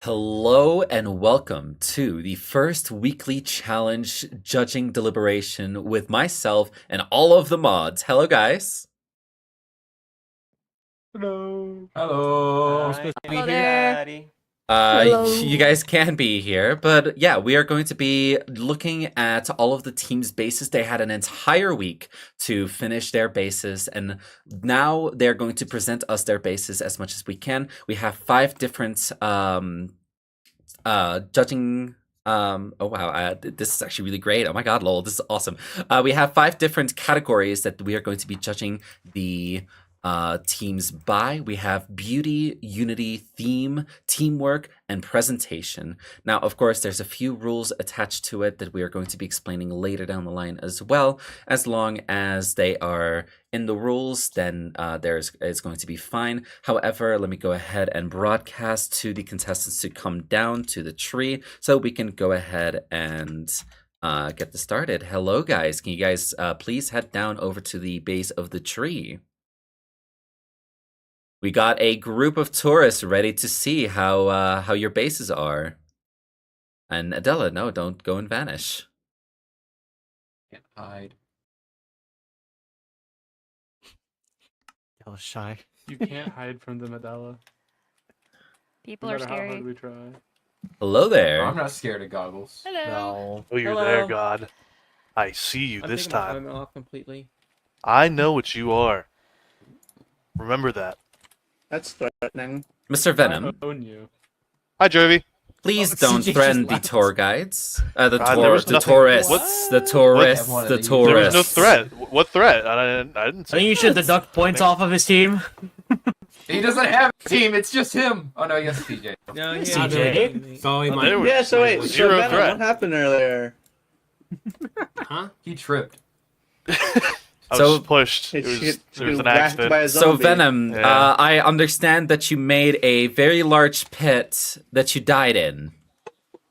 Hello and welcome to the first weekly challenge judging deliberation with myself and all of the mods. Hello, guys. Hello. Hello. Hello there. You guys can be here, but yeah, we are going to be looking at all of the team's bases. They had an entire week to finish their bases, and now they're going to present us their bases as much as we can. We have 5 different judging. Oh wow, this is actually really great. Oh my god, lol, this is awesome. We have 5 different categories that we are going to be judging the teams by. We have beauty, unity, theme, teamwork, and presentation. Now, of course, there's a few rules attached to it that we are going to be explaining later down the line as well. As long as they are in the rules, then it's going to be fine. However, let me go ahead and broadcast to the contestants to come down to the tree so we can go ahead and get this started. Hello, guys. Can you guys please head down over to the base of the tree? We got a group of tourists ready to see how your bases are. And Adela, no, don't go and vanish. Can't hide. Adela's shy. You can't hide from them, Adela. People No are matter how hard scary. we try. Hello there. I'm not scared of goggles. Hello. No. Oh, you're Hello. there, God. I see you this time. I'm off completely. I know what you are. Remember that. That's threatening. Mr. Venom, I own you. Hi, Jervy. please Oh, don't CJ threaten just the laughed. tour guides. The God, there was nothing- tourists. What? The tourists. What? The There was There was tourists. no threat. What threat? I didn't I say. think you should deduct points off of his team. He doesn't have a team. It's just him. Oh no, yes, TJ. No, CJ. So he Oh, might. there was- Yeah, so wait, so Zero Venom, threat. what happened earlier? Huh? He tripped. I So- was pushed. It was an whacked accident. by a So zombie. Venom, Yeah. I understand that you made a very large pit that you died in.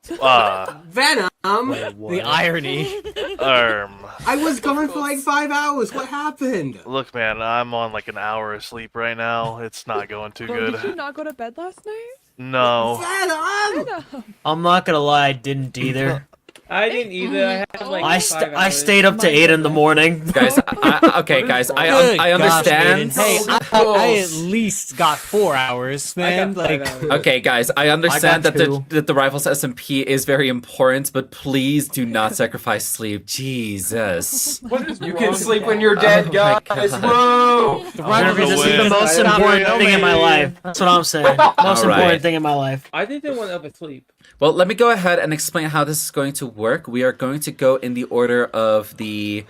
Venom. The irony. I was gone for like 5 hours. What happened? Look, man, I'm on like an hour of sleep right now. It's not going too Did you good. not go to bed last night? No. Venom. I'm not gonna lie, I didn't either. I didn't either. I had like I stayed up to 8 in the morning. Guys, okay, guys, I Good understand. gosh, Aiden. Hey, I at least got 4 hours, man. got 5 Like, hours. Okay, guys, I understand I got that the rifles SMP is very important, but please do not sacrifice sleep. Jesus. You can sleep when you're dead, Oh my guys. God. Whoa! Rivers, this is way. the most I important don't thing in my know, life. That's what I'm saying. Most Alright. important thing in my life. I think they went up asleep. Well, let me go ahead and explain how this is going to work. We are going to go in the order of the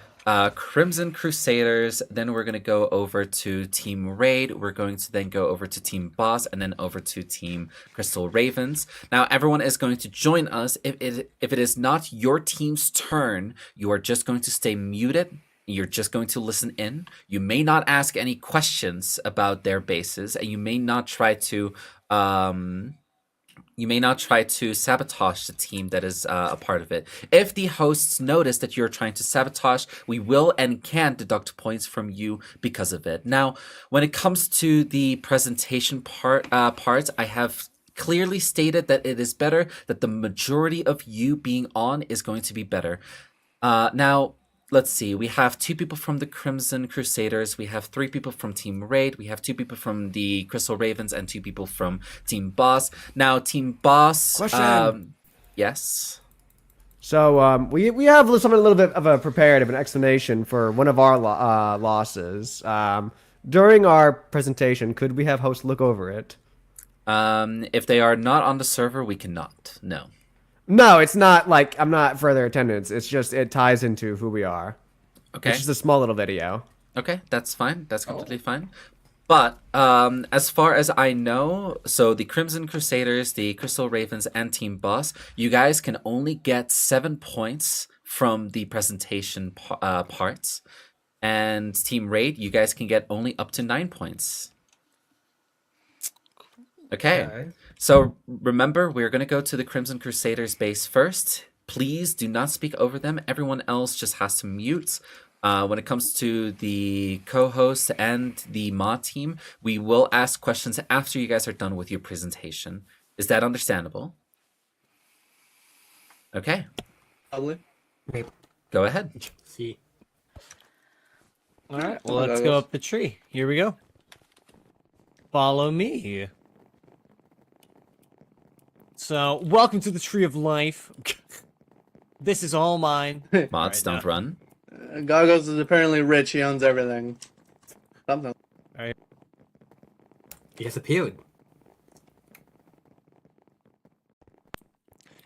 Crimson Crusaders, then we're going to go over to Team Raid, we're going to then go over to Team Boss, and then over to Team Crystal Ravens. Now, everyone is going to join us. If it is not your team's turn, you are just going to stay muted. You're just going to listen in. You may not ask any questions about their bases, and you may not try to sabotage the team that is a part of it. If the hosts notice that you're trying to sabotage, we will and can deduct points from you because of it. Now, when it comes to the presentation part, I have clearly stated that it is better that the majority of you being on is going to be better. Now, let's see. We have 2 people from the Crimson Crusaders. We have 3 people from Team Raid. We have 2 people from the Crystal Ravens and 2 people from Team Boss. Now, Team Boss. Question. Yes. So we have something a little bit of a prepared of an explanation for one of our losses. During our presentation, could we have hosts look over it? If they are not on the server, we cannot. No. No, it's not like I'm not for their attendance. It's just it ties into who we are. Okay. It's just a small little video. Okay, that's fine. That's completely fine. But as far as I know, so the Crimson Crusaders, the Crystal Ravens, and Team Boss, you guys can only get 7 points from the presentation parts. And Team Raid, you guys can get only up to 9 points. Okay. So remember, we're going to go to the Crimson Crusaders base first. Please do not speak over them. Everyone else just has to mute. When it comes to the co-host and the mod team, we will ask questions after you guys are done with your presentation. Is that understandable? Okay, Probably. go ahead. See. All right. Well, Okay, let's go up the tree. Here we go. Follow me. So, welcome to the Tree of Life. This is all mine. Mods, Right don't now. run. Goggles is apparently rich. He owns everything. Something. He has appeared.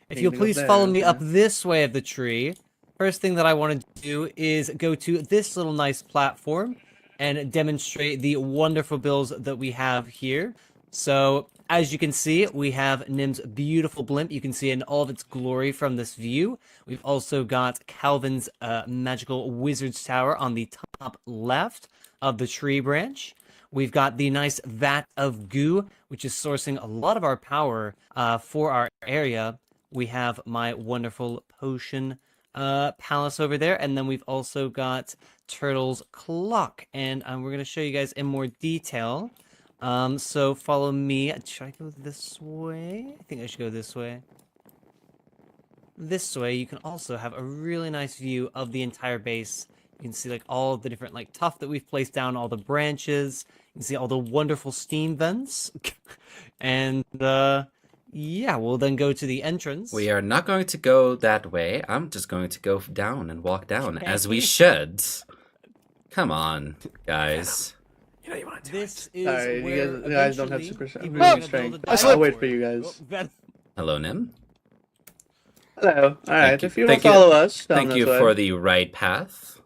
If Need you'll to go please there, follow me okay. up this way of the tree, first thing that I want to do is go to this little nice platform and demonstrate the wonderful builds that we have here. So, as you can see, we have Nim's beautiful blimp. You can see it in all of its glory from this view. We've also got Calvin's magical wizard's tower on the top left of the tree branch. We've got the nice vat of goo, which is sourcing a lot of our power for our area. We have my wonderful potion palace over there, and then we've also got Turtle's clock, and we're going to show you guys in more detail. So follow me. Should I go this way? I think I should go this way. This way, you can also have a really nice view of the entire base. You can see like all of the different like tuff that we've placed down, all the branches. You can see all the wonderful steam vents. And yeah, we'll then go to the entrance. We are not going to go that way. I'm just going to go down and walk down, as we should. Come on, guys. This is Sorry, where you guys don't have eventually super people are gonna strength. build a I'll wait for dashboard. you guys. Oh, that- Hello, Nim. Hello. All right. you. If you Thank don't you. follow us, down Thank this you way. for the right path.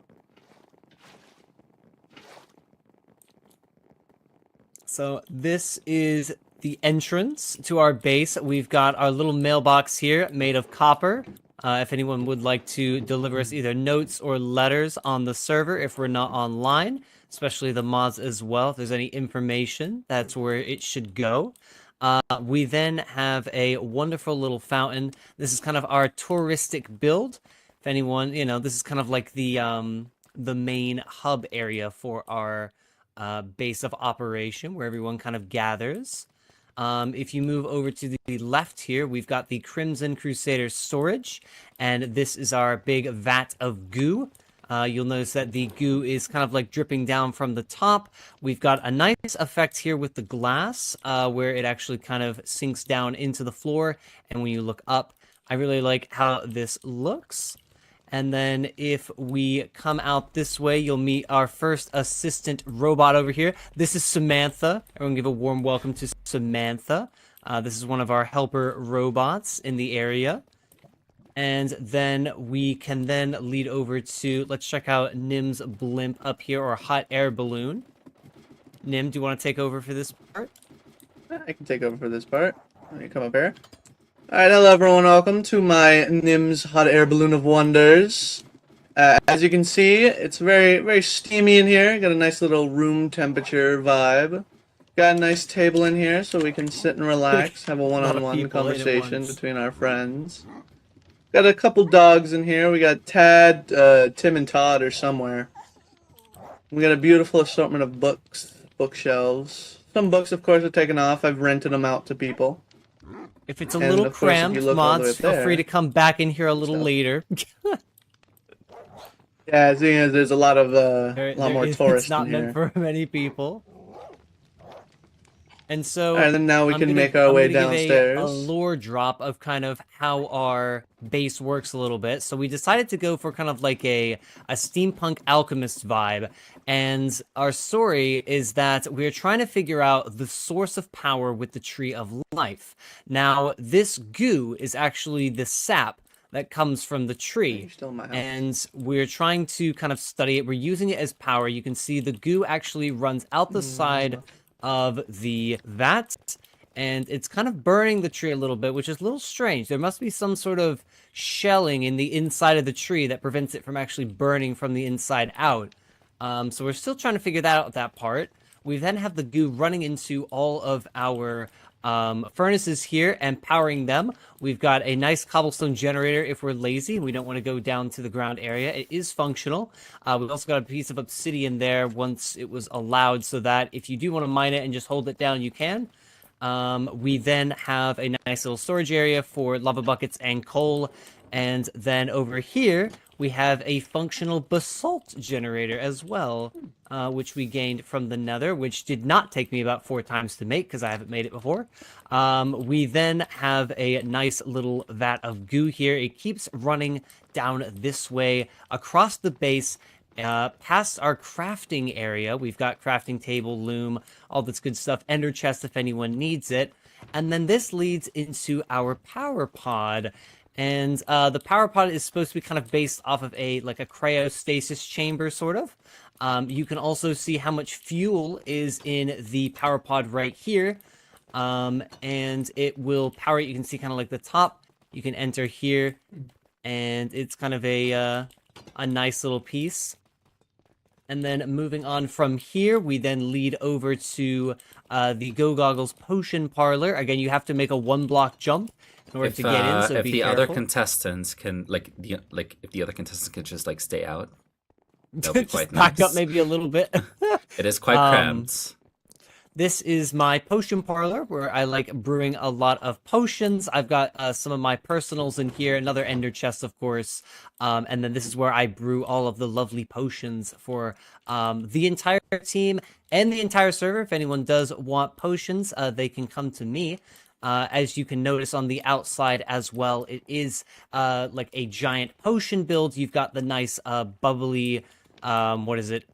So this is the entrance to our base. We've got our little mailbox here made of copper. If anyone would like to deliver us either notes or letters on the server if we're not online, especially the mods as well, if there's any information, that's where it should go. We then have a wonderful little fountain. This is kind of our touristic build. If anyone, this is kind of like the main hub area for our base of operation where everyone kind of gathers. If you move over to the left here, we've got the Crimson Crusader storage, and this is our big vat of goo. You'll notice that the goo is kind of like dripping down from the top. We've got a nice effect here with the glass, where it actually kind of sinks down into the floor, and when you look up, I really like how this looks. And then if we come out this way, you'll meet our first assistant robot over here. This is Samantha. Everyone give a warm welcome to Samantha. This is one of our helper robots in the area. And then we can then lead over to, let's check out Nim's blimp up here, or hot air balloon. Nim, do you want to take over for this part? I can take over for this part. Let me come up here. Alright, hello everyone, welcome to my Nim's Hot Air Balloon of Wonders. As you can see, it's very, very steamy in here. Got a nice little room temperature vibe. Got a nice table in here so we can sit and relax, have a one-on-one people in at conversation once. between our friends. Got a couple dogs in here. We got Tad, Tim, and Todd are somewhere. We got a beautiful assortment of books, bookshelves. Some books, of course, are taken off. I've rented them out to people. If it's a And little of course, if you cramped, look all the way mods, up feel there- free to come back in here a little So- later. Yeah, seeing as there's a lot of There more is- tourists it's not in here. meant for many people. And so, And then now we I'm can gonna- make our I'm way gonna give downstairs. a lore drop of kind of how our base works a little bit. So we decided to go for kind of like a steampunk alchemist vibe. And our story is that we're trying to figure out the source of power with the Tree of Life. Now, this goo is actually the sap that comes from the tree. You're still in my house. And we're trying to kind of study it. We're using it as power. You can see the goo actually runs out the side of the vat, and it's kind of burning the tree a little bit, which is a little strange. There must be some sort of shelling in the inside of the tree that prevents it from actually burning from the inside out. So we're still trying to figure that out, that part. We then have the goo running into all of our furnaces here and powering them. We've got a nice cobblestone generator if we're lazy and we don't want to go down to the ground area. It is functional. We've also got a piece of obsidian there once it was allowed, so that if you do want to mine it and just hold it down, you can. We then have a nice little storage area for lava buckets and coal. And then over here, we have a functional basalt generator as well, which we gained from the nether, which did not take me about 4 times to make because I haven't made it before. We then have a nice little vat of goo here. It keeps running down this way across the base, past our crafting area. We've got crafting table, loom, all this good stuff, ender chest if anyone needs it. And then this leads into our power pod. And the power pod is supposed to be kind of based off of a cryostasis chamber, sort of. You can also see how much fuel is in the power pod right here. And it will power it. You can see kind of like the top. You can enter here, and it's kind of a nice little piece. And then moving on from here, we then lead over to the Go Goggles Potion Parlor. Again, you have to make a 1-block jump in order to get in, so if be the careful. other contestants can if the other contestants can just like stay out, that'll be Just quite back nice. up maybe a little bit. It is quite cramped. This is my potion parlor where I like brewing a lot of potions. I've got some of my personals in here, another ender chest, of course. And then this is where I brew all of the lovely potions for the entire team and the entire server. If anyone does want potions, they can come to me. As you can notice on the outside as well, it is like a giant potion build. You've got the nice bubbly, what is it?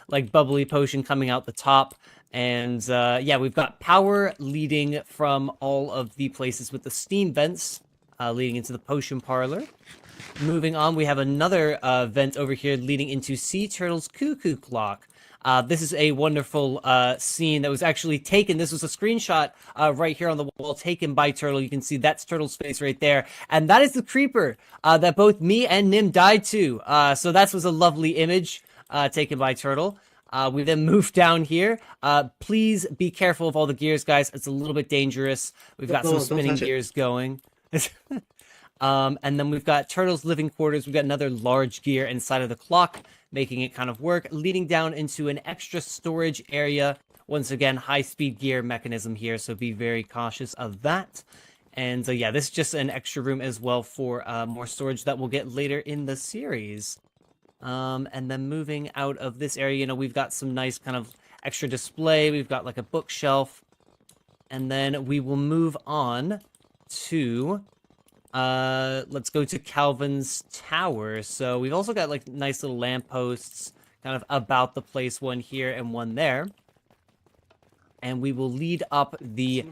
Like bubbly potion coming out the top. And yeah, we've got power leading from all of the places with the steam vents leading into the potion parlor. Moving on, we have another vent over here leading into Sea Turtle's cuckoo clock. This is a wonderful scene that was actually taken. This was a screenshot right here on the wall taken by Turtle. You can see that's Turtle's face right there. And that is the creeper that both me and Nim died to. So that was a lovely image taken by Turtle. We then move down here. Please be careful of all the gears, guys. It's a little bit dangerous. We've got some spinning gears going. And then we've got Turtle's living quarters. We've got another large gear inside of the clock, making it kind of work, leading down into an extra storage area. Once again, high-speed gear mechanism here, so be very cautious of that. And yeah, this is just an extra room as well for more storage that we'll get later in the series. And then moving out of this area, you know, we've got some nice kind of extra display. We've got like a bookshelf. And then we will move on to, let's go to Calvin's tower. So we've also got like nice little lampposts kind of about the place, one here and one there. And we will lead up the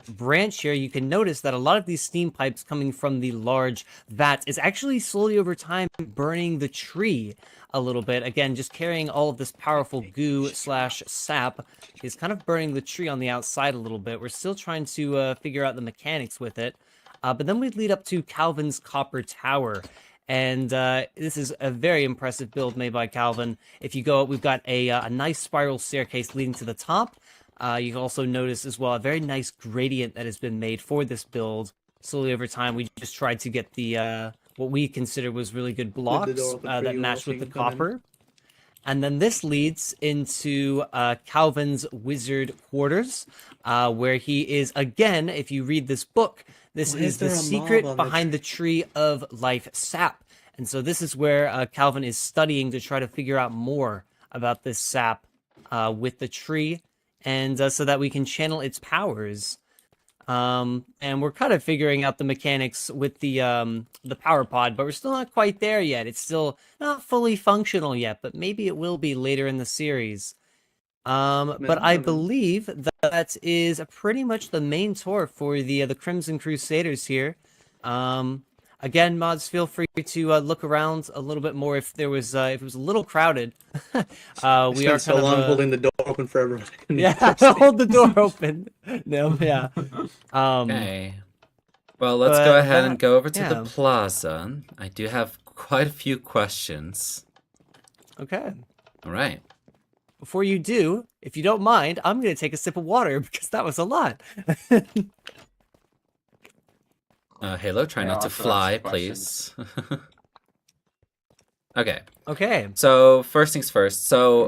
branch here. You can notice that a lot of these steam pipes coming from the large vat is actually slowly over time burning the tree a little bit. Again, just carrying all of this powerful goo slash sap is kind of burning the tree on the outside a little bit. We're still trying to figure out the mechanics with it. But then we lead up to Calvin's copper tower. And this is a very impressive build made by Calvin. If you go up, we've got a nice spiral staircase leading to the top. You can also notice as well a very nice gradient that has been made for this build. Slowly over time, we just tried to get the what we consider was really good blocks that matched with the copper. And then this leads into Calvin's wizard quarters, where he is, again, if you read this book, this is the secret behind the tree of life sap. And so this is where Calvin is studying to try to figure out more about this sap with the tree, and so that we can channel its powers. And we're kind of figuring out the mechanics with the power pod, but we're still not quite there yet. It's still not fully functional yet, but maybe it will be later in the series. But I believe that is pretty much the main tour for the Crimson Crusaders here. Again, mods, feel free to look around a little bit more if there was if it was a little crowded. We are so long holding the door open for everyone. Yeah, hold the door open. No, yeah. Okay. Well, let's go ahead and go over to yeah. the plaza. I do have quite a few questions. Okay. All right. Before you do, if you don't mind, I'm going to take a sip of water because that was a lot. Halo, try not to fly, please. Okay. Okay. So first things first. So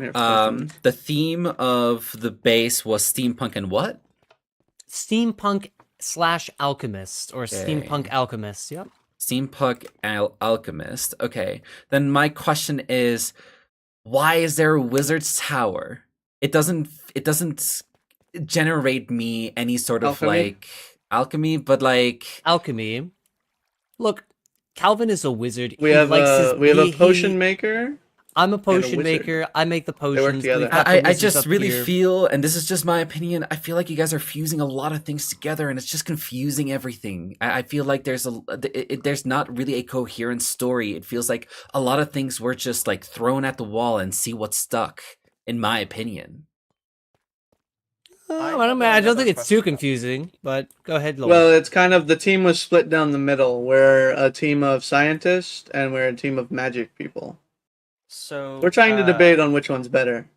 the theme of the base was steampunk and what? steampunk slash alchemist or steampunk Okay. alchemist. Yep. Steampunk alchemist. Okay. Then my question is, why is there a wizard's tower? It doesn't generate me any sort of Alchemy? like alchemy, but like Alchemy. Look, Calvin is a wizard. We He have likes a his, potion maker. I'm a potion wizard. maker. I make the work potions. together. We've got the I wizards just up really here. feel, and this is just my opinion, I feel like you guys are fusing a lot of things together, and it's just confusing everything. I feel like there's not really a coherent story. It feels like a lot of things were just like thrown at the wall and see what stuck, in my opinion. I don't think it's too confusing, but go ahead, Lowell. Well, it's kind of the team was split down the middle. We're a team of scientists and we're a team of magic people. So We're trying to debate on which one's better.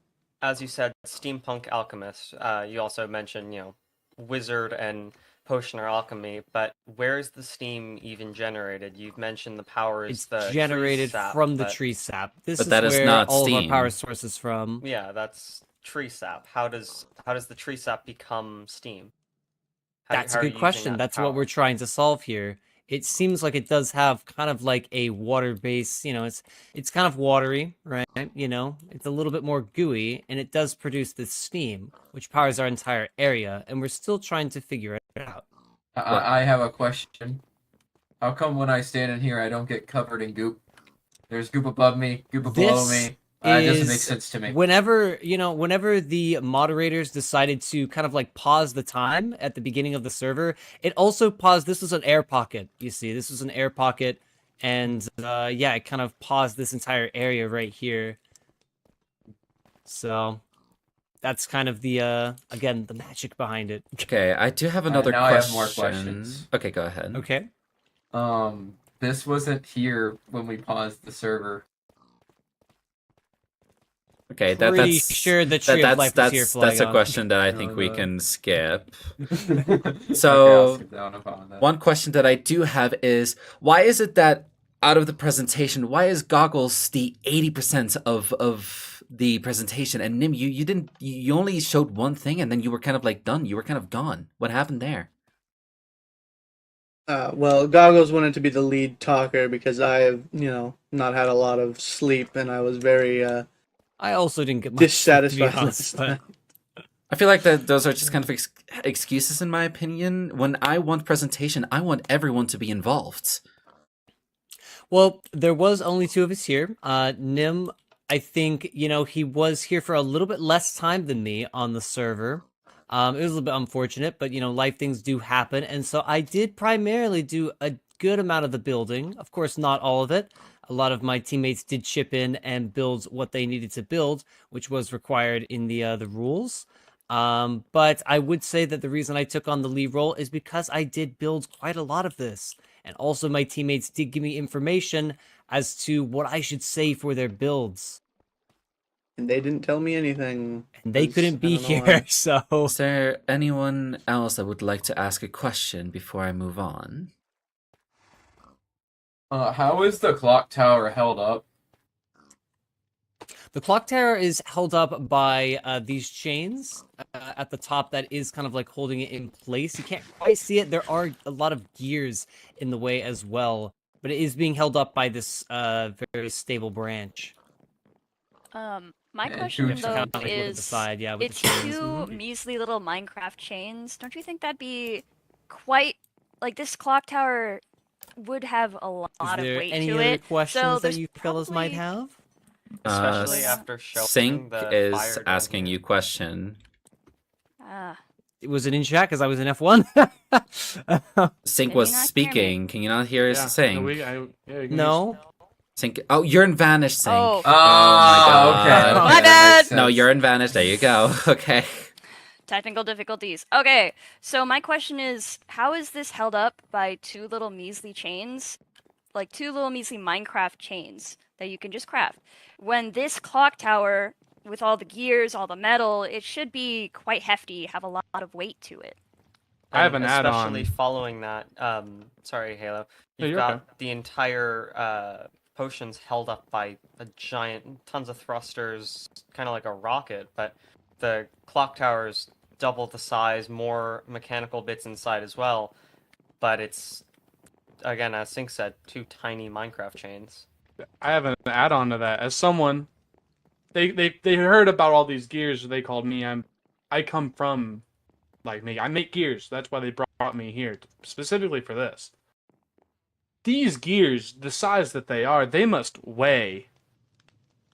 As you said, steampunk alchemist. You also mentioned, wizard and potion or alchemy. But where is the steam even generated? You've mentioned the power is It's the generated tree sap, from the but- tree sap. This But is that is where not all of steam. our power source is from. Yeah, that's tree sap. How does the tree sap become steam? How That's are a you good using question. that That's power? what we're trying to solve here. It seems like it does have kind of like a water base, it's kind of watery, right? It's a little bit more gooey, and it does produce this steam, which powers our entire area, and we're still trying to figure it out. I have a question. How come when I stand in here I don't get covered in goop? There's goop above me, goop below This me. It doesn't make is sense to me. whenever the moderators decided to kind of like pause the time at the beginning of the server, it also paused. This was an air pocket, you see. This was an air pocket, and yeah, it kind of paused this entire area right here. So that's kind of the again, the magic behind it. Okay, I do have another now I question. have more questions. Okay, go ahead. Okay. This wasn't here when we paused the server. Okay, Pretty that's sure the tree of life was here, that's a Flygon. question that I No, think we no. can skip. Okay, So I'll skip that one, no problem with that. one question that I do have is, why is it that out of the presentation, why is Goggles the 80% of the presentation, and Nim, you only showed one thing and then you were kind of like done. You were kind of gone. What happened there? Well, Goggles wanted to be the lead talker because I have, not had a lot of sleep and I was very I also didn't get much, to be dissatisfied honest, last night. I feel like that those are just kind of excuses in my opinion. When I want presentation, I want everyone to be involved. Well, there was only two of us here. Nim, I think, he was here for a little bit less time than me on the server. It was a little bit unfortunate, but, life things do happen. And so I did primarily do a good amount of the building. Of course, not all of it. A lot of my teammates did chip in and build what they needed to build, which was required in the rules. But I would say that the reason I took on the lead role is because I did build quite a lot of this. And also my teammates did give me information as to what I should say for their builds. And they didn't tell me anything. And they 'cause couldn't I be don't know here, why. so... Is there anyone else that would like to ask a question before I move on? How is the clock tower held up? The clock tower is held up by these chains at the top that is kind of like holding it in place. You can't quite see it. There are a lot of gears in the way as well, but it is being held up by this very stable branch. My Yeah, question huge though Kind of like look at the is, side, yeah, with it's the chains. two measly little Minecraft chains. Don't you think that'd be quite like this clock tower would have a lot Is of there weight any to other it? questions So that there's you fellas might probably- have? Especially after showing Sync the is fire down asking here. you question. Was it in chat because I was in F1? Sync Can was you not hear me? speaking. Can you not hear us Yeah, saying? we can No. Sync. Oh, you're in Vanish, Sync. Oh. my okay. God. My bad! No, you're in Vanish. There you go. Okay. Technical difficulties. Okay, so my question is, how is this held up by two little measly chains? Like two little measly Minecraft chains that you can just craft. When this clock tower, with all the gears, all the metal, it should be quite hefty, have a lot of weight to it. I have an Especially add-on. following that, sorry, Halo. No, You've you're got okay. the entire potions held up by a giant, tons of thrusters, kind of like a rocket, but the clock tower's double the size, more mechanical bits inside as well. But it's, again, as Sync said, 2 tiny Minecraft chains. I have an add-on to that. As someone, they heard about all these gears. They called me. I come from, like me. I make gears. That's why they brought me here specifically for this. These gears, the size that they are, they must weigh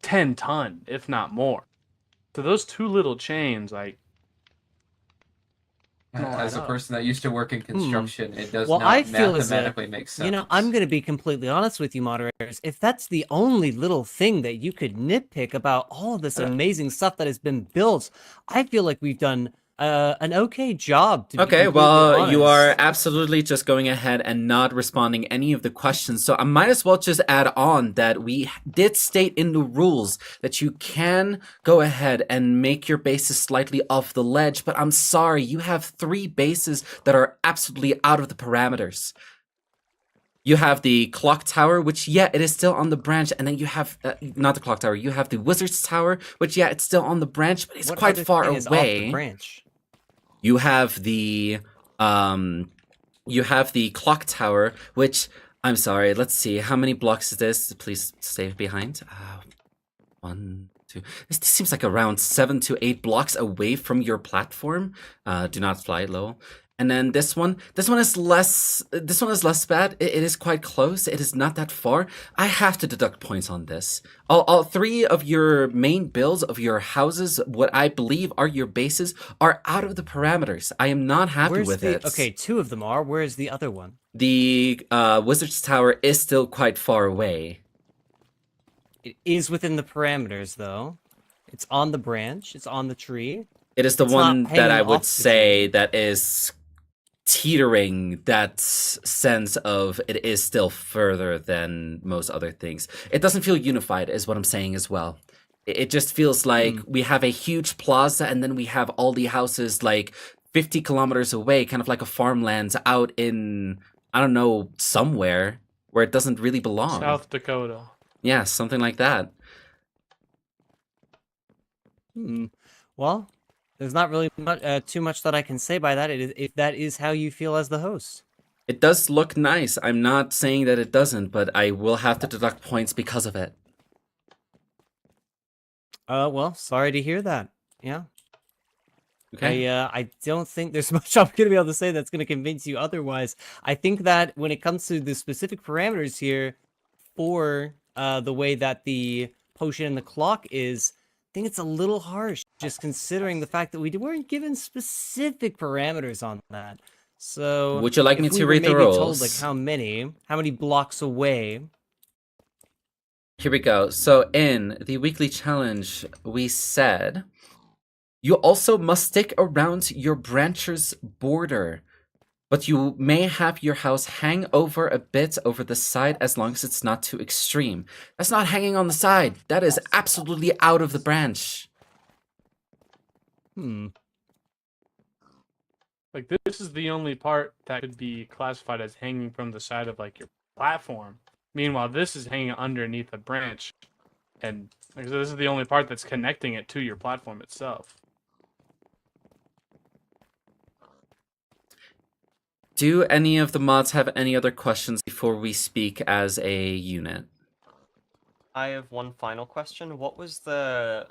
10 ton, if not more. So those 2 little chains, like, As a person that used to work in construction, it does Well, not I feel as if, mathematically make sense. you know, I'm going to be completely honest with you, moderators. If that's the only little thing that you could nitpick about all of this amazing stuff that has been built, I feel like we've done an okay job. To be Okay, completely well, you are honest. absolutely just going ahead and not responding any of the questions. So I might as well just add on that we did state in the rules that you can go ahead and make your bases slightly off the ledge, but I'm sorry, you have 3 bases that are absolutely out of the parameters. You have the clock tower, which, yeah, it is still on the branch, and then you have, not the clock tower, you have the wizard's tower, which, yeah, it's still on the branch, but it's What quite other far thing is off the away. branch? You have the clock tower, which, I'm sorry, let's see, how many blocks is this? Please stay behind. 1, 2. This seems like around 7 to 8 blocks away from your platform. Do not fly low. And then this one is less bad. It is quite close. It is not that far. I have to deduct points on this. All 3 of your main builds of your houses, what I believe are your bases, are out of the parameters. I am not happy with it. Okay, 2 of them are. Where's the other one? The wizard's tower is still quite far away. It is within the parameters, though. It's on the branch. It's on the tree. It is the It's one not that I hanging would off the say that is teetering that sense of it is still further than most other things. It doesn't feel unified is what I'm saying as well. It just feels like we have a huge plaza and then we have all the houses like 50 kilometers away, kind of like a farmland out in, I don't know, somewhere where it doesn't really belong. South Dakota. Yeah, something like that. Well, there's not really too much that I can say by that. If that is how you feel as the host. It does look nice. I'm not saying that it doesn't, but I will have to deduct points because of it. Well, sorry to hear that. Yeah. Okay. I don't think there's much I'm going to be able to say that's going to convince you otherwise. I think that when it comes to the specific parameters here for the way that the potion and the clock is, I think it's a little harsh, just considering the fact that we weren't given specific parameters on that. So, would you like me if we to were read the maybe rules? told like how many blocks away? Here we go. So in the weekly challenge, we said you also must stick around your brancher's border, but you may have your house hang over a bit over the side as long as it's not too extreme. That's not hanging on the side. That is absolutely out of the branch. Like, this is the only part that could be classified as hanging from the side of, like, your platform. Meanwhile, this is hanging underneath a branch. And like I said, this is the only part that's connecting it to your platform itself. Do any of the mods have any other questions before we speak as a unit? I have one final question. What was the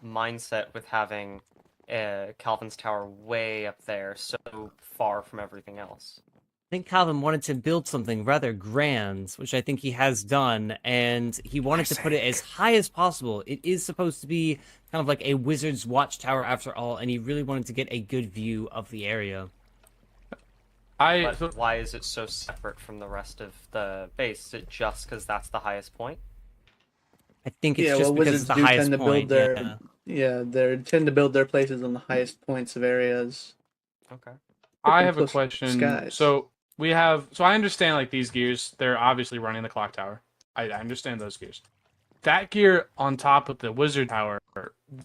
mindset with having Calvin's Tower way up there, so far from everything else? I think Calvin wanted to build something rather grand, which I think he has done, and he wanted to put it as high as possible. It is supposed to be kind of like a wizard's watchtower after all, and he really wanted to get a good view of the area. But why is it so separate from the rest of the base? Is it just because that's the highest point? I think it's just because it's the highest point. They tend to build their places on the highest points of areas. Okay. I have a close question. skies. So I understand like these gears, they're obviously running the clock tower. I understand those gears. That gear on top of the wizard tower,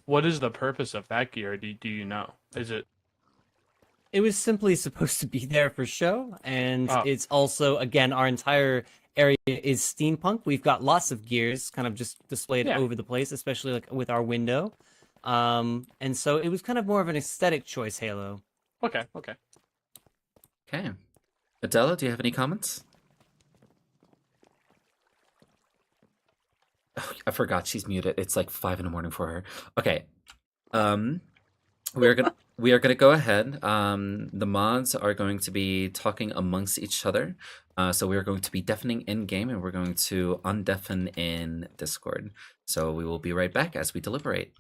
what is the purpose of that gear? Do you know? Is it? It was simply supposed to be there for show, and it's also, again, our entire area is steampunk. We've got lots of gears kind of just displayed over the place, especially like with our window. And so it was kind of more of an aesthetic choice, Halo. Okay. Okay. Okay. Adela, do you have any comments? Oh, I forgot she's muted. It's like 5 a.m. for her. Okay. We are gonna go ahead. The mods are going to be talking amongst each other. So we are going to be deafening in game, and we're going to undeafen in Discord. So we will be right back as we deliberate.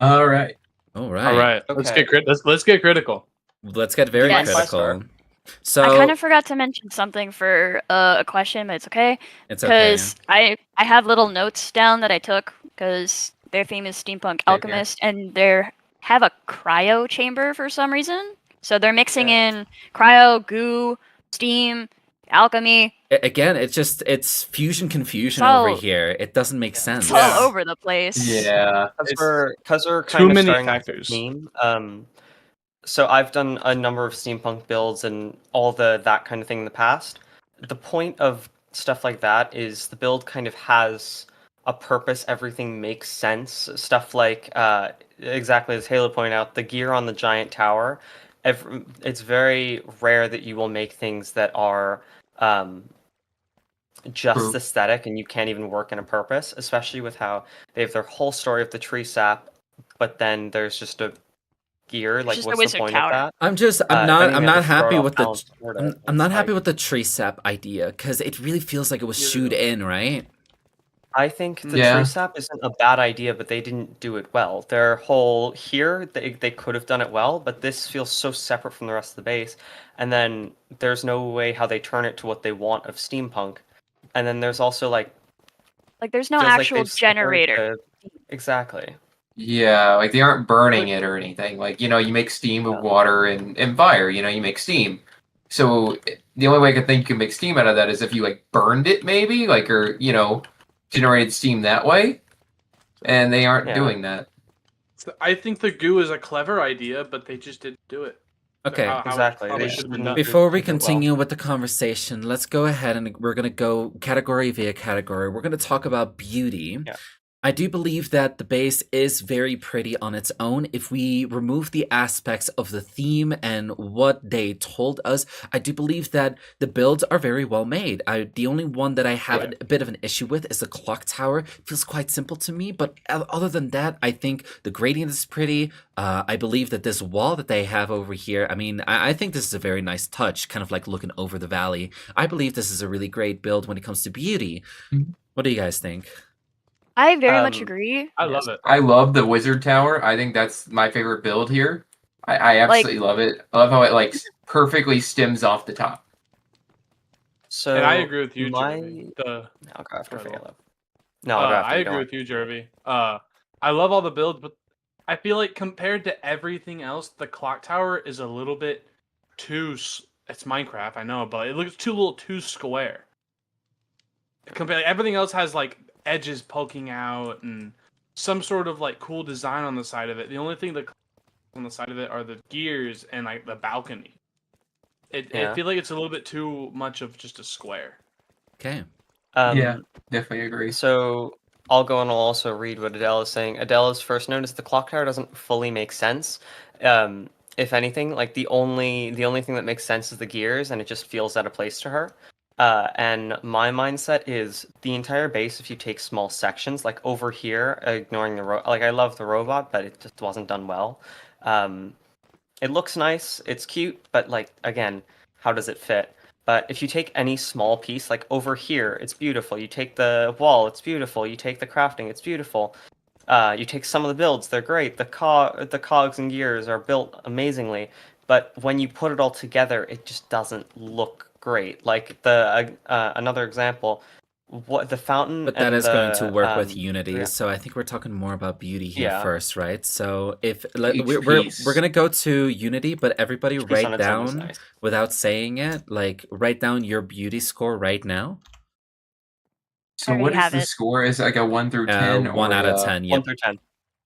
All right. All right. All right. Let's Okay. get let's get critical. Let's get very Yes. critical. So I kind of forgot to mention something for a question, but it's okay. it's okay. Because I have little notes down that I took because their theme is steampunk alchemist, and they have a cryo chamber for some reason. So they're mixing in cryo, goo, steam, alchemy. Again, it's fusion confusion It's over all- here. It doesn't make sense. It's all over the place. Yeah. Because we're too kind of many starting factors. off with theme. So I've done a number of steampunk builds and all that kind of thing in the past. The point of stuff like that is the build kind of has a purpose. Everything makes sense. Stuff like exactly as Halo pointed out, the gear on the giant tower. It's very rare that you will make things that are just True. aesthetic and you can't even work in a purpose, especially with how they have their whole story of the tree sap, but then there's just a gear. Like, just a what's the wizard point tower. of that? I'm If not anything, they not just throw happy it off with the balance toward it. I'm not It's happy like- with the tree sap idea because it really feels like it was Yeah. shoot in, right? I think the Yeah. tree sap isn't a bad idea, but they didn't do it well. Their whole here, they could have done it well, but this feels so separate from the rest of the base. And then there's no way how they turn it to what they want of steampunk. And then there's also like Like there's no feels like actual they've separated generator. Exactly. Yeah, like they aren't burning it or anything. Like, you make steam with water and fire, you make steam. So the only way I could think you can make steam out of that is if you like burned it maybe, like or generated steam that way. And they aren't Yeah. doing that. I think the goo is a clever idea, but they just didn't do it. Okay. How it Exactly. probably They should have should been not done. Before we did it well. continue with the conversation, let's go ahead and we're going to go category via category. We're going to talk about beauty. Yeah. I do believe that the base is very pretty on its own. If we remove the aspects of the theme and what they told us, I do believe that the builds are very well made. The only one that I have Yeah. a bit of an issue with is the clock tower. It feels quite simple to me, but other than that, I think the gradient is pretty. I believe that this wall that they have over here, I mean, I think this is a very nice touch, kind of like looking over the valley. I believe this is a really great build when it comes to beauty. Mhm. What do you guys think? I very much Um, agree. I love it. I love the wizard tower. I think that's my favorite build here. I absolutely love it. I love how it like perfectly stems off the top. So And I agree with you, my Jeremy. I'll go after Sorry, Halo. No, I'll go after I you, agree don't with you, Jeremy. I love all the builds, but I feel like compared to everything else, the clock tower is a little bit too. It's Minecraft, I know, but it looks too square. Compared, everything else has like edges poking out and some sort of like cool design on the side of it. The only thing that on the side of it are the gears and like the balcony. Yeah. I feel like it's a little bit too much of just a square. Okay. Yeah. Definitely agree. So I'll go and I'll also read what Adele is saying. Adele's first note is the clock tower doesn't fully make sense. If anything, like the only thing that makes sense is the gears, and it just feels out of place to her. And my mindset is the entire base. If you take small sections, like over here, ignoring the like I love the robot, but it just wasn't done well. It looks nice, it's cute, but like again, how does it fit? But if you take any small piece, like over here, it's beautiful. You take the wall, it's beautiful. You take the crafting, it's beautiful. You take some of the builds, they're great. The cogs and gears are built amazingly. But when you put it all together, it just doesn't look great. Like the another example, what the fountain. But that and is going to the, work with Unity, yeah. so I think we're talking more about beauty here Yeah. first, right? So if Each we're piece. gonna go to Unity, but everybody Each piece on write its own is down nice. without saying it, like write down your beauty score right now. So already what is have the it. score? Is it like a 1 through 10? 1 or out of 10. 1 Yep. through 10.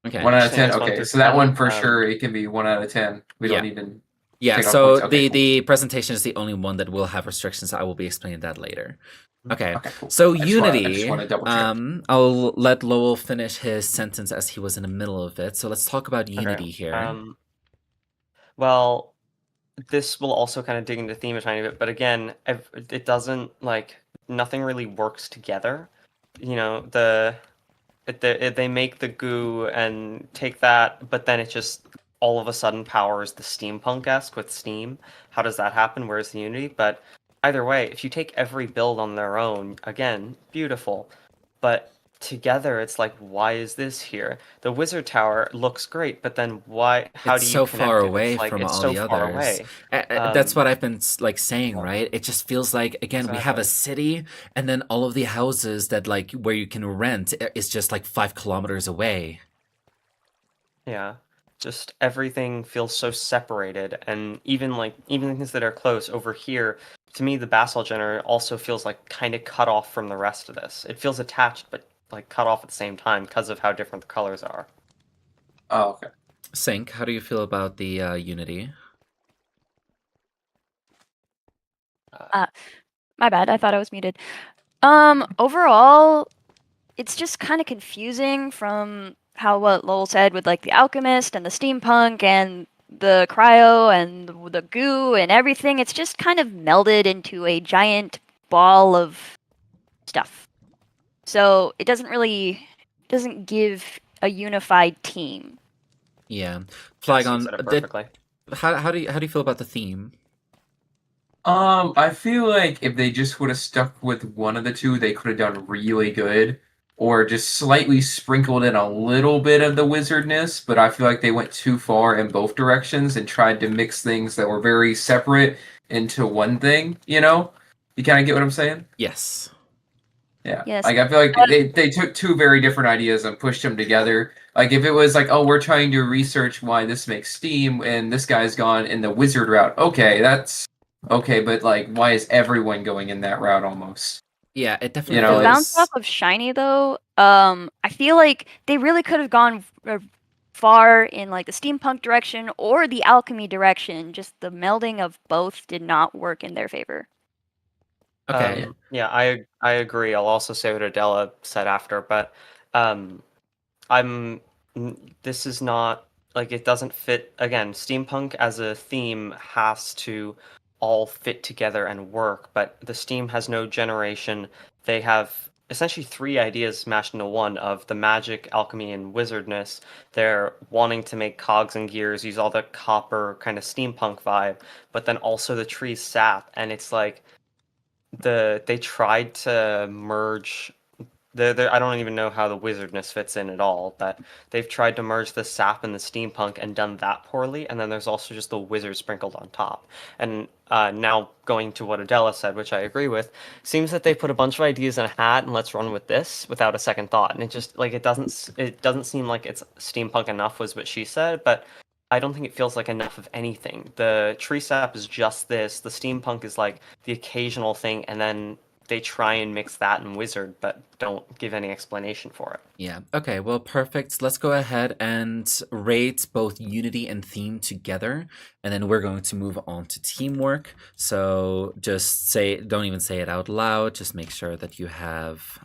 Okay. 1 out of Saying 10. it's 1 Okay, through so that 10, one for sure it can be 1 out of 10. We don't Yeah. even. Yeah. take off So points. Okay, cool. the presentation is the only one that will have restrictions. I will be explaining that later. Okay. Okay, cool. So I just Unity. wanna double check. I'll let Lowell finish his sentence as he was in the middle of it. So let's talk about Unity here. Well, this will also kind of dig into theme a tiny bit, but again, it doesn't like nothing really works together. You know, they make the goo and take that, but then it just all of a sudden powers the steampunk-esque with steam. How does that happen? Where's the unity? But either way, if you take every build on their own, again, beautiful. But together, it's like, why is this here? The wizard tower looks great, but then why? How It's do you so connect far it? away It's like from it's all so the far others. away. That's what I've been like saying, yeah. right? It just feels like again we have a Exactly. city, and then all of the houses that like where you can rent is just like 5 kilometers away. Yeah. Just everything feels so separated, and even things that are close over here, to me the basalt generator also feels like kind of cut off from the rest of this. It feels attached but like cut off at the same time because of how different the colors are. Oh, okay. Sync, how do you feel about the Unity? My bad. I thought I was muted. Overall, it's just kind of confusing from how what Lowell said with like the alchemist and the steampunk and the cryo and the goo and everything. It's just kind of melded into a giant ball of stuff. So it doesn't give a unified team. Yeah, Yes, you Flygon, said it perfectly. how do you feel about the theme? I feel like if they just would have stuck with one of the two, they could have done really good. Or just slightly sprinkled in a little bit of the wizardness, but I feel like they went too far in both directions and tried to mix things that were very separate into one thing, you know? You kind of get what I'm saying? Yes. Yeah. Yes. Like I feel like they took two very different ideas and pushed them together. Like if it was like, oh, we're trying to research why this makes steam and this guy's gone in the wizard route. Okay, that's okay, but like why is everyone going in that route almost? Yeah, it definitely You The know, bounce feels. off of Shiny though, I feel like they really could have gone far in like the steampunk direction or the alchemy direction. Just the melding of both did not work in their favor. Okay. Yeah, I agree. I'll also say what Adela said after, but um, this is not like it doesn't fit. Again, steampunk as a theme has to all fit together and work, but the Steam has no generation. They have essentially three ideas smashed into one of the magic, alchemy, and wizardness. They're wanting to make cogs and gears, use all the copper kind of steampunk vibe, but then also the tree sap, and it's like they tried to merge I don't even know how the wizardness fits in at all, but they've tried to merge the sap and the steampunk and done that poorly, and then there's also just the wizard sprinkled on top. And now going to what Adela said, which I agree with, seems that they put a bunch of ideas in a hat and let's run with this without a second thought. And it just like it doesn't seem like it's steampunk enough was what she said, but I don't think it feels like enough of anything. The tree sap is just this. The steampunk is like the occasional thing, and then they try and mix that and wizard, but don't give any explanation for it. Yeah. Okay. Well, perfect. Let's go ahead and rate both Unity and theme together, and then we're going to move on to teamwork. So just don't even say it out loud. Just make sure that you have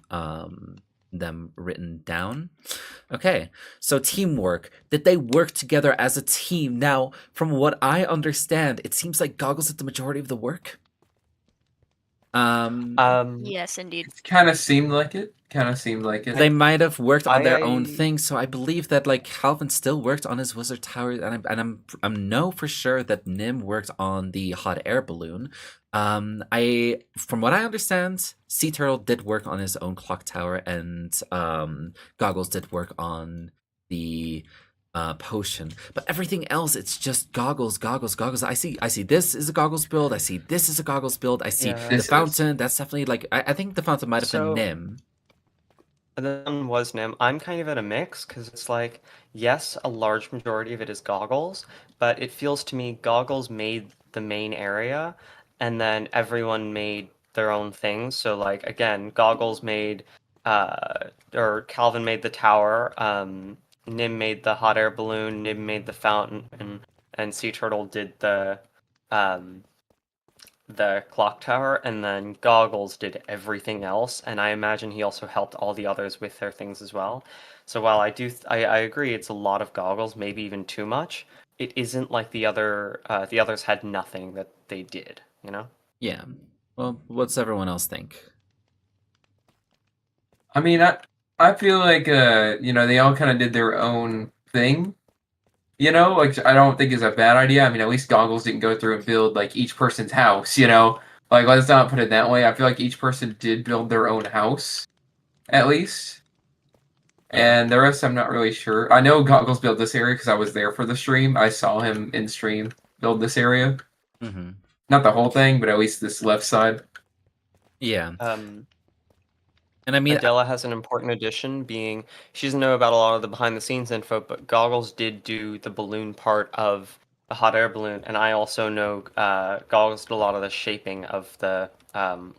them written down. Okay. So teamwork. Did they work together as a team? Now, from what I understand, it seems like Goggles did the majority of the work. Yes, indeed. it kind of seemed like it. Kind of seemed like it. They might have worked on their own I- thing, so I believe that like Calvin still worked on his wizard tower, I'm know for sure that Nim worked on the hot air balloon. From what I understand, Sea Turtle did work on his own clock tower, and Goggles did work on the potion. But everything else, it's just Goggles. I see this is a Goggles build. I see this is a Goggles build. I see Yeah. the This is. fountain. That's definitely like I think the fountain might have been So- Nim. And then was Nim. I'm kind of at a mix because it's like, yes, a large majority of it is Goggles, but it feels to me Goggles made the main area, and then everyone made their own things. So like again, Goggles made, or Calvin made the tower. Nim made the hot air balloon. Nim made the fountain, and Sea Turtle did the, um, the clock tower, and then Goggles did everything else. And I imagine he also helped all the others with their things as well. So while I agree it's a lot of Goggles, maybe even too much. It isn't like the others had nothing that they did. You know. Yeah. Well, what's everyone else think? I mean, I feel like they all kind of did their own thing. Like I don't think it's a bad idea. I mean, at least Goggles didn't go through and build like each person's house. Like let's not put it that way. I feel like each person did build their own house, at least. Yeah. And the rest, I'm not really sure. I know Goggles built this area because I was there for the stream. I saw him in stream build this area. Mm-hmm. Not the whole thing, but at least this left side. Yeah. Um, And I mean, Adela has an important addition, being she doesn't know about a lot of the behind the scenes info, but Goggles did do the balloon part of the hot air balloon, and I also know Goggles did a lot of the shaping of the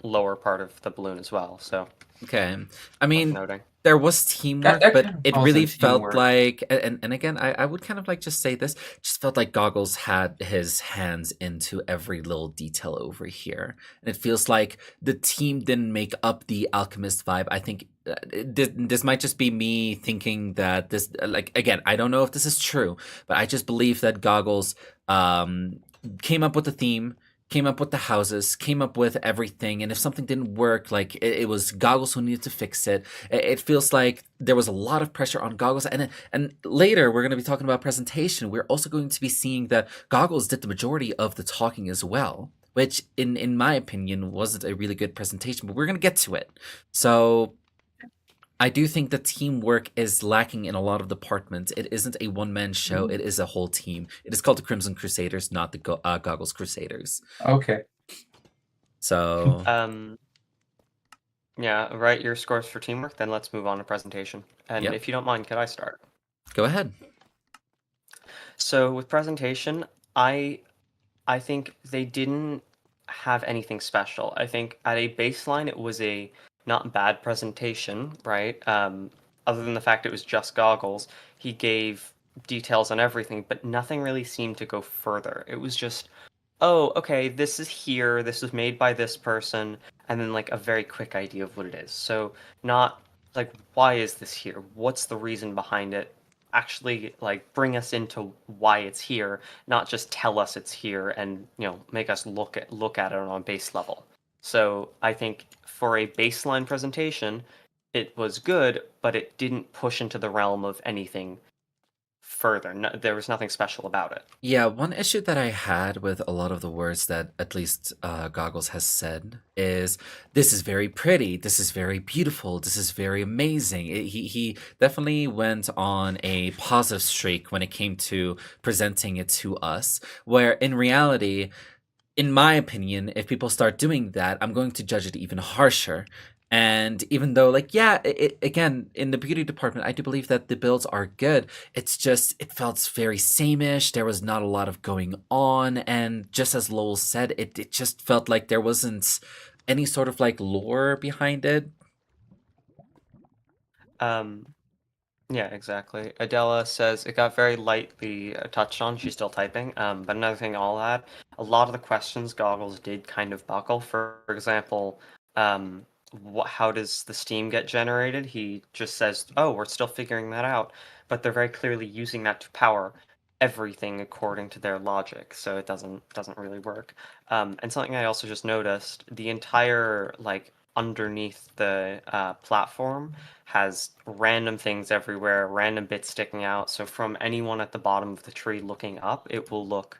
lower part of the balloon as well. So okay. I worth mean, noting. there was teamwork, That but kind of it falls really into felt teamwork. like, and again, I would kind of like just say this, just felt like Goggles had his hands into every little detail over here. And it feels like the team didn't make up the alchemist vibe. I think this might just be me thinking that this, like, again, I don't know if this is true, but I just believe that Goggles came up with the theme, came up with the houses, came up with everything, and if something didn't work, like it was Goggles who needed to fix it. It feels like there was a lot of pressure on Goggles, and later we're going to be talking about presentation. We're also going to be seeing that Goggles did the majority of the talking as well, which in my opinion wasn't a really good presentation, but we're going to get to it. So I do think that teamwork is lacking in a lot of departments. It isn't a one-man show. It is a whole team. It is called the Crimson Crusaders, not the Goggles Crusaders. Okay. So Yeah, write your scores for teamwork, then let's move on to presentation. And Yep. if you don't mind, could I start? go ahead. So with presentation, I think they didn't have anything special. I think at a baseline, it was a not bad presentation, right? Other than the fact it was just Goggles, he gave details on everything, but nothing really seemed to go further. It was just, oh, okay, this is here, this was made by this person, and then like a very quick idea of what it is. So not like, why is this here? What's the reason behind it? Actually, like bring us into why it's here, not just tell us it's here and make us look at it on a base level. So I think for a baseline presentation, it was good, but it didn't push into the realm of anything further. No, there was nothing special about it. Yeah, one issue that I had with a lot of the words that at least Goggles has said is, this is very pretty, this is very beautiful, this is very amazing. He definitely went on a positive streak when it came to presenting it to us, where in reality, in my opinion, if people start doing that, I'm going to judge it even harsher. And even though, like, yeah, again, in the beauty department, I do believe that the builds are good. It's just, it felt very same-ish. There was not a lot of going on. And just as Lowell said, it just felt like there wasn't any sort of, like, lore behind it. Yeah, exactly. Adela says it got very lightly touched on. She's still typing. But another thing I'll add, a lot of the questions Goggles did kind of buckle. For example, how does the steam get generated? He just says, "Oh, we're still figuring that out," but they're very clearly using that to power everything according to their logic. So it doesn't really work. And something I also just noticed, the entire like underneath the platform has random things everywhere, random bits sticking out. So from anyone at the bottom of the tree looking up, it will look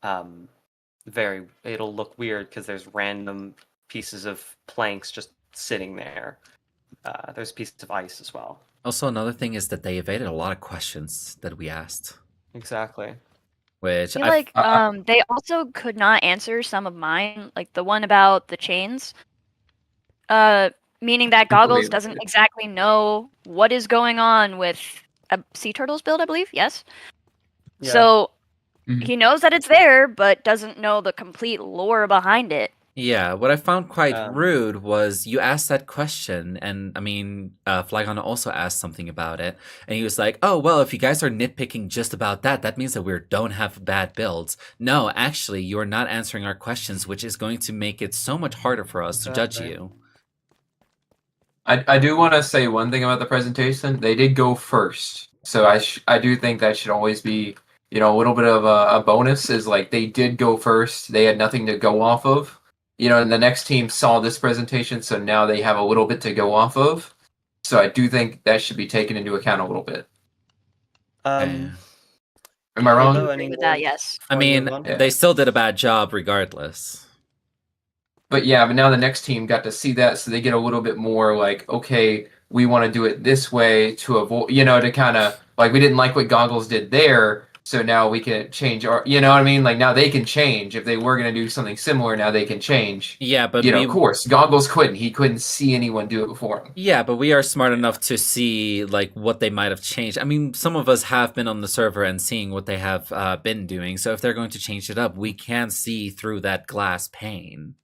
it'll look weird because there's random pieces of planks just sitting there. There's pieces of ice as well. Also, another thing is that they evaded a lot of questions that we asked. Exactly. Which I feel like they also could not answer some of mine, like the one about the chains. Meaning that Goggles doesn't exactly know what is going on with a sea turtles build, I believe. Yes. Yeah. So Mhm. he knows that it's there, but doesn't know the complete lore behind it. Yeah, what I found quite Um, rude was you asked that question, and I mean, Flygon also asked something about it, and he was like, "Oh, well, if you guys are nitpicking just about that, that means that we don't have bad builds." No, actually, you are not answering our questions, which is going to make it so much harder for us to judge Exactly. you. I do want to say one thing about the presentation. They did go first, so I do think that should always be a little bit of a bonus. Is like they did go first. They had nothing to go off of. And the next team saw this presentation, so now they have a little bit to go off of. So I do think that should be taken into account a little bit. um, Am I wrong? Halo, Agree any with that, words yes. I before you mean, move on? Yeah. they still did a bad job regardless. But yeah, but now the next team got to see that, so they get a little bit more like, okay, we want to do it this way to avoid, to kind of like we didn't like what Goggles did there, so now we can change our, you know what I mean? Like now they can change if they were going to do something similar. Now they can change. Yeah, but Of course, Goggles couldn't. He couldn't see anyone do it before him. Yeah, but we are smart enough to see like what they might have changed. I mean, some of us have been on the server and seeing what they have been doing. So if they're going to change it up, we can see through that glass pane.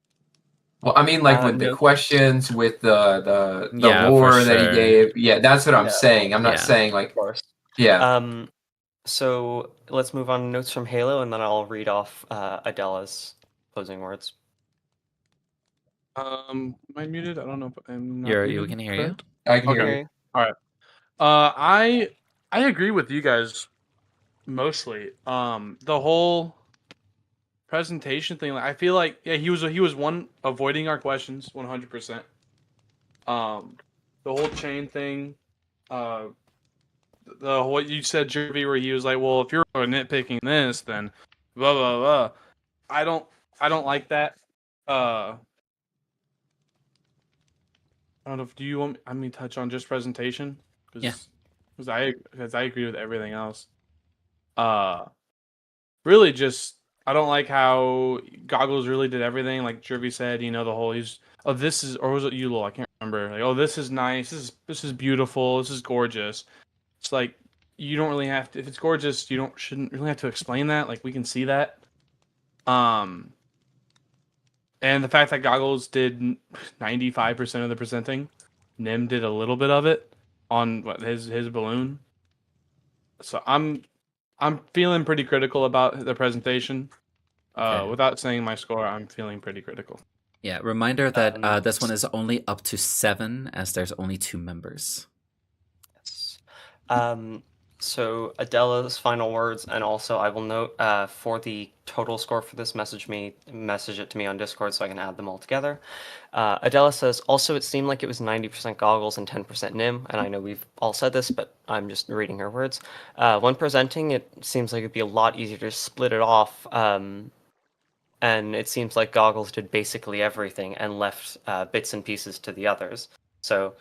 Well, I mean, like with the No. questions, with the Yeah, for lore that he sure. gave. Yeah, that's what I'm Yeah. saying. I'm not Yeah. saying like, Of course. yeah. So let's move on to notes from Halo, and then I'll read off Adela's closing words. Am I muted? I don't know if I'm not We muted, can hear you. correct? I can hear Okay. you. All right. I agree with you guys mostly. The whole presentation thing, like, I feel like he was one avoiding our questions 100%. The whole chain thing, the what you said, Jervy, where he was like, well, if you're nitpicking this, then blah blah blah. I don't like that. I don't know. Do you want me to touch on just presentation? Yeah. Because I agree with everything else. Really just I don't like how Goggles really did everything. Like Jervy said, the whole this is, or was it Yulol? I can't remember. Like, oh, this is nice. This is beautiful. This is gorgeous. It's like you don't really have to. If it's gorgeous, shouldn't really have to explain that. Like we can see that. And the fact that Goggles did 95% of the presenting, Nim did a little bit of it on his balloon. So I'm feeling pretty critical about the presentation. Okay. Without saying my score, I'm feeling pretty critical. Yeah, reminder that this one is only up to 7 as there's only 2 members. Yes. So Adela's final words, and also I will note for the total score for this, message it to me on Discord so I can add them all together. Adela says, also it seemed like it was 90% Goggles and 10% Nim, and I know we've all said this, but I'm just reading her words. When presenting, it seems like it'd be a lot easier to split it off, and it seems like Goggles did basically everything and left bits and pieces to the others. So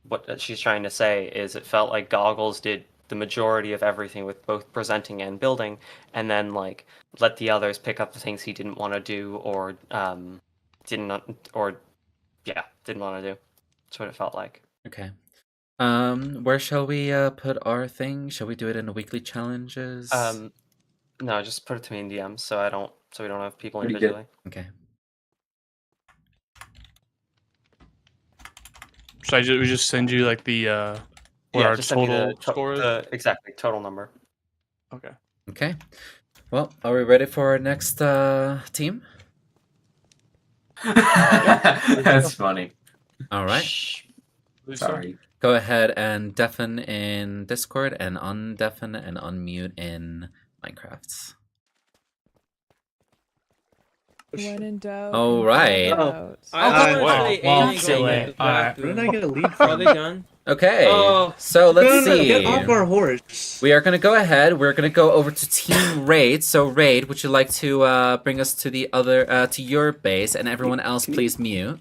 what she's trying to say is it felt like Goggles did the majority of everything with both presenting and building, and then like let the others pick up the things he didn't want to do or didn't want to do. That's what it felt like. Okay. Where shall we put our thing? Shall we do it in the weekly challenges? No, just put it to me in DMs so we don't have people Pretty individually. Okay. Should we just send you like the what our just send me total score is? Exactly, total number. Okay. Okay. Well, are we ready for our next team? That's funny. All right. Shh. Sorry. Go ahead and deafen in Discord and undeafen and unmute in Minecraft. When in doubt. All right. Silly. Where did I get a lead Are from? they done? Okay. Oh. So let's No, see. get off our horse. We are going to go ahead. We're going to go over to Team Raid. So Raid, would you like to bring us to the other to your base, and everyone else please mute.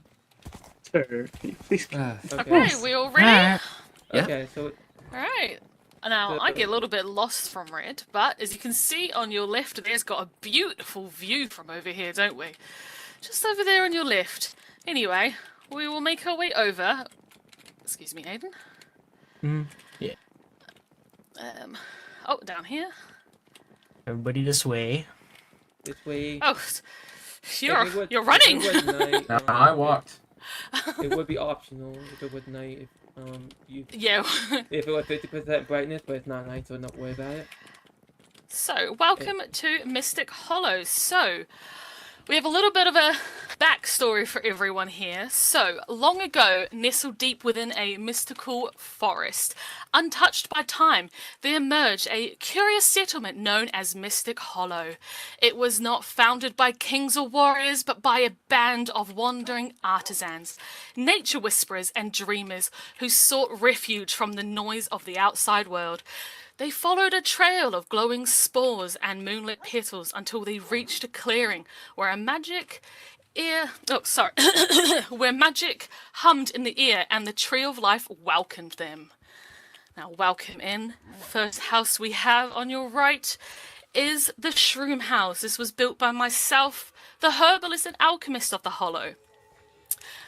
Sir, can you please? Okay, we all ready? Yeah. Okay, so Alright. Now, I get a little bit lost from red, but as you can see on your left, there's got a beautiful view from over here, don't we? Just over there on your left. Anyway, we will make our way over. Excuse me, Aiden. Yeah. Oh, down here. Everybody this way. this way. Oh, You're running. If it was night, No, I walked. it would be optional if it was night. Yeah. If it was 50% brightness, but it's not night, so don't worry about it. So, welcome to Mystic Hollow. So, we have a little bit of a backstory for everyone here. So, long ago, nestled deep within a mystical forest, untouched by time, there emerged a curious settlement known as Mystic Hollow. It was not founded by kings or warriors, but by a band of wandering artisans, nature whisperers and dreamers who sought refuge from the noise of the outside world. They followed a trail of glowing spores and moonlit petals until they reached a clearing where where magic hummed in the ear and the tree of life welcomed them. Now, welcome in. First house we have on your right is the Shroom House. This was built by myself, the herbalist and alchemist of the Hollow.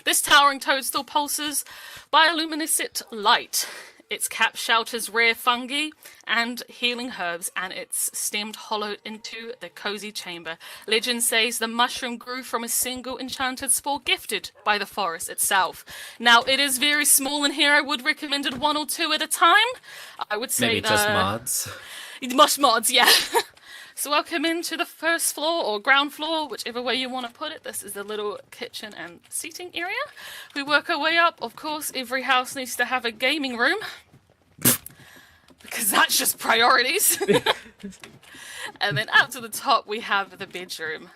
This towering toadstool pulses bioluminescent light. Its cap shelters rare fungi and healing herbs, and it's stemmed hollowed into the cozy chamber. Legend says the mushroom grew from a single enchanted spore gifted by the forest itself. Now, it is very small in here. I would recommend it 1 or 2 at a time. I would say Maybe just mods. Mods, yeah. So welcome into the first floor or ground floor, whichever way you want to put it. This is the little kitchen and seating area. We work our way up. Of course, every house needs to have a gaming room. Because that's just priorities. And then up to the top, we have the bedroom.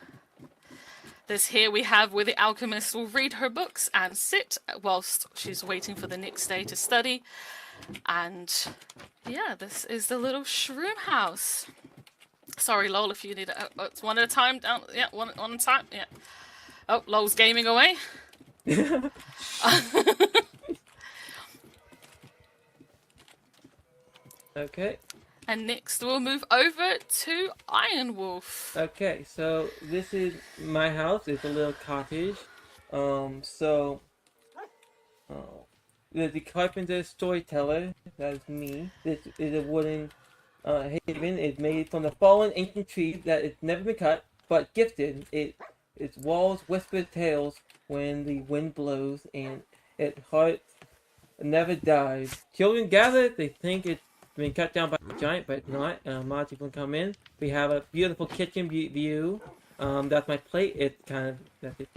This here we have where the alchemist will read her books and sit whilst she's waiting for the next day to study. And yeah, this is the little Shroom House. Sorry, Lol, if you need it. Oh, it's one at a time. Down. Yeah, one at a time. Yeah. Oh, Lol's gaming away. Okay. And next we'll move over to Iron Wolf. Okay, so this is my house. It's a little cottage. There's the carpenter storyteller. That is me. This is a wooden haven. It's made from the fallen ancient trees that it's never been cut, but gifted. Its walls whisper tales when the wind blows, and its heart never dies. Children gather. They think it's been cut down by a giant, but it's not. Lots of people come in. We have a beautiful kitchen view. That's my plate. It's kind of that's it.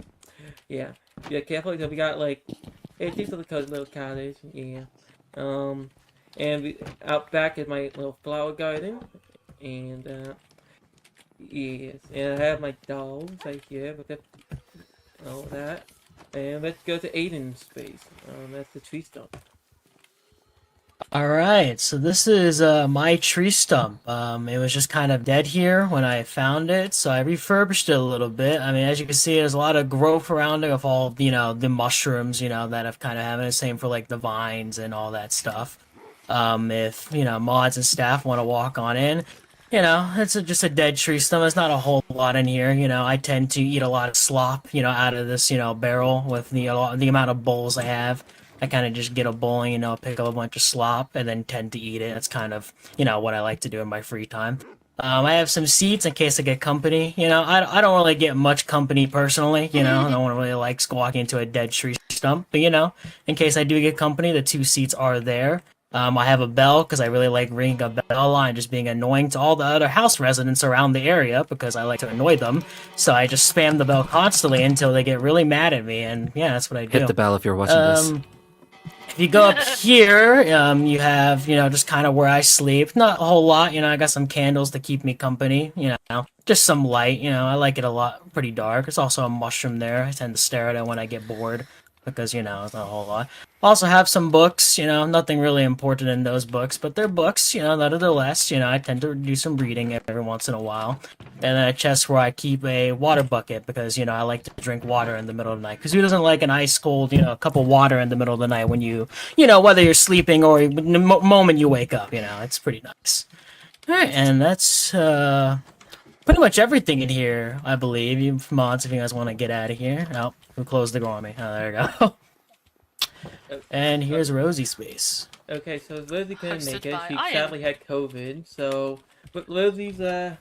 Yeah. Be careful. So we got like it's just a little cottage. Yeah. And out back is my little flower garden, and yes, and I have my dogs right here with all that. And let's go to Aiden's space. That's the tree stump. All right, so this is my tree stump. It was just kind of dead here when I found it, so I refurbished it a little bit. I mean, as you can see, there's a lot of growth around it of all, the mushrooms, that I've kind of having. The same for like the vines and all that stuff. If, mods and staff want to walk on in, it's just a dead tree stump. There's not a whole lot in here. I tend to eat a lot of slop, out of this, barrel with the amount of bowls I have. I kind of just get a bowl, pick up a bunch of slop and then tend to eat it. That's kind of, what I like to do in my free time. I have some seats in case I get company. I don't really get much company personally. I don't really like walking into a dead tree stump. But, in case I do get company, the 2 seats are there. I have a bell because I really like ringing a bell and just being annoying to all the other house residents around the area because I like to annoy them. So I just spam the bell constantly until they get really mad at me. And yeah, that's what I do. Hit the bell if you're watching this. If you go up here, you have, just kind of where I sleep. Not a whole lot, I got some candles to keep me company, just some light, I like it a lot, pretty dark. There's also a mushroom there. I tend to stare at it when I get bored because, it's not a whole lot. Also have some books, nothing really important in those books, but they're books, nevertheless, I tend to do some reading every once in a while. And then a chest where I keep a water bucket because, I like to drink water in the middle of the night. Because who doesn't like an ice cold, cup of water in the middle of the night when you, whether you're sleeping or the moment you wake up, it's pretty nice. All right, and that's pretty much everything in here, I believe. You mods, if you guys want to get out of here. Oh, who closed the door on me? Oh, there you go. And here's Rosie's space. Okay, so Rosie couldn't Hosted make it. by She Ian. sadly had COVID. So, but Rosie's this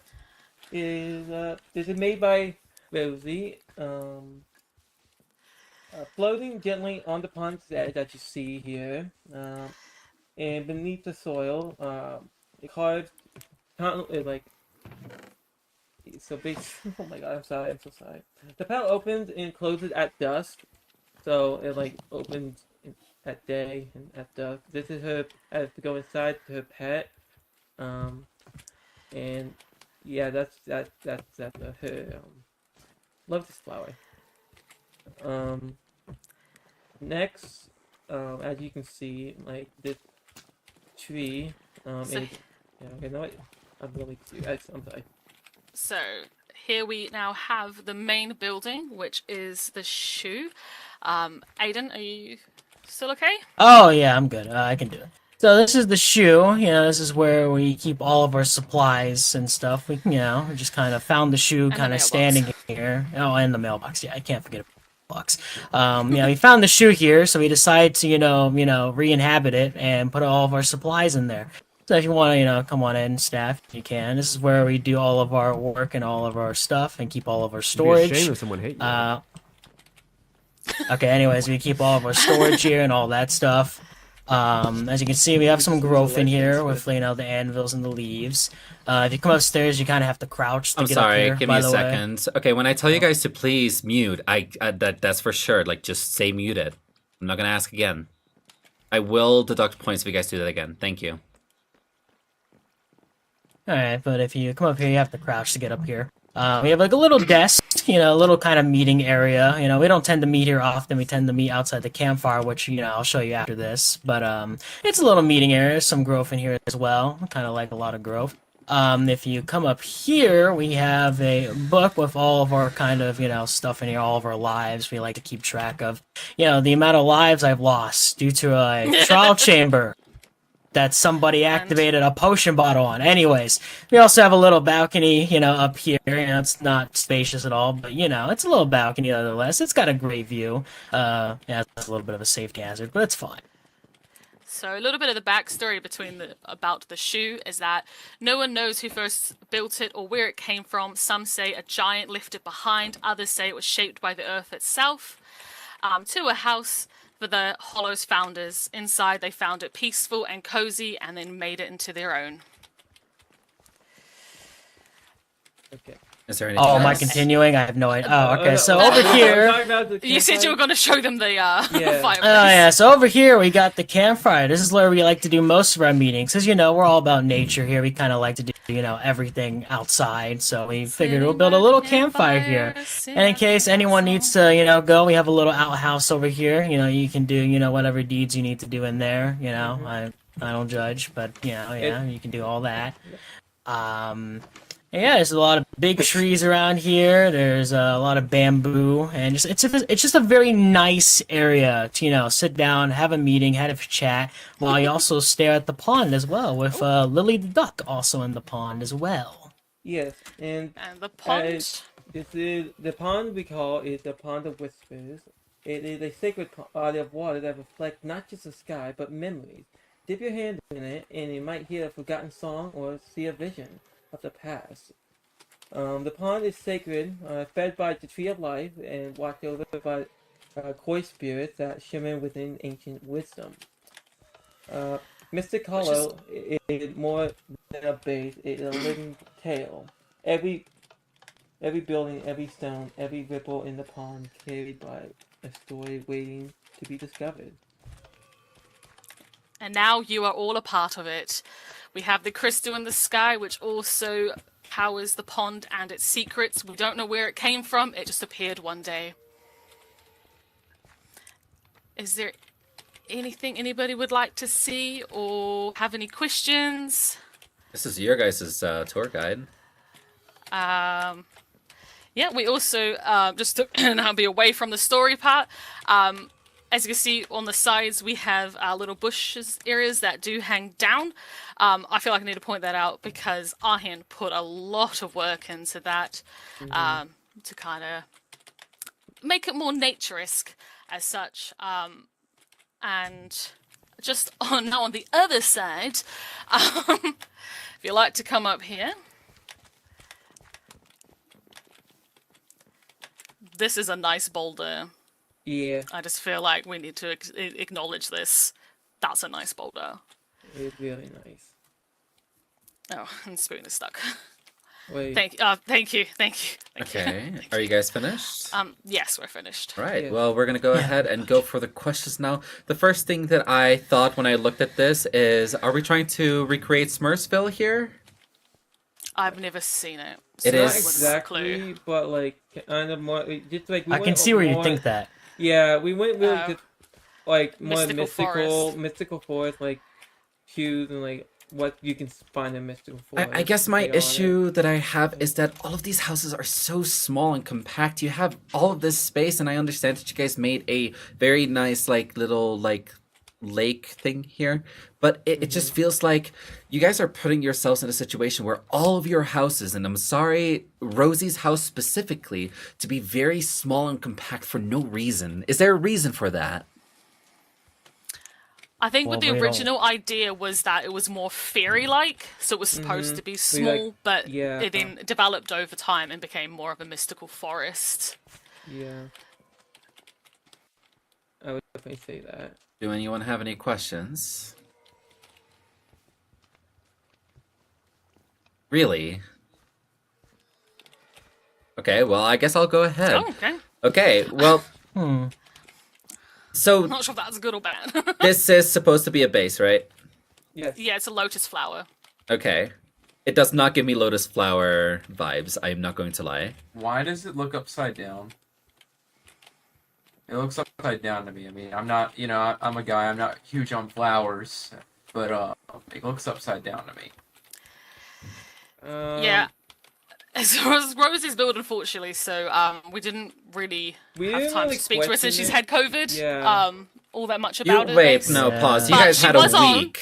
is made by Rosie, floating gently on the pond's edge that you see here, and beneath the soil, carved, like, so basically, oh my god, I'm so sorry. The panel opens and closes at dusk, so it like opens at day and at dusk. This is her as to go inside to her pet, and yeah, that's her. Love this flower. Next, as you can see, like this tree, So- is yeah. Okay, no, I'm really confused. I'm sorry. So here we now have the main building, which is the shoe. Aiden, are you still okay? Oh yeah, I'm good. I can do it. So this is the shoe. You know, this is where we keep all of our supplies and stuff. We, we just kind of found the shoe, And the kind of mailbox. standing here. Oh, and the mailbox. Yeah, I can't forget about the mailbox. We found the shoe here, so we decided to, re-inhabit it and put all of our supplies in there. So if you want to, come on in, staff, you can. This is where we do all of our work and all of our stuff and keep all of our It'd be a storage. shame if someone hate you. Okay, anyways, we keep all of our storage here and all that stuff. As you can see, we have some growth in here with, the anvils and the leaves. If you come upstairs, you kind of have to crouch to I'm get sorry. up here, Give me by a the way. second. Okay, when I tell you guys to please mute, that's for sure. Like, just say muted. I'm not gonna ask again. I will deduct points if you guys do that again. Thank you. Alright, but if you come up here, you have to crouch to get up here. We have like a little desk, a little kind of meeting area. We don't tend to meet here often. We tend to meet outside the campfire, which, I'll show you after this. But it's a little meeting area. Some growth in here as well. Kind of like a lot of growth. If you come up here, we have a book with all of our kind of, stuff in here, all of our lives we like to keep track of. The amount of lives I've lost due to a trial chamber that somebody activated a potion bottle on. Anyways, we also have a little balcony, up here. It's not spacious at all, but, it's a little balcony nonetheless. It's got a great view. Yeah, it's a little bit of a safety hazard, but it's fine. So a little bit of the backstory about the shoe is that no one knows who first built it or where it came from. Some say a giant left it behind. Others say it was shaped by the earth itself. To a house for the Hollow's founders. Inside, they found it peaceful and cozy, and then made it into their own. Okay. Is there anything Oh, else? am I continuing? I have no idea. Oh, okay. So over here. You said you were going to show them the fireplace. Oh yeah, so over here we got the campfire. This is where we like to do most of our meetings. As you know, we're all about nature here. We kind of like to do, everything outside. So we figured we'll build a little campfire here. And in case anyone needs to, go, we have a little outhouse over here. You can do, whatever deeds you need to do in there. I don't judge, but you can do all that. Yeah, there's a lot of big trees around here. There's a lot of bamboo, and it's just a very nice area to sit down, have a meeting, have a chat, while you also stare at the pond as well, with Lily the duck also in the pond as well. Yes, and the pond. This is the pond we call is the Pond of Whispers. It is a sacred body of water that reflects not just the sky but memories. Dip your hand in it, and you might hear a forgotten song or see a vision of the past. The pond is sacred, fed by the tree of life, and watched over by koi spirits that shimmer within ancient wisdom. Mystic Hollow is more than a base; it is a living tale. Every building, every stone, every ripple in the pond carried by a story waiting to be discovered. And now you are all a part of it. We have the crystal in the sky, which also powers the pond and its secrets. We don't know where it came from. It just appeared one day. Is there anything anybody would like to see or have any questions? This is your guys' tour guide. Yeah, we also, just to now be away from the story part, as you can see on the sides, we have little bushes areas that do hang down. I feel like I need to point that out because Ahin put a lot of work into that to kind of make it more nature-esque as such. And just on the other side, if you like to come up here. this is a nice boulder. Yeah, I just feel like we need to acknowledge this. That's a nice boulder. it's really nice. Oh, and spoon is stuck. Wait. Thank you. Okay. Are you guys finished? Yes, we're finished. Right. Yeah. Well, we're gonna go ahead and go for the questions now. The first thing that I thought when I looked at this is, are we trying to recreate Smurfsville here? I've never seen it. It so I is- wouldn't have a exactly, clue. but like kind of more. Just like we I can went see where you more- think that. Yeah, we went with just like more Mystical mystical forest, like hues and like what you can find in mystical forest. I guess my like, on it. issue that I have is that all of these houses are so small and compact. You have all of this space, and I understand that you guys made a very nice, like, little, like, lake thing here, but it just feels like you guys are putting yourselves in a situation where all of your houses, and I'm sorry, Rosie's house specifically, to be very small and compact for no reason. Is there a reason for that? I think Well, with the we don't- original idea was that it was more fairy-like, so it was supposed to be small, but yeah. it then developed over time and became more of a mystical forest. Yeah, I would definitely say that. Do anyone have any questions? Really? Okay, well, I guess I'll go ahead. Oh, okay. Okay, well, so Not sure if that's good or bad. this is supposed to be a base, right? Yes. Yeah, it's a lotus flower. Okay. It does not give me lotus flower vibes, I am not going to lie. Why does it look upside down? It looks upside down to me. I mean, I'm not, you know, I'm a guy, I'm not huge on flowers, but it looks upside down to me. Yeah. So Rosie's build, unfortunately, so we didn't really We have didn't time really to speak to her since question she's it. had COVID. Yeah. All that much You about it. wait, base. no, pause. You But guys she had a was on. week.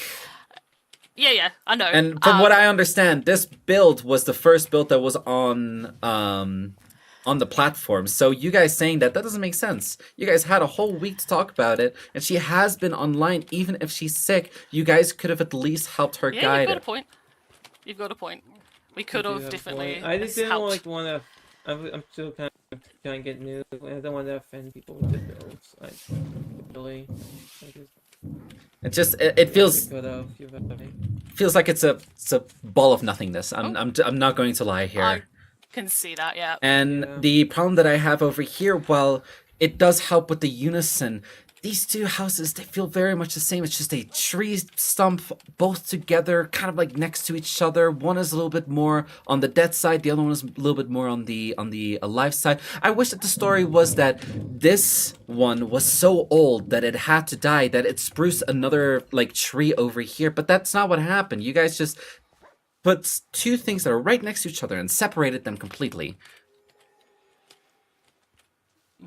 Yeah, I know. And from what I understand, this build was the first build that was on the platform. So you guys saying that doesn't make sense. You guys had a whole week to talk about it, and she has been online. Even if she's sick, you guys could have at least helped her Yeah, guide you've got a it. point. You've got a point. We could have definitely. I just didn't helped. like want to. I'm still kind of trying to get new. I don't want to offend people with the builds. Like, really. It feels Could have. You're right. feels like it's a ball of nothingness. I'm not going to lie here. I can see that. Yeah. And the problem that I have over here, while it does help with the unison, these two houses, they feel very much the same. It's just a tree stump, both together, kind of like next to each other. One is a little bit more on the dead side, the other one is a little bit more on the alive side. I wish that the story was that this one was so old that it had to die, that it spruced another like tree over here, but that's not what happened. You guys just put two things that are right next to each other and separated them completely.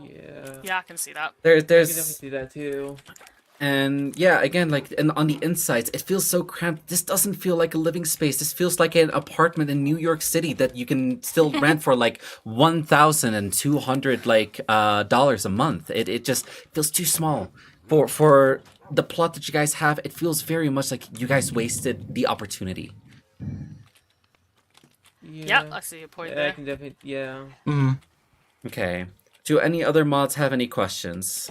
Yeah. Yeah, I can see that. I can There's definitely see that too. And yeah, again, like, and on the insides, it feels so cramped. This doesn't feel like a living space. This feels like an apartment in New York City that you can still rent for like $1,200 dollars a month. It just feels too small for the plot that you guys have. It feels very much like you guys wasted the opportunity. Yeah. I see your point I there. can definitely. Yeah. Okay. Do any other mods have any questions?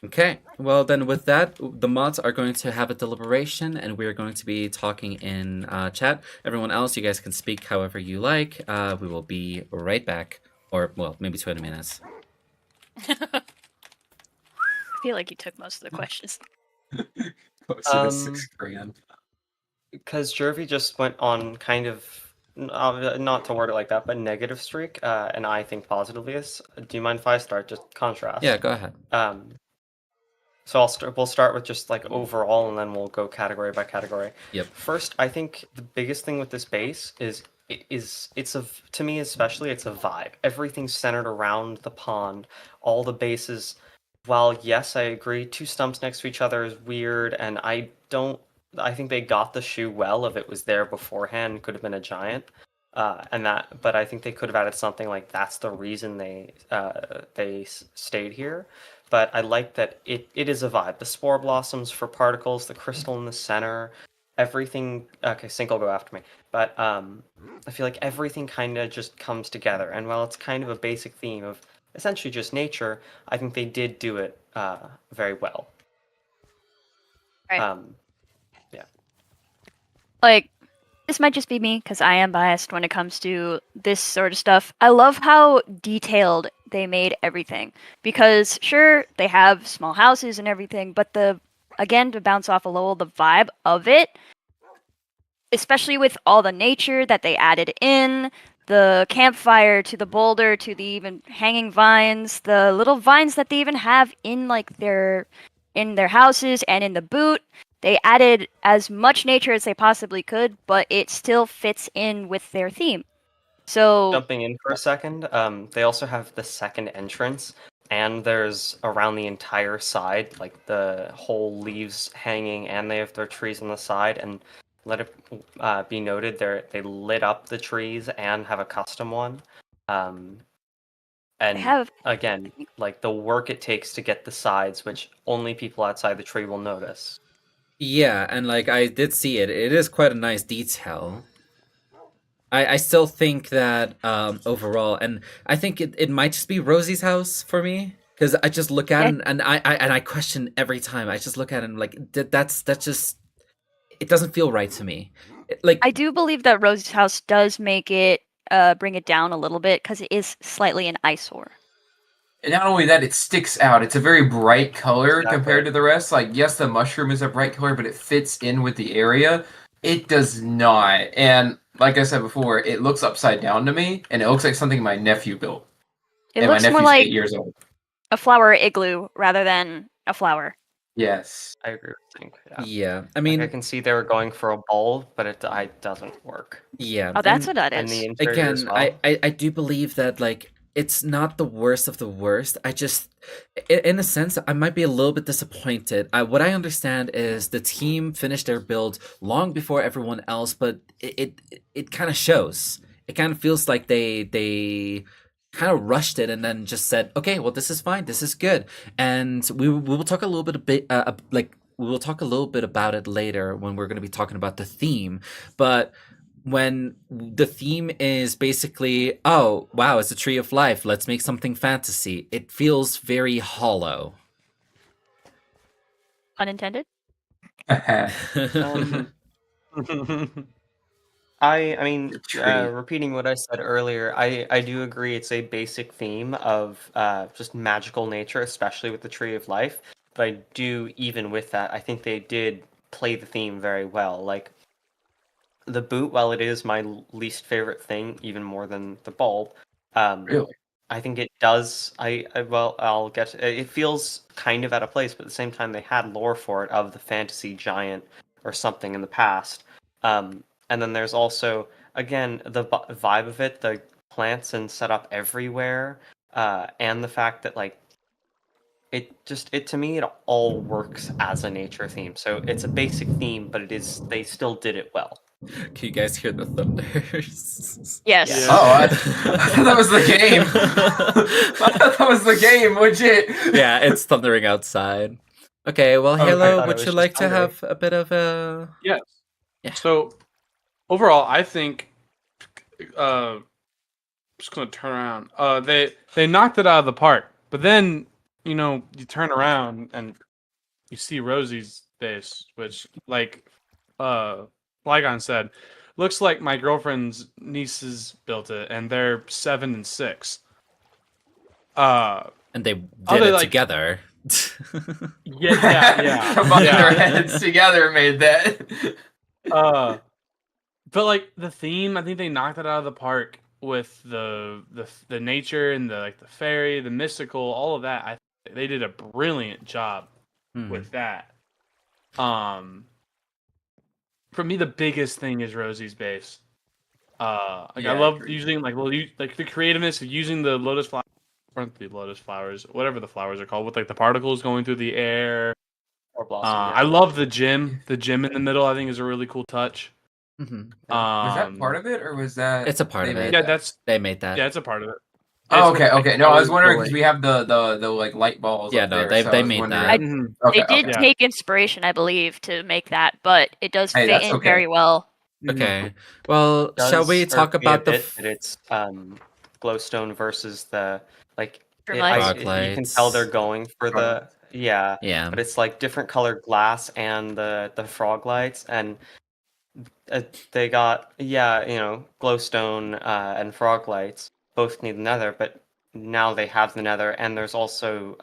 Okay, well then with that, the mods are going to have a deliberation and we're going to be talking in chat. Everyone else, you guys can speak however you like. We will be right back. Or, well, maybe 20 minutes. I feel like you took most of the questions. So the $6,000. Because Jervy just went on kind of, not to word it like that, but negative streak, and I think positively is. Do you mind if I start? Just contrast. Yeah, go ahead. So we'll start with just like overall, and then we'll go category by category. Yep. First, I think the biggest thing with this base is to me especially, it's a vibe. Everything's centered around the pond. All the bases. While yes, I agree, two stumps next to each other is weird, and I think they got the shoe well. If it was there beforehand, could have been a giant. But I think they could have added something like that's the reason they stayed here. But I like that it is a vibe. The spore blossoms for particles, the crystal in the center, everything. Okay, Sync will go after me, but I feel like everything kind of just comes together. And while it's kind of a basic theme of essentially just nature, I think they did do it very well. Right. Yeah. Like, this might just be me because I am biased when it comes to this sort of stuff. I love how detailed they made everything because sure they have small houses and everything, but again, to bounce off a little, the vibe of it, especially with all the nature that they added in, the campfire to the boulder to the even hanging vines, the little vines that they even have in like their houses and in the boot. They added as much nature as they possibly could, but it still fits in with their theme. So Jumping in for a second, they also have the second entrance, and there's around the entire side, like the whole leaves hanging, and they have their trees on the side. And let it be noted, they lit up the trees and have a custom one. And again, like the work it takes to get the sides, which only people outside the tree will notice. Yeah, and like I did see it. It is quite a nice detail. I still think that overall, and I think it might just be Rosie's house for me because I just look at it and I question every time. I just look at it and like that's just it doesn't feel right to me. Like I do believe that Rosie's house does make it bring it down a little bit because it is slightly an eyesore. And not only that, it sticks out. It's a very bright color compared to the rest. Like, yes, the mushroom is a bright color, but it fits in with the area. It does not. And like I said before, it looks upside down to me, and it looks like something my nephew built. It and looks my more nephew's like 8 years old. a flower igloo rather than a flower. Yes. I agree with Sync. Yeah, I mean, like I can see they were going for a bulb, but it doesn't work. Yeah. Oh, that's and- what that And is. the interior as Again, well. I do believe that like it's not the worst of the worst. I just, in a sense, I might be a little bit disappointed. What I understand is the team finished their build long before everyone else, but it kind of shows. It kind of feels like they kind of rushed it and then just said, okay, well, this is fine, this is good, and we will talk a little bit like we will talk a little bit about it later when we're going to be talking about the theme, but when the theme is basically, oh wow, it's a tree of life, let's make something fantasy, it feels very hollow. Unintended. I mean, repeating what I said earlier, I do agree it's a basic theme of just magical nature, especially with the Tree of Life. But I do, even with that, I think they did play the theme very well. Like, the boot, while it is my least favorite thing, even more than the bulb, Really? I think it does. Well, I'll get. It feels kind of out of place, but at the same time, they had lore for it of the fantasy giant or something in the past. And then there's also, again, the vibe of it, the plants and setup everywhere, and the fact that like it to me it all works as a nature theme. So it's a basic theme, but they still did it well. Can you guys hear the thunders? Yes. Yeah. Oh, I thought that was the game. I thought that was the game, legit. Yeah, it's thundering outside. Okay, well, Okay, I Halo, thought it would was you just like to thundering. have a bit of a... Yes. Yeah. So overall, I think just gonna turn around. They knocked it out of the park, but then you turn around and you see Rosie's face, which Flygon said, looks like my girlfriend's nieces built it, and they're 7 and 6. And they did Other, it like- together. Yeah. Combined Yeah. their heads together made that. But like the theme, I think they knocked it out of the park with the nature and the fairy, the mystical, all of that. They did a brilliant job with that. For me, the biggest thing is Rosie's base. Yeah, I love using the creativeness of using the lotus flowers, whatever the flowers are called, with the particles going through the air. Or blossom. I love the gym. The gym in the middle, I think, is a really cool touch. Mm-hmm. Was that part of it, or was that? It's a part of it. Yeah, They made that. Yeah, it's a part of it. Oh, It's okay, like okay. No, I was colors wondering because going. we have the like light balls. Yeah, up no, there, they- so they I was made wondering- that. Mhm. Okay, They did okay. take inspiration, I believe, to make that, but it does Hey, fit that's in okay. very well. Mhm. Okay. Well, shall we Does talk irk me a about the bit that it's glowstone versus the like From Frog you can tell they're lights? going for the yeah, Yeah. but it's like different colored glass and the frog lights, and they got glowstone and frog lights both need the nether, but now they have the nether, and there's also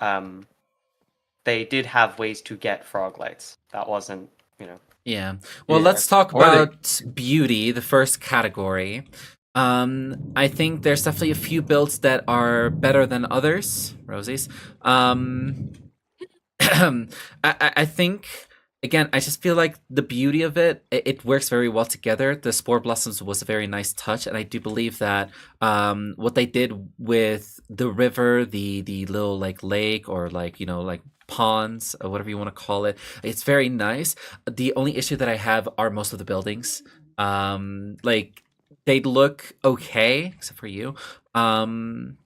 they did have ways to get frog lights. That wasn't Yeah. Well, Yeah. let's talk Or they- about beauty, the first category. I think there's definitely a few builds that are better than others. Rosies. I think again, I just feel like the beauty of it works very well together. The spore blossoms was a very nice touch, and I do believe that what they did with the river, the little like lake or like like ponds or whatever you want to call it, it's very nice. The only issue that I have are most of the buildings. Like they look okay except for you. And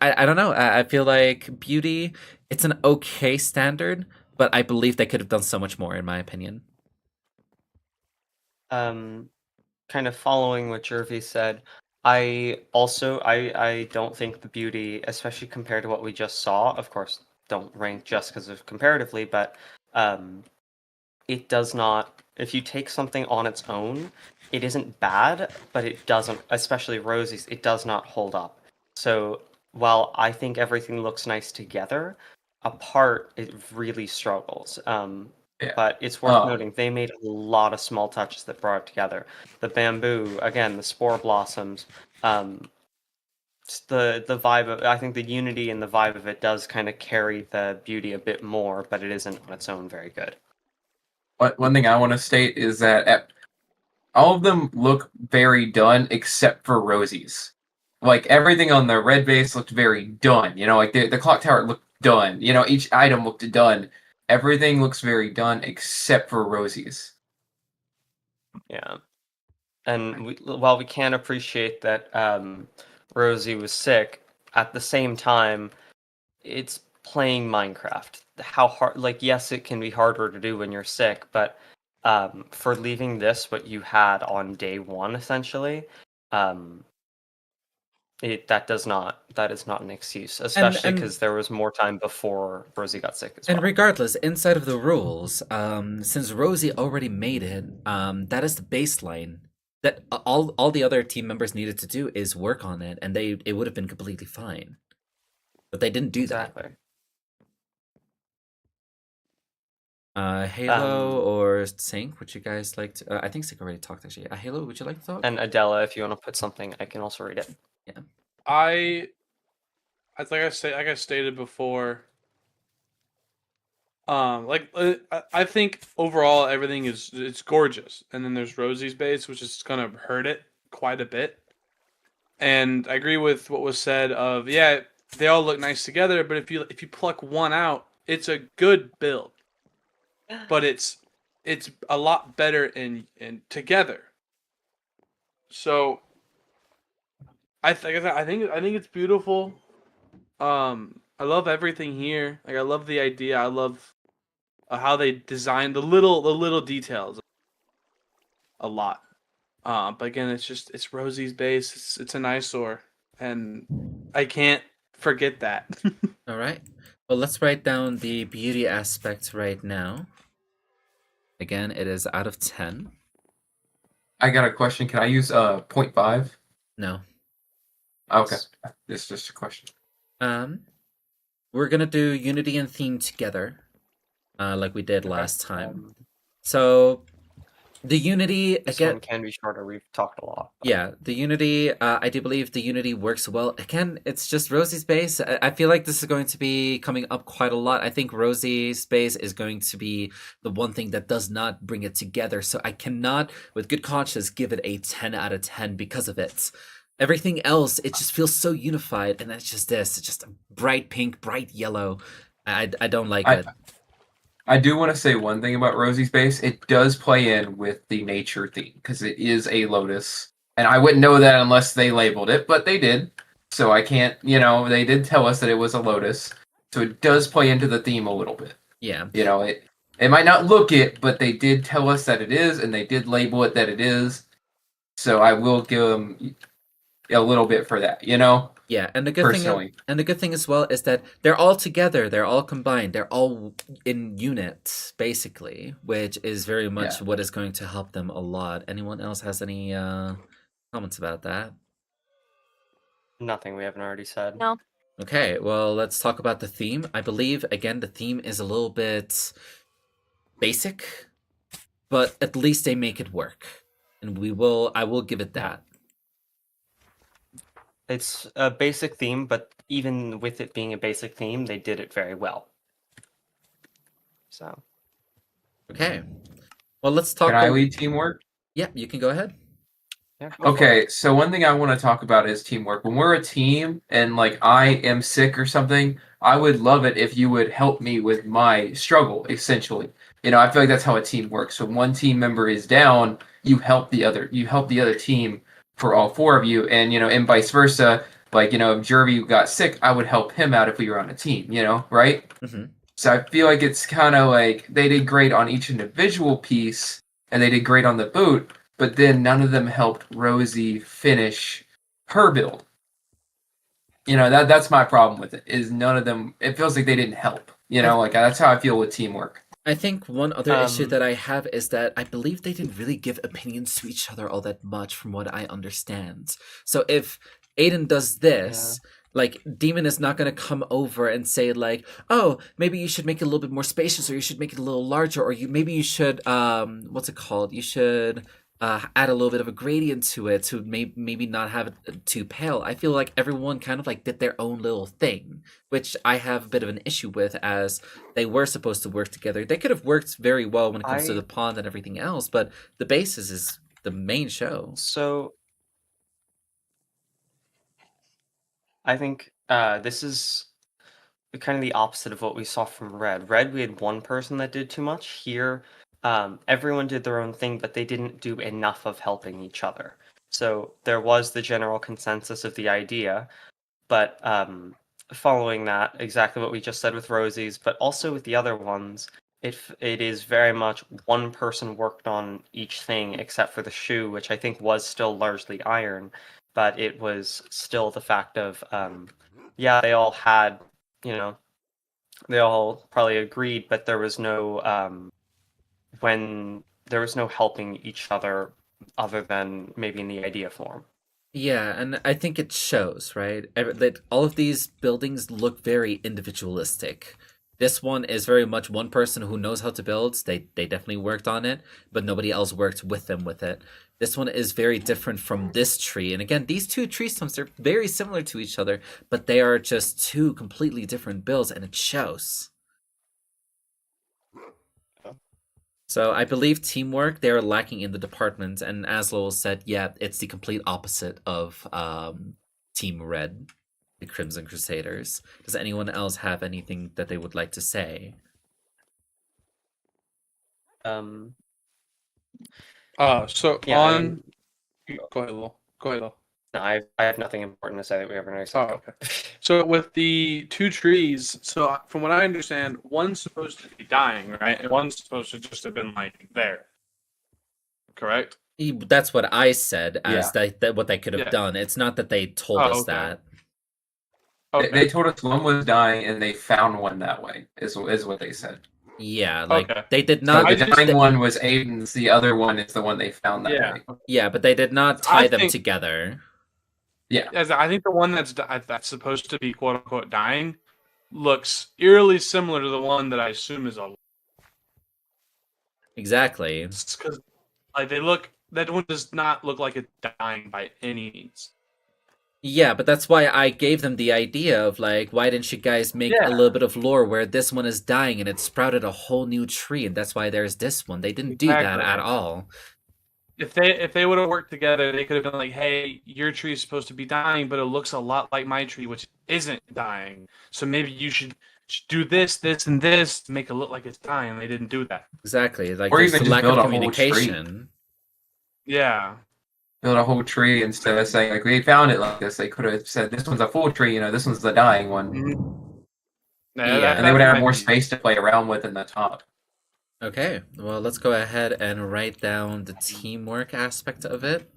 I don't know. I feel like beauty, it's an okay standard, but I believe they could have done so much more, in my opinion. kind of following what Jervy said. I don't think the beauty, especially compared to what we just saw, of course, don't rank just because of comparatively, but it does not. If you take something on its own, it isn't bad, but it doesn't, especially Rosie's, it does not hold up. So while I think everything looks nice together, apart it really struggles. Yeah. But it's worth noting they made a lot of small touches that brought it together. The bamboo, again, the spore blossoms, the vibe of, I think the unity and the vibe of it does kind of carry the beauty a bit more, but it isn't on its own very good. One thing I want to state is that all of them look very done except for Rosie's. Like everything on the red base looked very done. Like the clock tower looked done. Each item looked done. Everything looks very done except for Rosie's. Yeah, and while we can appreciate that Rosie was sick, at the same time, it's playing Minecraft. How hard? Like, yes, it can be harder to do when you're sick, but for leaving this what you had on day one, essentially, that is not an excuse, especially because there was more time before Rosie got sick as well. And regardless, inside of the rules, since Rosie already made it, that is the baseline. That all the other team members needed to do is work on it, and it would have been completely fine. But they didn't do Exactly. that. Halo or Sync, would you guys like to? I think Sync already talked actually. Halo, would you like to talk? And Adela, if you want to put something, I can also read it. Yeah. Like I stated before. I think overall everything it's gorgeous, and then there's Rosie's base, which is gonna hurt it quite a bit. And I agree with what was said of they all look nice together, but if you pluck one out, it's a good build, but it's a lot better in together. So I think it's beautiful. I love everything here. Like I love the idea. I love how they designed the little details a lot. But again, it's Rosie's base. It's an eyesore, and I can't forget that. All right. Well, let's write down the beauty aspect right now. Again, it is out of 10. I got a question. Can I use 0.5? No. Okay, it's just a question. We're gonna do Unity and Theme together, like we did last time. So, the Unity This again one can be shorter. We've talked a lot. Yeah, the Unity. I do believe the Unity works well. Again, it's just Rosie's base. I feel like this is going to be coming up quite a lot. I think Rosie's base is going to be the one thing that does not bring it together. So I cannot, with good conscience, give it a 10 out of 10 because of it. Everything else, it just feels so unified, and that's just this. It's just a bright pink, bright yellow. I don't like it. I do want to say one thing about Rosie's base. It does play in with the nature theme because it is a lotus, and I wouldn't know that unless they labeled it, but they did. so I can't. They did tell us that it was a lotus, so it does play into the theme a little bit. Yeah. It might not look it, but they did tell us that it is, and they did label it that it is. So I will give them a little bit for that. Yeah, and the good Personally. thing as well is that they're all together, they're all combined, they're all in unit basically, which is very much what is going to help them a lot. Anyone else has any comments about that? Nothing we haven't already said. No. Okay, well, let's talk about the theme. I believe again the theme is a little bit basic, but at least they make it work. And I will give it that. It's a basic theme, but even with it being a basic theme, they did it very well. So. Okay. Well, let's talk. Can I lead teamwork? Yeah, you can go ahead. Yeah, okay, so one thing I want to talk about is teamwork. When we're a team and like I am sick or something, I would love it if you would help me with my struggle, essentially. I feel like that's how a team works. So one team member is down, you help the other team for all four of you, and vice versa. Like, if Jervy got sick, I would help him out if we were on a team, right? Mm-hmm. So I feel like it's kind of like they did great on each individual piece, and they did great on the boot, but then none of them helped Rosie finish her build. That's my problem with it, is none of them, it feels like they didn't help. Like that's how I feel with teamwork. I think one other issue that I have is that I believe they didn't really give opinions to each other all that much from what I understand. So if Aiden does this, like Demon is not going to come over and say like, oh, maybe you should make it a little bit more spacious, or you should make it a little larger, or maybe you should, what's it called? You should add a little bit of a gradient to it to maybe not have it too pale. I feel like everyone kind of like did their own little thing, which I have a bit of an issue with, as they were supposed to work together. They could have worked very well when it comes to the pond and everything else, but the basis is the main show. So I think this is kind of the opposite of what we saw from Red. Red, we had one person that did too much. Here, everyone did their own thing, but they didn't do enough of helping each other. So there was the general consensus of the idea, but following that, exactly what we just said with Rosie's, but also with the other ones, it is very much one person worked on each thing except for the shoe, which I think was still largely iron, but it was still the fact of, they all had, they all probably agreed, but there was no, when there was no helping each other than maybe in the idea form. Yeah, and I think it shows, right? That all of these buildings look very individualistic. This one is very much one person who knows how to build. They definitely worked on it, but nobody else worked with them with it. This one is very different from this tree. And again, these two tree stumps are very similar to each other, but they are just two completely different builds, and it shows. So I believe teamwork, they're lacking in the department, and as Lowell said, yeah, it's the complete opposite of Team Red, the Crimson Crusaders. Does anyone else have anything that they would like to say? Go ahead, Lowell. No, I have nothing important to say that we haven't already said. Oh, okay. So with the two trees, so from what I understand, one's supposed to be dying, right? And one's supposed to just have been like there. Correct? That's what I said as that what they could have done. It's not that they told us that. Okay. They told us one was dying and they found one that way, is what they said. Yeah, like they did not. So the dying one was Aiden's, the other one is the one they found that way. Yeah, but they did not tie them together. Yeah, as I think the one that's supposed to be quote unquote dying looks eerily similar to the one that I assume is a. Exactly. Because like that one does not look like it's dying by any means. Yeah, but that's why I gave them the idea of like, why didn't you guys make a little bit of lore where this one is dying and it sprouted a whole new tree, and that's why there's this one. They didn't do that at all. If they would have worked together, they could have been like, hey, your tree is supposed to be dying, but it looks a lot like my tree, which isn't dying. So maybe you should do this, and this to make it look like it's dying. They didn't do that. Exactly. Like, or there's even lack just build of a whole communication. Yeah. build a whole tree instead of saying like we found it like this. They could have said this one's a full tree, this one's the dying one, Yeah. and they would that have might more be- space to play around with in the top. Okay, well, let's go ahead and write down the teamwork aspect of it.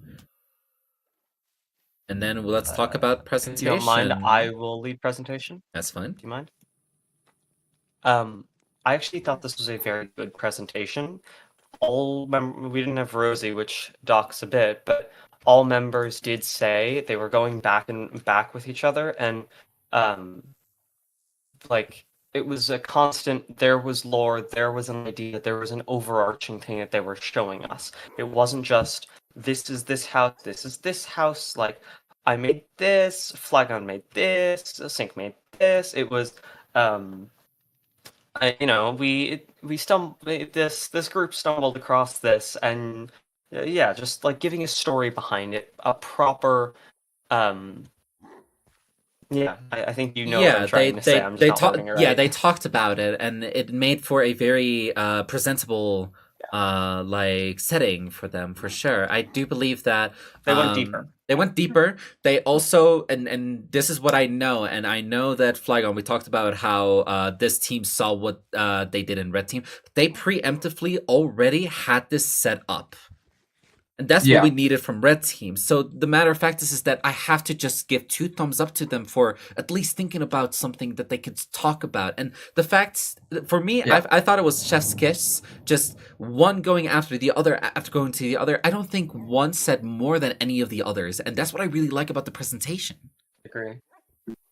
And then let's talk about If presentation. you don't mind, I will lead presentation. That's fine. Do you mind? I actually thought this was a very good presentation. We didn't have Rosie, which docks a bit, but all members did say they were going back and back with each other, and like it was a constant. There was lore, there was an idea, there was an overarching thing that they were showing us. It wasn't just this is this house, this is this house. Like I made this, Flagon made this, Sync made this. It was this group stumbled across this, and yeah, just like giving a story behind it, a proper I think you know what I'm trying to say. I'm just not wording it right. they talked about it, and it made for a very presentable like setting for them for sure. I do believe that They went deeper. They went deeper. They also, and this is what I know, and I know that Flagon, we talked about how this team saw what they did in Red Team. They preemptively already had this set up. And that's what we needed from Red Team. So the matter of fact is that I have to just give 2 thumbs up to them for at least thinking about something that they could talk about. And the facts, for me, I thought it was chef's kiss, just one going after the other, after going to the other. I don't think one said more than any of the others. And that's what I really like about the presentation. Agree.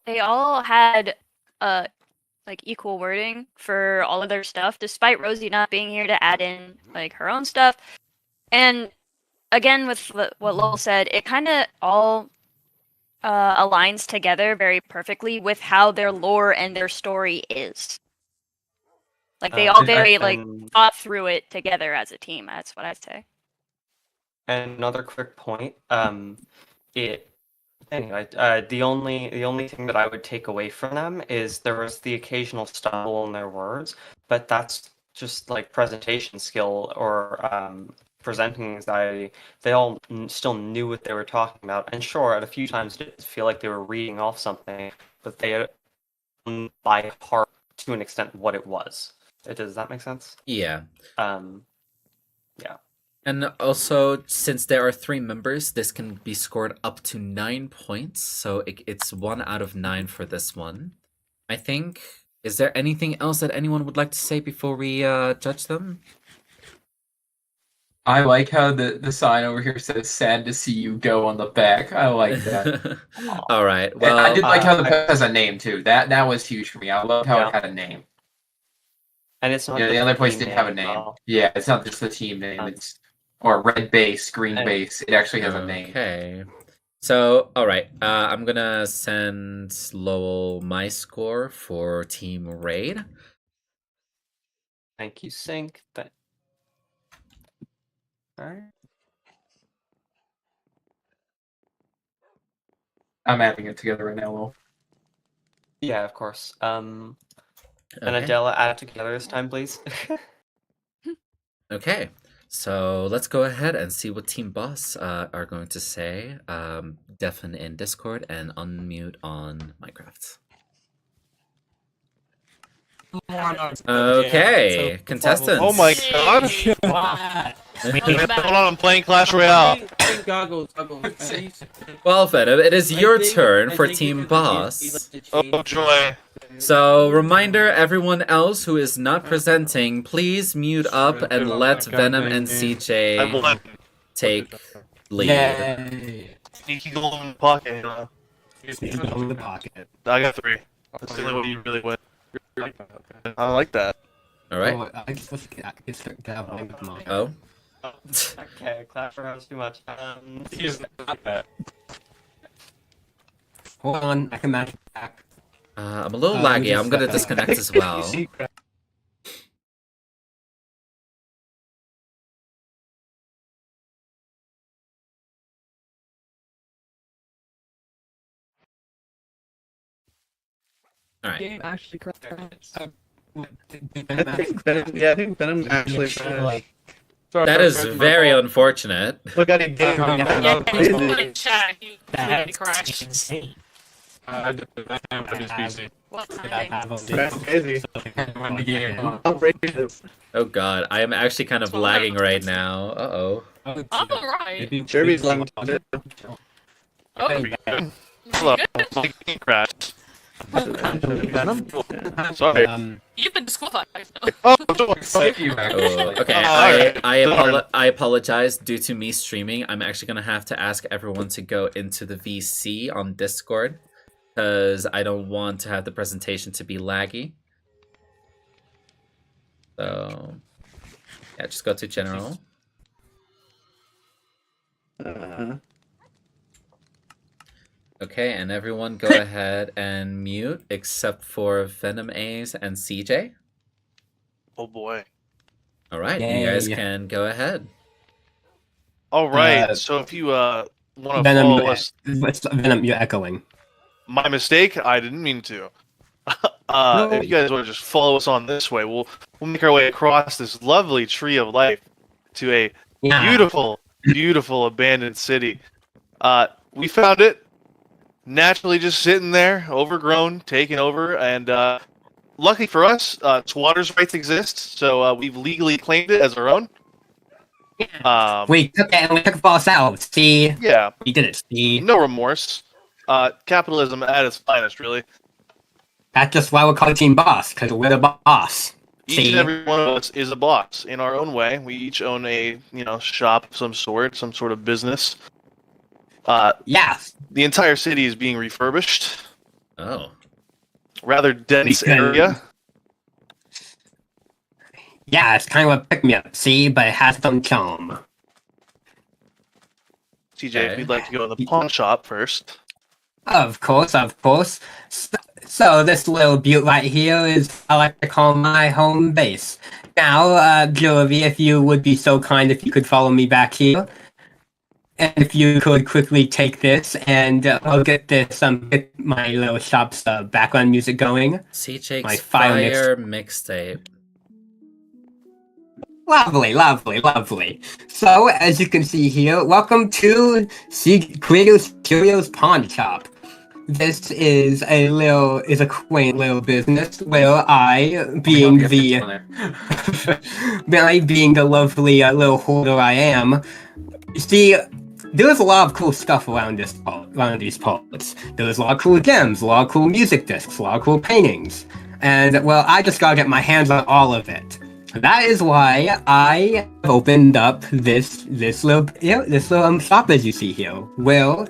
They all had like equal wording for all of their stuff, despite Rosie not being here to add in like her own stuff. And again, with what Lowell said, it kind of all aligns together very perfectly with how their lore and their story is. Like they all very thought through it together as a team. That's what I'd say. And another quick point. The only thing that I would take away from them is there was the occasional stumble in their words, but that's just like presentation skill or presenting anxiety. They all still knew what they were talking about, and sure, at a few times it did feel like they were reading off something, but they had by heart to an extent what it was. Does that make sense? Yeah. Yeah. And also, since there are 3 members, this can be scored up to 9 points. So it's 1 out of 9 for this one. I think. Is there anything else that anyone would like to say before we judge them? I like how the sign over here says "Sad to see you go" on the back. I like that. All right. Well, and I did like how the place has a name too. That was huge for me. I loved how it had a name. And it's not. The other place didn't have a name. Yeah, it's not just the team name. It's red base, green base. It actually has a name. Okay. So, all right. I'm gonna send Lowell my score for Team Raid. Thank you, Sync. Alright. I'm adding it together right now, Lowell. Yeah, of course. And Adela, add it together this time, please. Okay. So let's go ahead and see what Team Boss are going to say. Deafen in Discord and unmute on Minecraft. Okay, contestants. Oh my god! Hold on, I'm playing Clash Royale. Well, then, it is your turn for Team Boss. Oh joy. So, reminder, everyone else who is not presenting, please mute up and let Venom and CJ take lead. Sneaky gold in the pocket. Sneaky gold in the pocket. I got 3. That's the only way you really win. I like that. Alright. Oh. Okay, Clash Royale's too much. He's not that. Hold on, I can match back. I'm a little laggy. I'm gonna disconnect as well. All right. Game actually correct. I think Venom actually. Sorry, That is very unfortunate. Look at it. Yeah, Crazy. someone in chat, you completely That's crashed. insane. I did that with his PC. What I timing? have on That's crazy. run the game. Outrageous. Oh god, I am actually kind of Well, lagging right now. Uh-oh. I'm alright. Jerby's long. Oh, Hello. My game crashed. Sorry. you've been disqualified. Oh, don't Skip you, actually. Oh, okay, Alright. I apologize. Due to me streaming, I'm actually gonna have to ask everyone to go into the VC on Discord because I don't want to have the presentation to be laggy. So yeah, just go to general. Okay, and everyone go ahead and mute except for Venom A's and CJ. Oh boy. All right, you guys Yay. can go ahead. All right. So if you want to Venom, follow us, Venom, you're echoing. my mistake. I didn't mean to. If you guys want to just follow us on this way, we'll make our way across this lovely tree of life to a beautiful abandoned city. We found it naturally just sitting there, overgrown, taken over, and lucky for us, squatters' rights exist, so we've legally claimed it as our own. We took it and we took it for ourselves. See, Yeah, we did it. See, no remorse. Capitalism at its finest, really. that's just why we're called Team Boss, because we're the boss. Each See, and every one of us is a boss in our own way. We each own a shop of some sort, some sort of business. yeah, The entire city is being refurbished. Oh. Rather dense can- area. yeah, it's kind of a pick me up. See, but it has some charm. TJ, Okay. if you'd like to go in the pawn shop first. Of course, of course. So this little butte right here is I like to call my home base. Now, Jovi, if you would be so kind, if you could follow me back here. And if you could quickly take this, and I'll get this, get my little shop's background music going. My CJ's fire Fire mixtape. Lovely, lovely, lovely. So, as you can see here, welcome to Creative Studios Pawn Shop. This is a quaint little business where I, being the lovely little hoarder I am, see, there's a lot of cool stuff around these parts. There's a lot of cool gems, a lot of cool music discs, a lot of cool paintings, and well, I just gotta get my hands on all of it. That is why I opened up this little shop as you see here. Where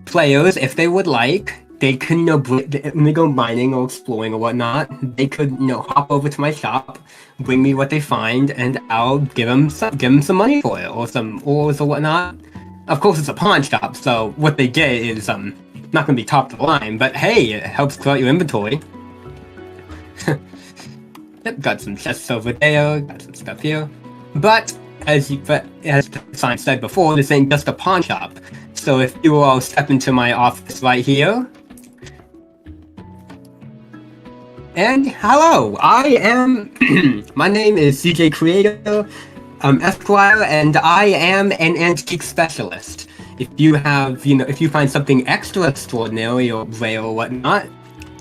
players, if they would like, they can when they go mining or exploring or whatnot, they could hop over to my shop, bring me what they find, and I'll give them some money for it or some ores or whatnot. Of course, it's a pawn shop, so what they get is not gonna be top of the line, but hey, it helps clear out your inventory. Yep, got some chests over there, got some stuff here. But as the sign said before, this ain't just a pawn shop. So if you all step into my office right here. And hello, I am my name is CJ Creator, Esquire, and I am an antique specialist. If you have if you find something extra extraordinary or rare or whatnot,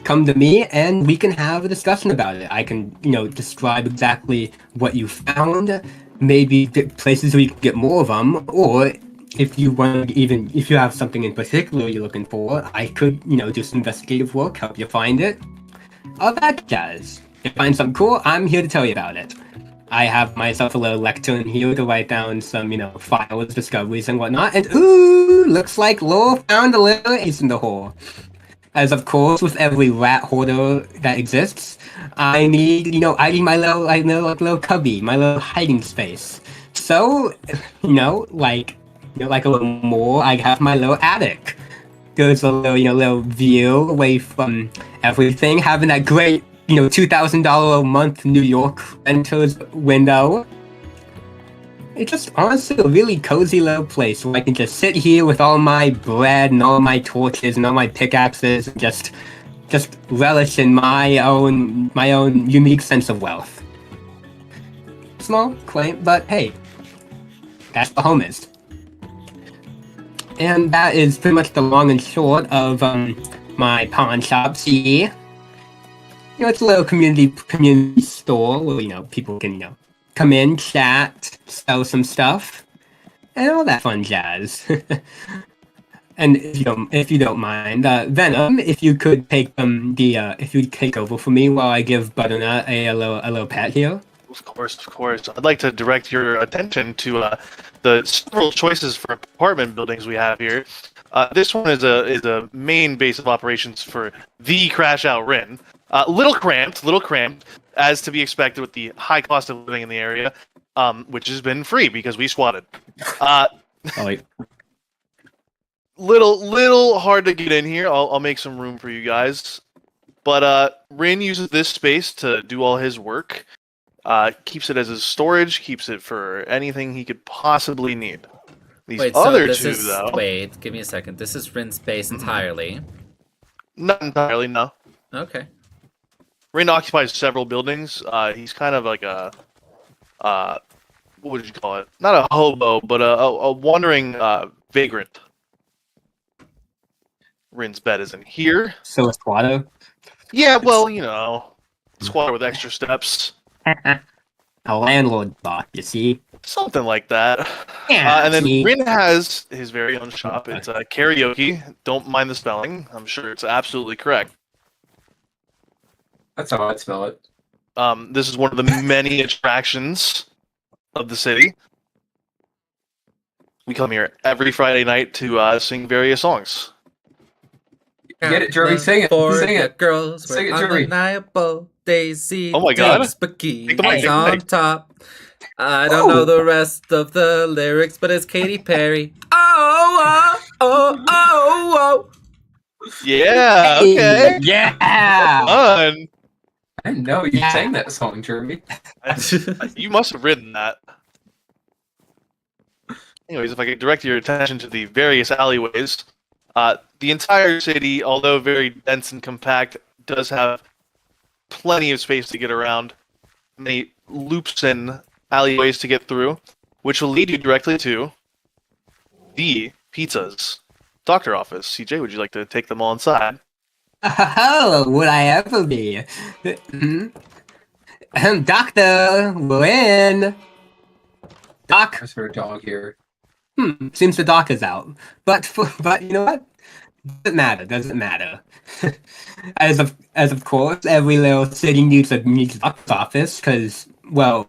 come to me and we can have a discussion about it. I can, describe exactly what you found, maybe places where you can get more of them, or if you if you have something in particular you're looking for, I could, do some investigative work, help you find it. All that jazz. If you find something cool, I'm here to tell you about it. I have myself a little lectern here to write down some, files, discoveries, and whatnot, and ooh, looks like Laura found a little ace in the hole. As of course, with every rat hoarder that exists, I need my little cubby, my little hiding space. So, like a little more, I have my little attic. There's a little view away from everything, having that great, $2,000 a month New York renter's window. It's just honestly a really cozy little place where I can just sit here with all my bread and all my torches and all my pickaxes and just relish in my own unique sense of wealth. Small, quaint, but hey, That's the home is. And that is pretty much the long and short of my pawn shop. See, it's a little community store where people can come in, chat, sell some stuff, and all that fun jazz. And if you don't mind, Venom, if you could take if you take over for me while I give Butternut a little pat here. Of course. I'd like to direct your attention to the several choices for apartment buildings we have here. This one is a main base of operations for the Crash Out Rin. Little cramped, as to be expected with the high cost of living in the area, which has been free because we squatted. Little hard to get in here. I'll make some room for you guys. But Rin uses this space to do all his work. Keeps it as his storage, keeps it for anything he could possibly need. These other two, though... Wait, give me a second. This is Rin's space entirely? Not entirely, no. Okay. Rin occupies several buildings. He's kind of like a... what would you call it? Not a hobo, but a wandering vagrant. Rin's bed is in here. So a squatter? Yeah, well, squatter with extra steps. A landlord bot, you see? Something like that. Yeah, and then see? Rin has his very own shop. It's karaoke. Don't mind the spelling. I'm sure it's absolutely correct. That's how I'd spell it. This is one of the many attractions of the city. We come here every Friday night to sing various songs. Get it, Jeremy. Sing it. Sing it. Girls Sing it, were Jeremy. undeniable. Daisy. Oh my God. Bikini Take the mic. on top. I don't know the rest of the lyrics, but it's Katy Perry. Oh, oh, oh, oh. Yeah. Okay. Yeah. Fun. I didn't know you sang that song, Jeremy. You must have written that. Anyways, if I could direct your attention to the various alleyways, the entire city, although very dense and compact, does have plenty of space to get around. Many loops and alleyways to get through, which will lead you directly to the Pizza's doctor office. CJ, would you like to take them all inside? Oh, would I ever be? Doctor, we're in. Doc. There's her dog here. Seems the doc is out. But you know what? Doesn't matter. as of course, every little city needs a doctor's office, because, well,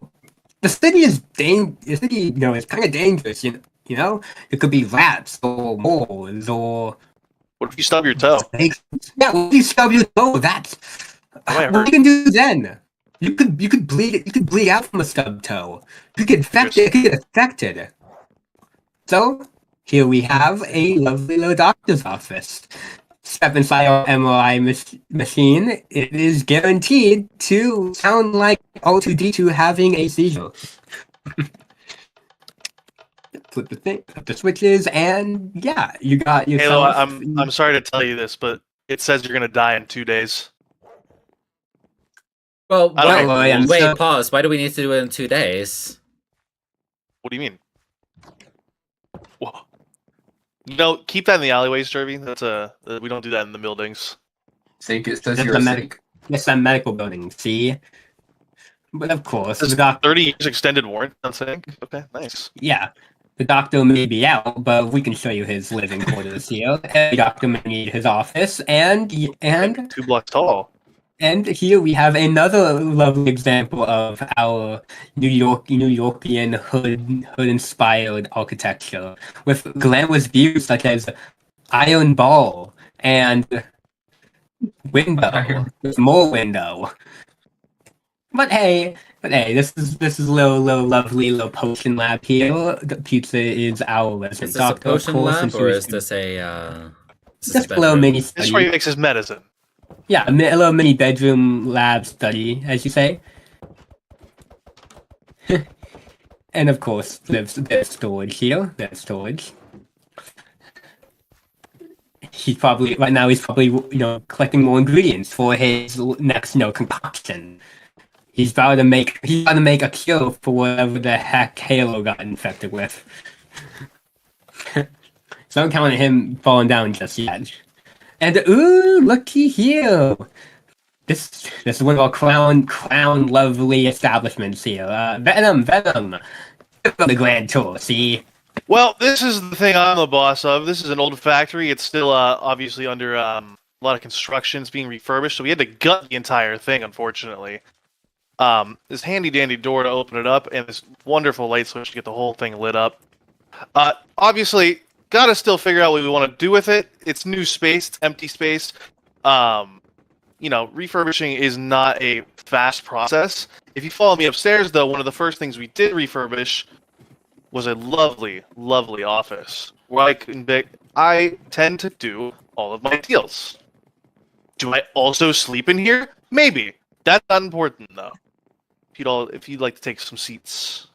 the city is it's kind of dangerous, you know? It could be rats or moles or... What if you stub your toe? Yeah, what if you stub your toe? That's... What you can do then? You could bleed out from a stub toe. You could get affected. So, here we have a lovely little doctor's office. Step inside our MRI machine. It is guaranteed to sound like R2-D2 having a seizure. Flip the switches, and yeah, you got yourself... Halo, I'm sorry to tell you this, but it says you're gonna die in 2 days. Well, wait, pause. Why do we need to do it in 2 days? What do you mean? Whoa. Keep that in the alleyways, Jeremy. That's we don't do that in the buildings. Sink. It says you're a sink. Yes, a medical building. See, but of course, the doctor 30 years extended warrant on sink. Okay, nice. Yeah, the doctor may be out, but we can show you his living quarters here. Every doctor may need his office, and 2 blocks tall. And here we have another lovely example of our New Yorkian hood-inspired architecture, with glamorous views such as Iron Ball and window, with more window. But hey, this is a little lovely little potion lab here. The pizza is our resident Is this doctor, a potion of course, lab, and or is she's this a just a little mini study? This is where he makes his medicine. Yeah, a little mini bedroom lab study, as you say. And of course, there's storage here. There's storage. He's probably collecting more ingredients for his next concoction. He's about to make a cure for whatever the heck Halo got infected with. So don't count on him falling down just yet. And ooh, looky here. This is one of our crown lovely establishments here. Venom. Give them the grand tour, see? Well, this is the thing I'm the boss of. This is an old factory. It's still obviously under a lot of construction. It's being refurbished, so we had to gut the entire thing, unfortunately. This handy dandy door to open it up, and this wonderful light switch to get the whole thing lit up. Obviously, gotta still figure out what we want to do with it. It's new space, it's empty space. Refurbishing is not a fast process. If you follow me upstairs, though, one of the first things we did refurbish was a lovely, lovely office where I tend to do all of my deals. Do I also sleep in here? Maybe. That's not important, though. If you'd like to take some seats.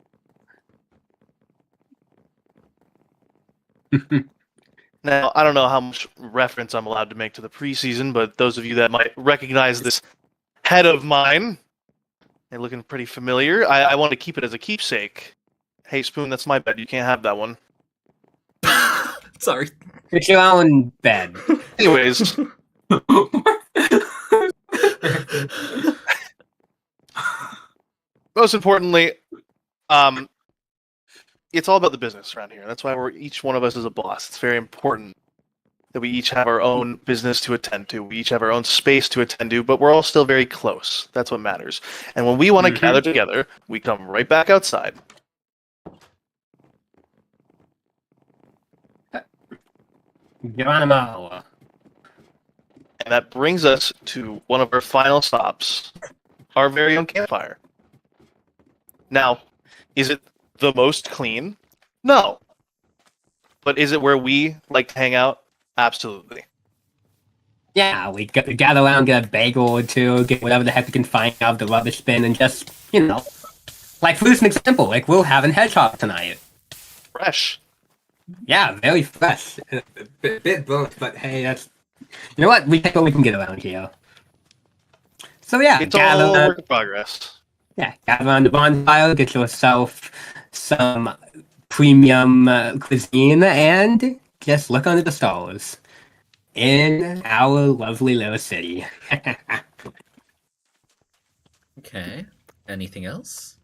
Now, I don't know how much reference I'm allowed to make to the preseason, but those of you that might recognize this head of mine, they're looking pretty familiar. I want to keep it as a keepsake. Hey, Spoon, that's my bed. You can't have that one. Sorry. It's your own bed. Anyways. Most importantly, it's all about the business around here. That's why each one of us is a boss. It's very important that we each have our own business to attend to. We each have our own space to attend to, but we're all still very close. That's what matters. And when we want to gather together, we come right back outside. Geronimo. And that brings us to one of our final stops, our very own campfire. Now, is it the most clean? No. But is it where we like to hang out? Absolutely. Yeah, we gather around, get a bagel or two, get whatever the heck we can find out of the rubbish bin, and just, like for this example, like we're having hedgehog tonight. Fresh. Yeah, very fresh. A bit burnt, but hey, that's... You know what? We take what we can get around here. So yeah, it's all a work in progress. Yeah, gather around the bonfire, get yourself some premium cuisine, and just look under the stars in our lovely little city. Okay. Anything else?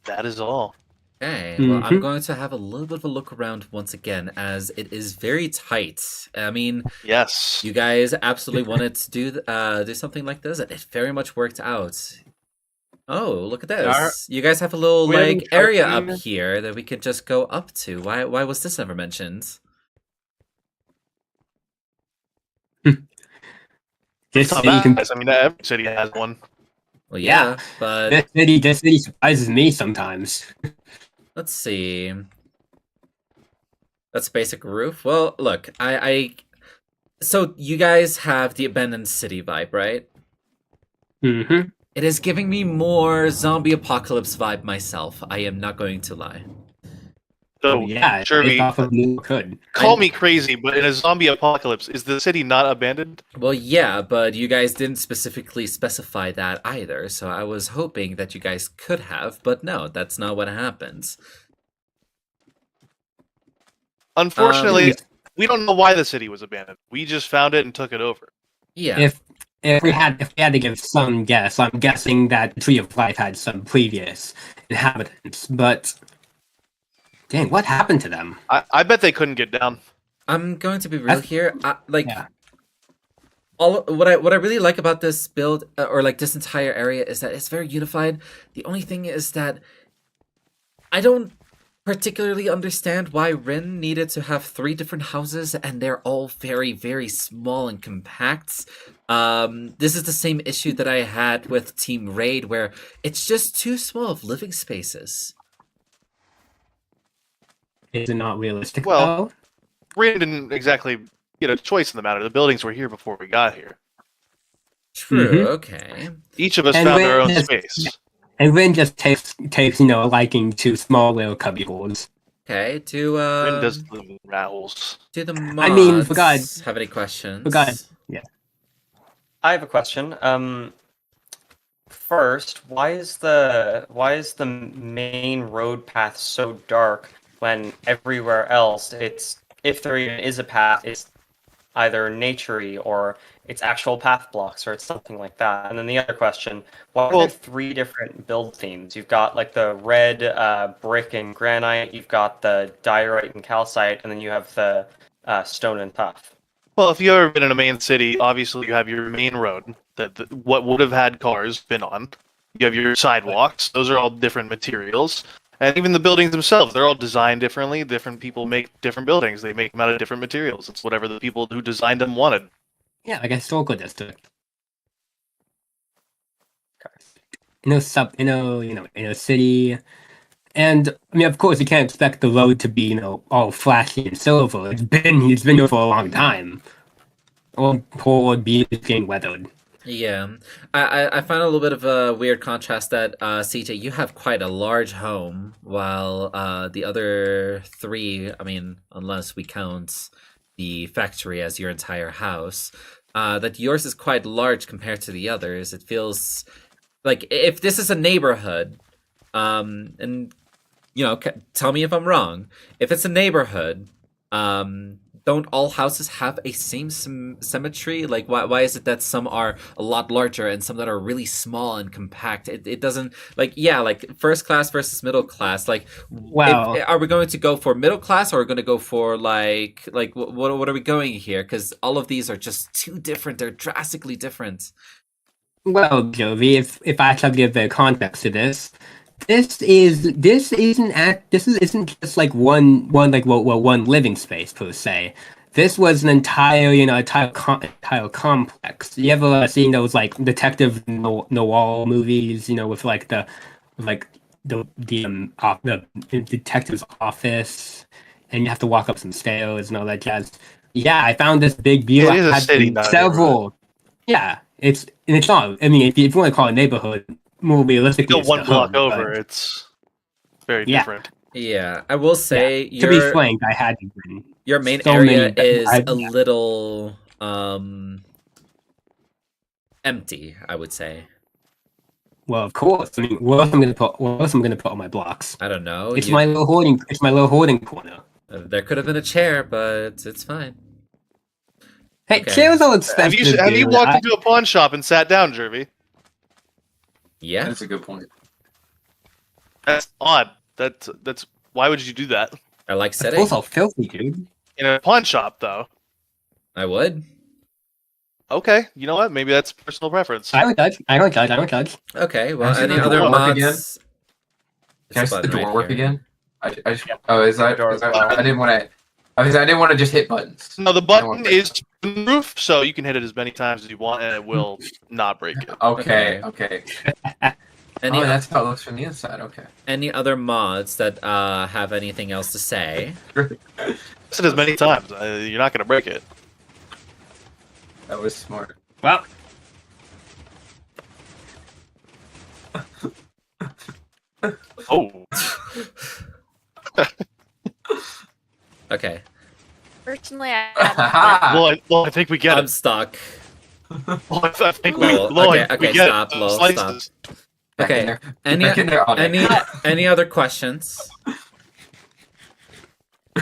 That is all. Okay, well, I'm going to have a little bit of a look around once again, as it is very tight. I mean, yes, you guys absolutely wanted to do something like this, and it very much worked out. Oh, look at this! You guys have a little area up here that we could just go up to. Why was this never mentioned? This city every city has one. Well, yeah, but this city surprises me sometimes. Let's see. That's basic roof. Well, look, so you guys have the abandoned city vibe, right? Mm-hmm. It is giving me more zombie apocalypse vibe myself. I am not going to lie. So yeah, call me crazy, but in a zombie apocalypse, is the city not abandoned? Well, yeah, but you guys didn't specifically specify that either, so I was hoping that you guys could have, but no, that's not what happens. Unfortunately, we don't know why the city was abandoned. We just found it and took it over. Yeah. If we had to give some guess, I'm guessing that the Tree of Life had some previous inhabitants, but dang, what happened to them? I bet they couldn't get down. I'm going to be real here. What I really like about this build or like this entire area is that it's very unified. The only thing is that I don't particularly understand why Rin needed to have 3 different houses and they're all very, very small and compact. This is the same issue that I had with Team Raid, where it's just too small of living spaces. Is it not realistic? Well, Rin didn't exactly get a choice in the matter. The buildings were here before we got here. True. Okay. Each of us found our own space. And Rin just takes a liking to small little cubbyholes. Okay. Rin does live in rat holes. Do the mods I mean, for God, have any questions? For God, yeah. I have a question. first, why is the main road path so dark when everywhere else if there even is a path, it's either naturey or it's actual path blocks or it's something like that. And then the other question, why are there 3 different build themes? You've got like the red brick and granite, you've got the diorite and calcite, and then you have the stone and tuff. Well, if you've ever been in a main city, obviously you have your main road that what would have had cars been on. You have your sidewalks; those are all different materials, and even the buildings themselves—they're all designed differently. Different people make different buildings; they make them out of different materials. It's whatever the people who designed them wanted. Yeah, like a historical district. In a city. And I mean, of course, you can't expect the road to be, all flashy and silver. It's been here for a long time. Or poor being getting weathered. Yeah, I find a little bit of a weird contrast that CJ, you have quite a large home, while the other 3, I mean, unless we count the factory as your entire house, that yours is quite large compared to the others. It feels like if this is a neighborhood, and tell me if I'm wrong. If it's a neighborhood, don't all houses have a same symmetry? Like, why is it that some are a lot larger and some that are really small and compact? It doesn't, like first class versus middle class. Like, Wow. are we going to go for middle class, or are we going to go for like what are we going here? Because all of these are just too different. They're drastically different. Well, Jovi, if I shall give a context to this, this isn't just like one living space per se. This was an entire complex. You ever seen those like detective noir movies? With the detective's office, and you have to walk up some stairs and all that jazz. Yeah, I found this big view. It is a city, not a several. Yeah, it's not. I mean, if you want to call it a neighborhood, more realistically, Still it's one a block home, over. but- It's very Yeah. different. Yeah, I will say To be frank, I had to win. your main So area many- is I- a little empty, I would say. Well, of course. I mean, what else am I gonna put on my blocks? I don't know. It's my little hoarding corner. There could have been a chair, but it's fine. Hey, Okay. chairs are Have expensive. you dude. walked into a pawn shop and sat down, Jervy? Yeah, That's a good point. That's odd. That's why would you do that I like It's sitting. also filthy, dude. in a pawn shop, though? I would. Okay, you know what? Maybe that's personal preference. I don't judge. I don't judge. Okay, well, Can I see any the other door work again? mods? Can I This see the button door right work here. again? Oh, is that? door as well. I didn't want to. I didn't want to just hit buttons. No, the I don't wanna button break is roof, so you can hit it as many times as you want, and it will not break it. Okay. Okay. Any That's how it looks from the inside. Okay. any other mods that have anything else to say? Hit it as many times. You're not gonna break it. That was smart. Well, Oh, Okay, Personally, I well, I think we get I'm it. stuck. Well, I think we, Lol, well, okay, we okay, get stop, it. lol, Slices. Back in Okay, there. any Back in there on it. any other questions?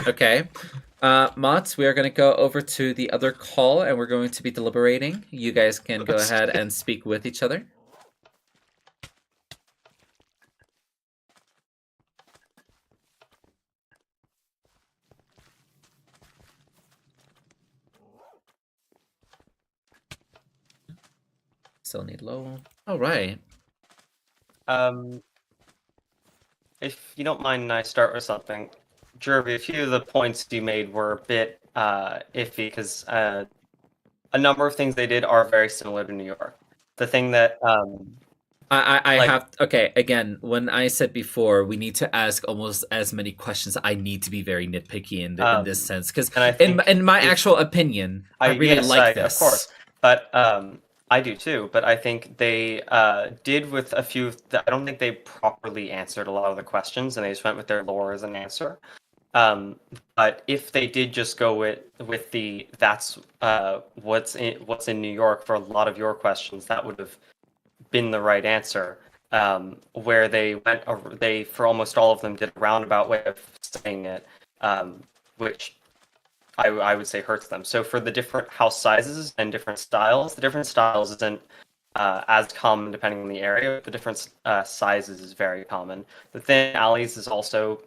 Okay. Mods, we are going to go over to the other call, and we're going to be deliberating. You guys can go ahead and speak with each other. Still need low. All right. If you don't mind, I start with something. Jervy, a few of the points you made were a bit iffy because a number of things they did are very similar to New York. The thing that I Like- have okay again when I said before we need to ask almost as many questions. I need to be very nitpicky in this sense because and I think in my if- actual opinion, I really yes, like this. Of course, but I do too. But I think they did with a few. I don't think they properly answered a lot of the questions, and they just went with their lore as an answer. But if they did just go with the what's in New York for a lot of your questions, that would have been the right answer. Where they for almost all of them did a roundabout way of saying it, which I would say hurts them. So for the different house sizes and different styles, the different styles isn't as common depending on the area. The different sizes is very common. The thin alleys is also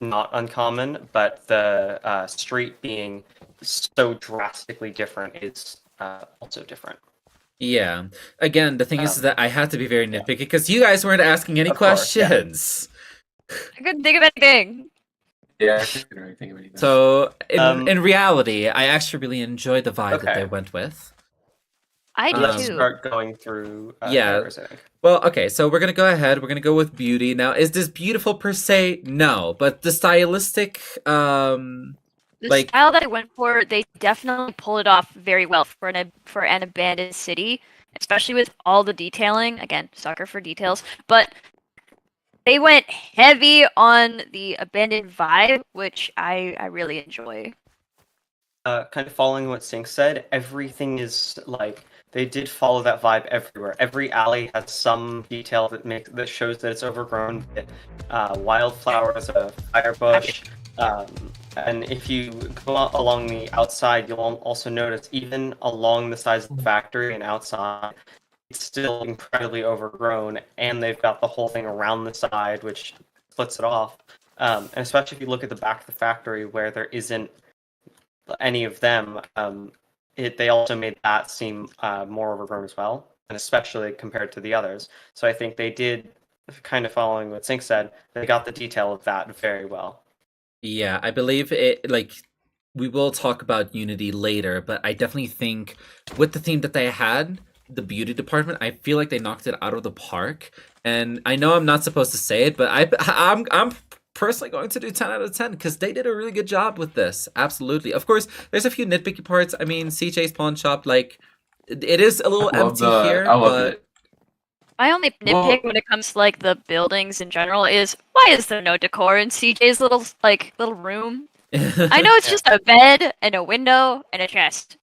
not uncommon, but the street being so drastically different is also different. Yeah. Again, the thing is that I had to be very nitpicky because you guys weren't asking any Of course, yeah. questions. I couldn't think of anything. Yeah, I couldn't really think of anything. So in reality, I actually really enjoyed the vibe that they Okay. went with. I do Let's too. start going through Yeah. errors, I think. Well, okay, so we're gonna go ahead. We're gonna go with beauty. Now, is this beautiful per se? No, but the stylistic, The like- style that I went for, they definitely pulled it off very well for an abandoned city, especially with all the detailing. Again, sucker for details, but they went heavy on the abandoned vibe, which I really enjoy. Kind of following what Sink said, everything is like they did follow that vibe everywhere. Every alley has some detail that shows that it's overgrown. Wildflowers, a fire bush, and if you go along the outside, you'll also notice even along the sides of the factory and outside, it's still incredibly overgrown, and they've got the whole thing around the side, which splits it off. And especially if you look at the back of the factory where there isn't any of them, they also made that seem more overgrown as well, and especially compared to the others. So I think they did, kind of following what Sink said, they got the detail of that very well. Yeah, I believe it, like, we will talk about Unity later, but I definitely think with the theme that they had, the beauty department, I feel like they knocked it out of the park. And I know I'm not supposed to say it, but I'm personally going to do 10 out of 10 because they did a really good job with this. Absolutely. Of course, there's a few nitpicky parts. I mean, CJ's pawn shop, like, it is a little empty here, I love but it. My only nitpick when it comes to like the buildings in general is why is there no decor in CJ's little room? I know it's just a bed and a window and a chest.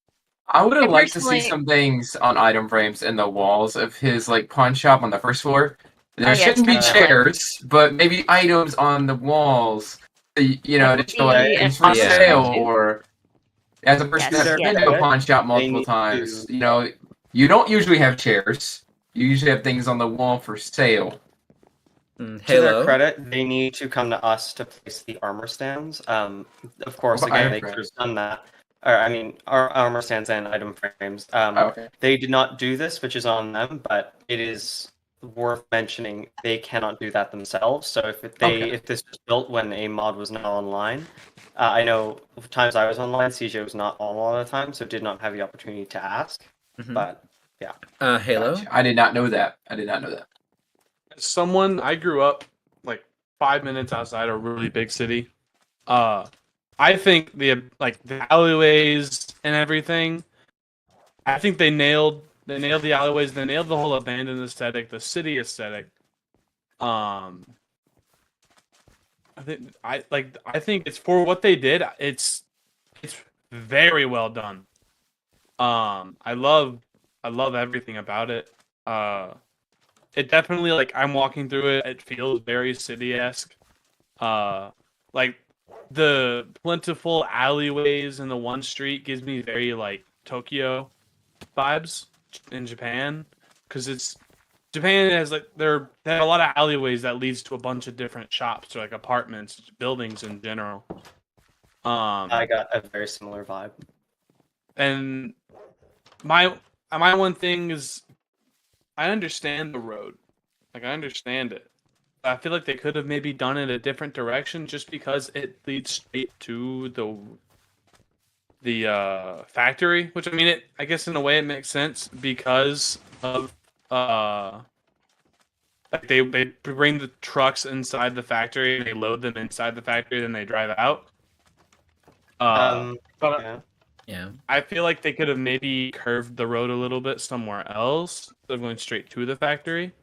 I would have I liked to see personally- some things on item frames in the walls of his like pawn shop on the first floor. There Oh, yeah, shouldn't be definitely. chairs, but maybe items on the walls. You know, That to would show be it's an for awesome sale, idea, too. or as a person Yes, that's yes. been to a pawn shop They multiple need times, to- you know, you don't usually have chairs. You usually have things on the wall for sale. To Halo. their credit, they need to come to us to place the armor stands. Of course, What about again, item they could frames? have done that. Or, I mean, our armor stands and item frames. Okay. They did not do this, which is on them, but it is worth mentioning they cannot do that themselves. So if this was built when a mod was not online, I know times I was online, CJ was not on all the time, so did not have the opportunity to ask. Mhm. But yeah. Halo. Gotcha. I did not know that. I did not know that. As someone, I grew up like 5 minutes outside a really big city. I think the alleyways and everything. I think they nailed the alleyways. They nailed the whole abandoned aesthetic, the city aesthetic. I think it's for what they did. It's very well done. I love everything about it. It definitely, like, I'm walking through it. It feels very city-esque. Like the plentiful alleyways in the one street gives me very like Tokyo vibes in Japan, because Japan has like they have a lot of alleyways that leads to a bunch of different shops or like apartments, buildings in general. I got a very similar vibe. And my one thing is, I understand the road, like I understand it. I feel like they could have maybe done it a different direction, just because it leads straight to the factory. Which, I mean, I guess in a way it makes sense because of like they bring the trucks inside the factory and they load them inside the factory, then they drive out. But Yeah. I feel like they could have maybe curved the road a little bit somewhere else instead of going straight to the factory.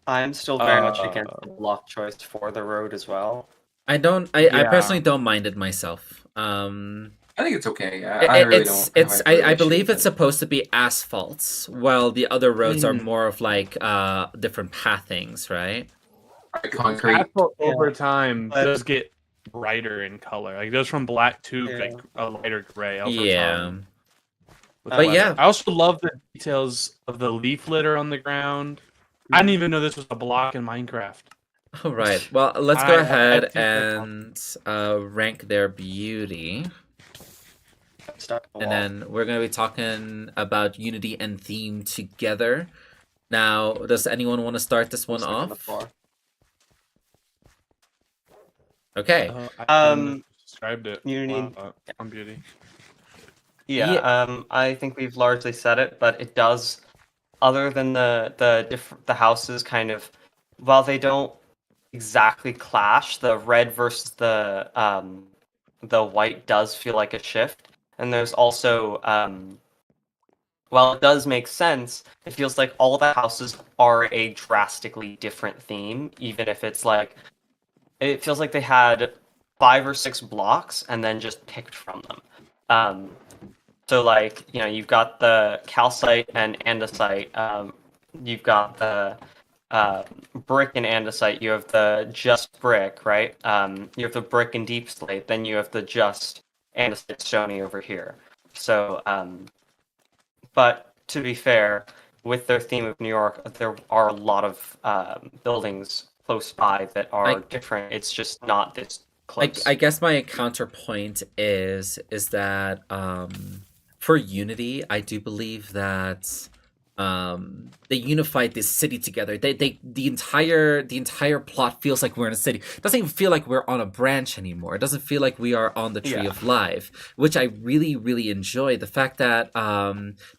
I'm still very much against the block choice for the road as well. I Yeah. personally don't mind it myself. I think it's okay. I really don't. I believe it's supposed to be asphalt, while the other roads are more of like different pathings, right? Concrete. Asphalt over time does get brighter in color. Like it goes from black to like a lighter gray over time. But yeah, I also love the details of the leaf litter on the ground. I didn't even know this was a block in Minecraft. all right. Well, let's go I ahead think that's and rank their beauty. And then we're going to be talking about unity and theme together. Now, does anyone want to start this one off? Okay. Described it. Unity on beauty. I think we've largely said it, but it does. Other than the houses, kind of, while they don't exactly clash, the red versus the white does feel like a shift. And there's also, while it does make sense, it feels like all the houses are a drastically different theme, even if it's like, it feels like they had 5 or 6 blocks and then just picked from them. So like, you've got the calcite and andesite, you've got the brick and andesite, you have the just brick, right? You have the brick and deep slate, then you have the just andesite stony over here. So, but to be fair, with their theme of New York, there are a lot of buildings close by that are different. It's just not this close. I guess my counterpoint is that for Unity, I do believe that they unified this city together. The entire plot feels like we're in a city. It doesn't even feel like we're on a branch anymore. It doesn't feel like we are on the Tree of Life, which I really, really enjoy. The fact that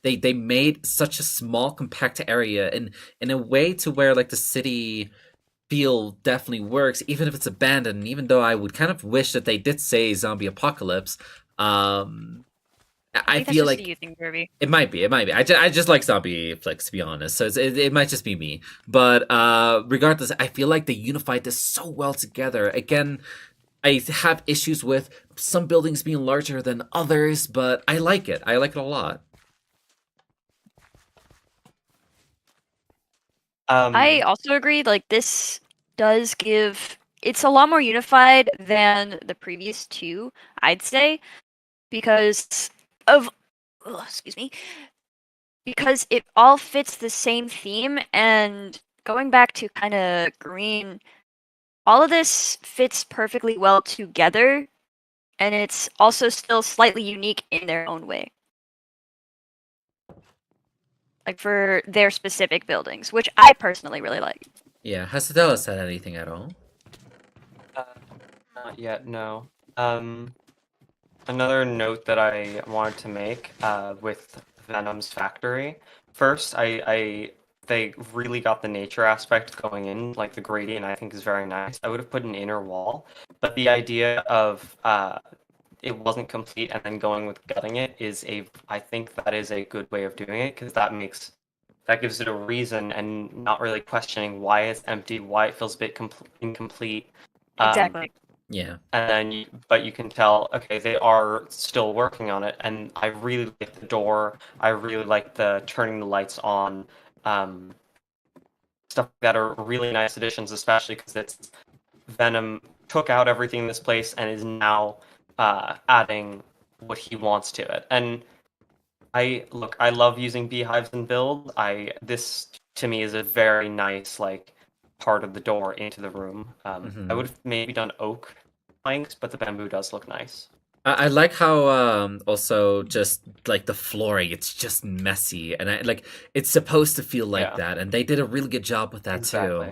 they made such a small, compact area in a way to where like the city feel definitely works, even if it's abandoned. Even though I would kind of wish that they did say zombie apocalypse. I feel like you think, Kirby. It might be. I just like zombie flicks, to be honest. So it might just be me. But regardless, I feel like they unified this so well together. Again, I have issues with some buildings being larger than others, but I like it. I like it a lot. I also agree. Like this does give. It's a lot more unified than the previous two, I'd say, because of. Excuse me. Because it all fits the same theme, and going back to kind of green, all of this fits perfectly well together, and it's also still slightly unique in their own way. Like for their specific buildings, which I personally really like. Yeah, has Adela said anything at all? Not yet, no. Another note that I wanted to make with Venom's factory. First, they really got the nature aspect going in, like the gradient I think is very nice. I would have put an inner wall, but the idea of it wasn't complete and then going with gutting it I think that is a good way of doing it, because that gives it a reason and not really questioning why it's empty, why it feels a bit incomplete. Exactly. Yeah. And then, but you can tell, okay, they are still working on it. And I really like the door. I really like the turning the lights on. Stuff that are really nice additions, especially because it's Venom took out everything in this place and is now adding what he wants to it. And I love using beehives in build. This to me is a very nice part of the door into the room. I would have maybe done oak planks, but the bamboo does look nice. I like how also just like the flooring, it's just messy, and it's supposed to feel like that, and they did a really good job with that too.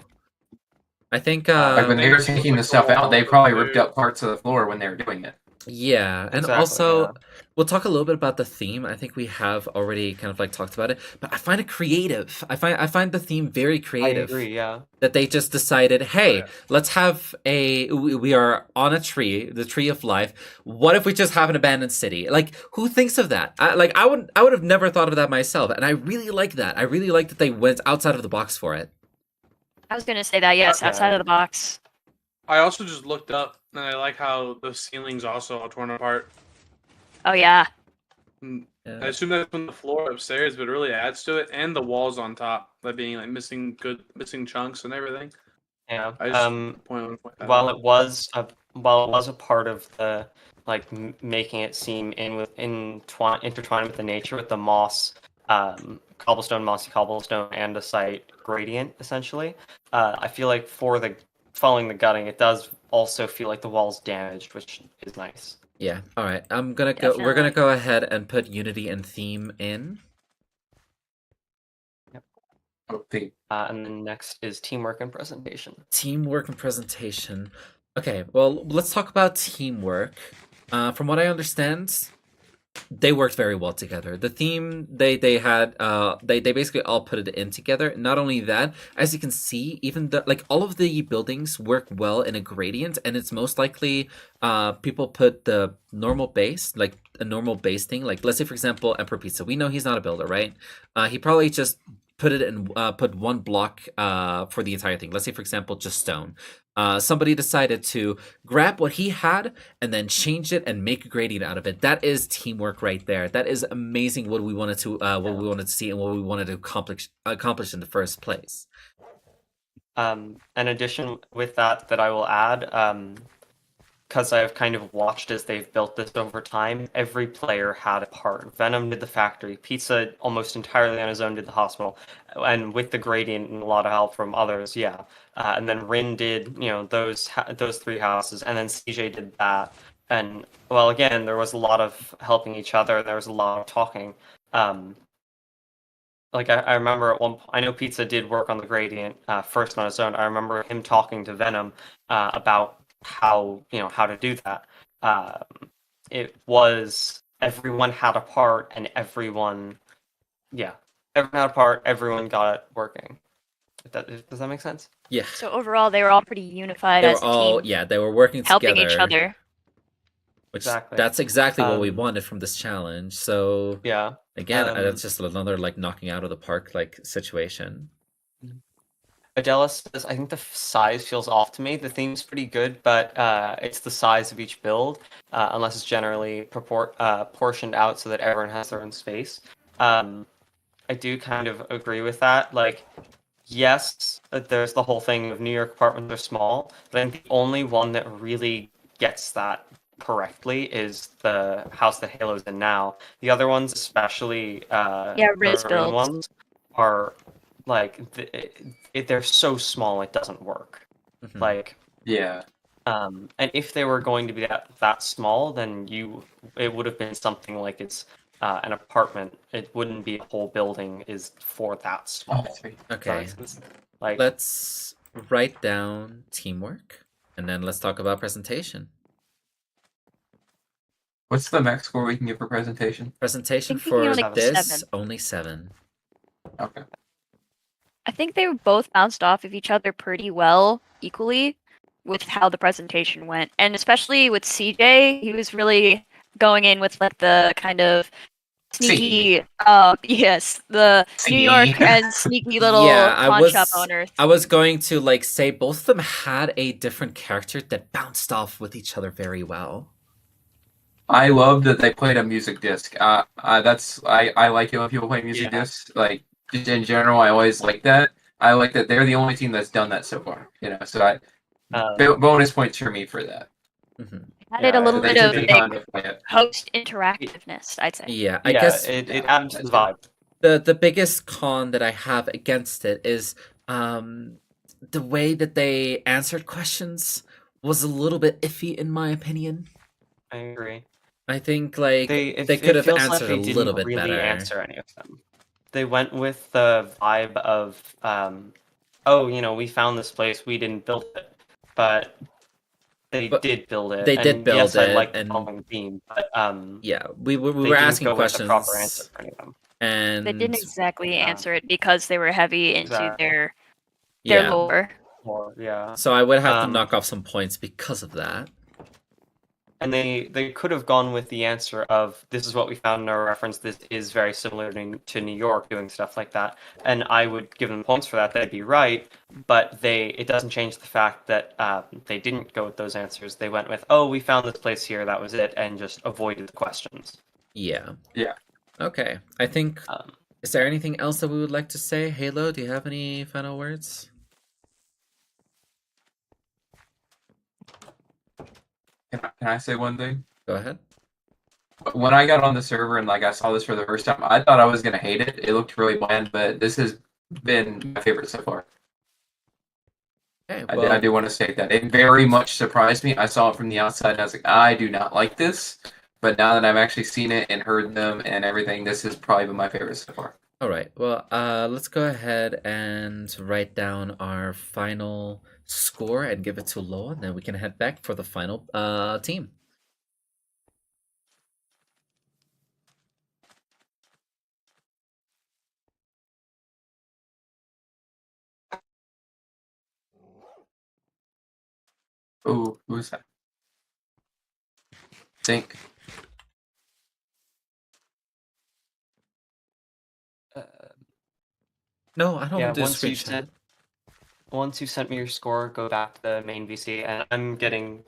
I think when they were taking the stuff out, they probably ripped up parts of the floor when they were doing it. Yeah, and also we'll talk a little bit about the theme. I think we have already kind of talked about it, but I find it creative. I find the theme very creative. I agree, yeah. That they just decided, hey, let's have we are on a tree, the tree of life. What if we just have an abandoned city? Who thinks of that? I would have never thought of that myself, and I really like that. I really like that they went outside of the box for it. I was gonna say that, yes, outside of the box. I also just looked up, and I like how the ceiling's also all torn apart. Oh yeah. I assume that's from the floor upstairs, but it really adds to it, and the walls on top, by being like missing chunks and everything. Yeah. I just point that While out. it was a part of the like making it seem intertwined with the nature with the moss, cobblestone, mossy cobblestone, and a site gradient essentially. I feel like for the following the gutting, it does also feel like the wall's damaged, which is nice. Yeah. All right. I'm gonna go. We're gonna Definitely. go ahead and put Unity and theme in. Okay. And then next is teamwork and presentation. Teamwork and presentation. Okay. Well, let's talk about teamwork. From what I understand, they worked very well together. The theme they had they basically all put it in together. Not only that, as you can see, even the like all of the buildings work well in a gradient, and it's most likely people put the normal base, like a normal base thing. Like let's say for example, Emperor Pizza. We know he's not a builder, right? He probably just put it in put one block for the entire thing. Let's say for example, just stone. Somebody decided to grab what he had and then change it and make a gradient out of it. That is teamwork right there. That is amazing. What we wanted to see and what we wanted to accomplish in the first place. An addition with that I will add, because I've kind of watched as they've built this over time, every player had a part. Venom did the factory, Pizza almost entirely on his own did the hospital, and with the gradient and a lot of help from others, yeah. And then Rin did, those 3 houses, and then CJ did that. And, well, again, there was a lot of helping each other, there was a lot of talking. Like I remember at one point, I know Pizza did work on the gradient first on his own. I remember him talking to Venom about how to do that. It was everyone had a part, and everyone had a part. Everyone got it working. Does that make sense? Yeah. So overall, they were all pretty unified They as were a all team, they were working helping together. each other. Which Exactly. that's exactly what we wanted from this challenge. So Yeah. again, that's just another like knocking out of the park like situation. Adela says, I think the size feels off to me. The theme's pretty good, but it's the size of each build, unless it's generally portioned out so that everyone has their own space. I do kind of agree with that. Like, yes, there's the whole thing of New York apartments are small, but I think the only one that really gets that correctly is the house that Halo's in now. The other ones, especially Riz the builds. ones, are like they're so small it doesn't work. Like Yeah. and if they were going to be that small, then it would have been something like it's an apartment. It wouldn't be a whole building is for that small. Okay. Like let's write down teamwork and then let's talk about presentation. What's the max score we can get for presentation? Presentation I think we can for only get this 7. only 7. Okay. I think they both bounced off of each other pretty well, equally, with how the presentation went, and especially with CJ, he was really going in with like the kind of sneaky, yes, the New York and sneaky little pawn shop owner. I was going to like say both of them had a different character that bounced off with each other very well. I love that they played a music disc. I like it when people play music discs. Like just in general, I always like that. I like that they're the only team that's done that so far. So bonus points for me for that. Added a little bit of like, host interactiveness, I'd say. Yeah, I guess it adds to the vibe. The biggest con that I have against it is the way that they answered questions was a little bit iffy in my opinion. I agree. I think like they could have answered a little bit really better. Answer any of them. They went with the vibe of, we found this place, we didn't build it, but they did build it. They did build yes, it. I like the following theme, but yeah, we were asking questions. With the proper answer for any of them. And they didn't exactly answer it because they were heavy into their lore. Yeah. So I would have to knock off some points because of that. And they could have gone with the answer of, this is what we found in our reference, this is very similar to New York doing stuff like that. And I would give them points for that, they'd be right, but it doesn't change the fact that they didn't go with those answers. They went with, oh, we found this place here, that was it, and just avoided the questions. Yeah. Yeah. Okay. I think, is there anything else that we would like to say? Halo, do you have any final words? Can I say one thing? Go ahead. When I got on the server and I saw this for the first time, I thought I was gonna hate it. It looked really bland, but this has been my favorite so far. Okay, I do want to state that it very much surprised me. I saw it from the outside and I was like, I do not like this. But now that I've actually seen it and heard them and everything, this has probably been my favorite so far. All right. Well, let's go ahead and write down our final score and give it to Lowell, and then we can head back for the final team. Ooh, who's that? Think. No, I don't Yeah, do once you screenshot. once you sent me your score, go back to the main VC, and I'm getting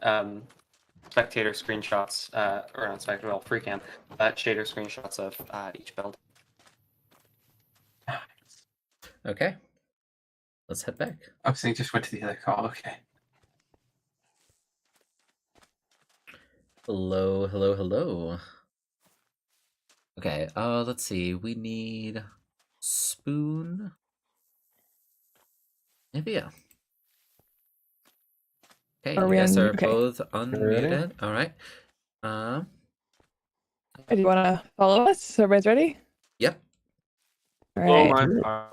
spectator screenshots, or not spectator, well, free cam, shader screenshots of each build. Okay. Let's head back. Oh, so you just went to the other call. Okay. Hello, hello, hello. Okay, let's see. We need Spoon. Maybe, yeah. Okay, Are you we guys are okay. both unmuted. All right. Do you want to follow us? Everybody's ready? Yep. All Oh right. my.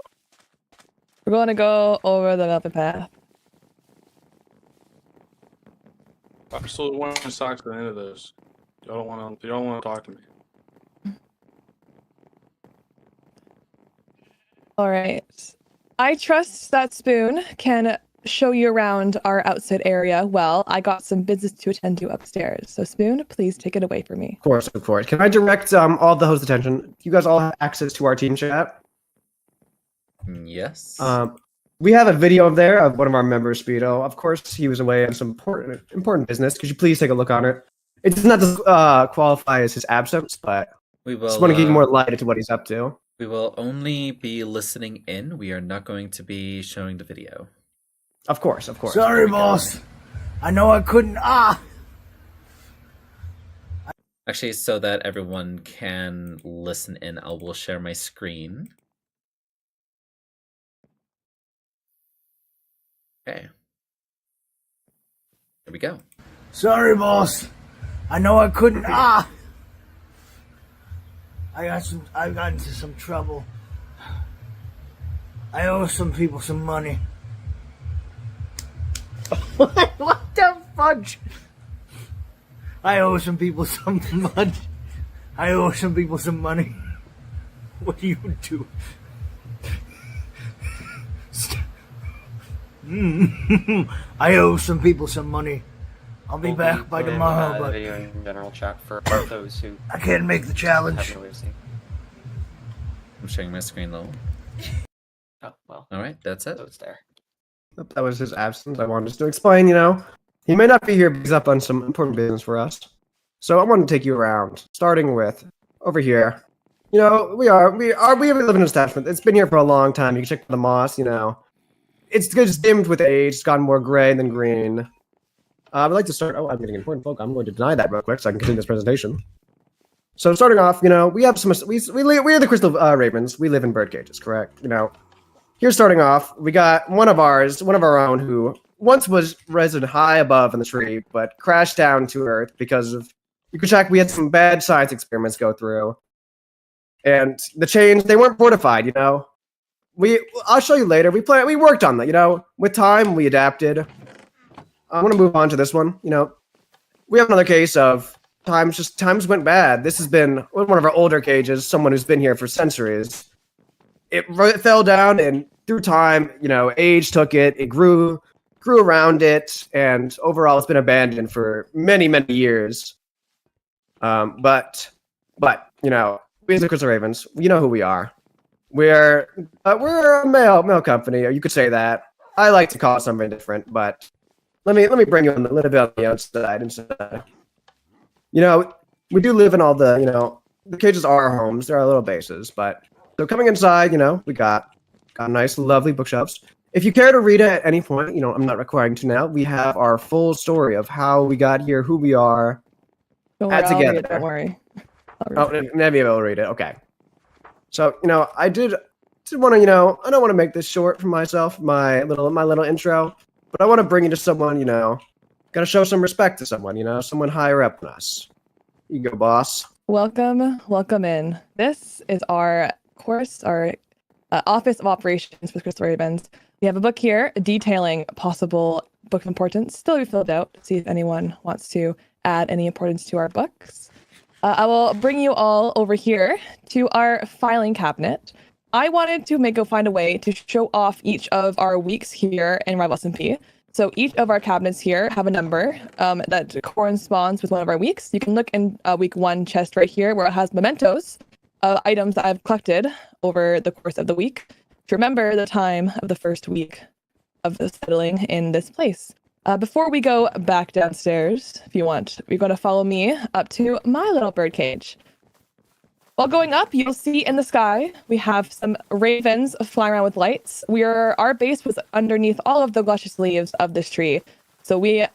We're going to go over the velvet path. I'm still wearing socks at the end of this. You don't want to talk to me. All right. I trust that Spoon can show you around our outside area well. I got some business to attend to upstairs. So Spoon, please take it away from me. Of course, of course. Can I direct all the host attention? You guys all have access to our team chat. Yes. We have a video of there of one of our members, Speedo. Of course, he was away on some important business. Could you please take a look on it? It does not qualify as his absence, but we will just want to give you more light into what he's up to. We will only be listening in. We are not going to be showing the video. Of course, of course. Sorry, boss. I know I couldn't. Actually, so that everyone can listen in, I will share my screen. Okay. Here we go. Sorry, boss. I know I couldn't. I got into some trouble. I owe some people some money. What the fudge? I owe some people some money. I owe some people some money. What do you do? I owe some people some money. I'll be back by tomorrow, but video in general chat for those who I can't make the challenge. I'm sharing my screen though. Oh well. All right, that's it. So it's there. That was his absence. I wanted to explain, he may not be here because he's up on some important business for us. So I want to take you around, starting with over here. We have a living establishment. It's been here for a long time. You can check the moss, It's just dimmed with age. It's gotten more gray than green. I'd like to start. Oh, I'm getting important folk. I'm going to deny that real quick so I can continue this presentation. So starting off, we have some. We are the Crystal Ravens. We live in bird cages, correct? Here starting off, we got one of our own, who once was resident high above in the tree, but crashed down to earth because of. You could check. We had some bad science experiments go through, and the chains, they weren't fortified. I'll show you later. We worked on that. With time, we adapted. I want to move on to this one. We have another case of times went bad. This has been one of our older cages. Someone who's been here for centuries. It fell down, and through time, age took it. It grew. grew around it, and overall it's been abandoned for many, many years. But you know, we as the Crystal Ravens, you know who we are. We're a male company, or you could say that. I like to call it something different, but let me bring you in a little bit on the outside instead. You know, we do live in all the, you know, the cages are our homes, they're our little bases, but so coming inside, you know, we got nice, lovely bookshelves. If you care to read it at any point, you know, I'm not requiring to now. We have our full story of how we got here, who we are, Don't add worry, I'll together. read it, don't worry. Oh, maybe I will read it. Okay. So, you know, I did want to, you know, I don't want to make this short for myself, my little intro, but I want to bring you to someone, you know, got to show some respect to someone, you know, someone higher up than us. You go, boss. Welcome in. This is our course, our Office of Operations with Crystal Ravens. We have a book here detailing possible book importance, still be filled out to see if anyone wants to add any importance to our books. I will bring you all over here to our filing cabinet. I wanted to find a way to show off each of our weeks here in Rival SMP. So each of our cabinets here have a number that corresponds with one of our weeks. You can look in week 1 chest right here where it has mementos of items that I've collected over the course of the week to remember the time of the first week of the settling in this place. Before we go back downstairs, if you want, you're going to follow me up to my little bird cage. While going up, you'll see in the sky, we have some ravens flying around with lights. Our base was underneath all of the luscious leaves of this tree. So we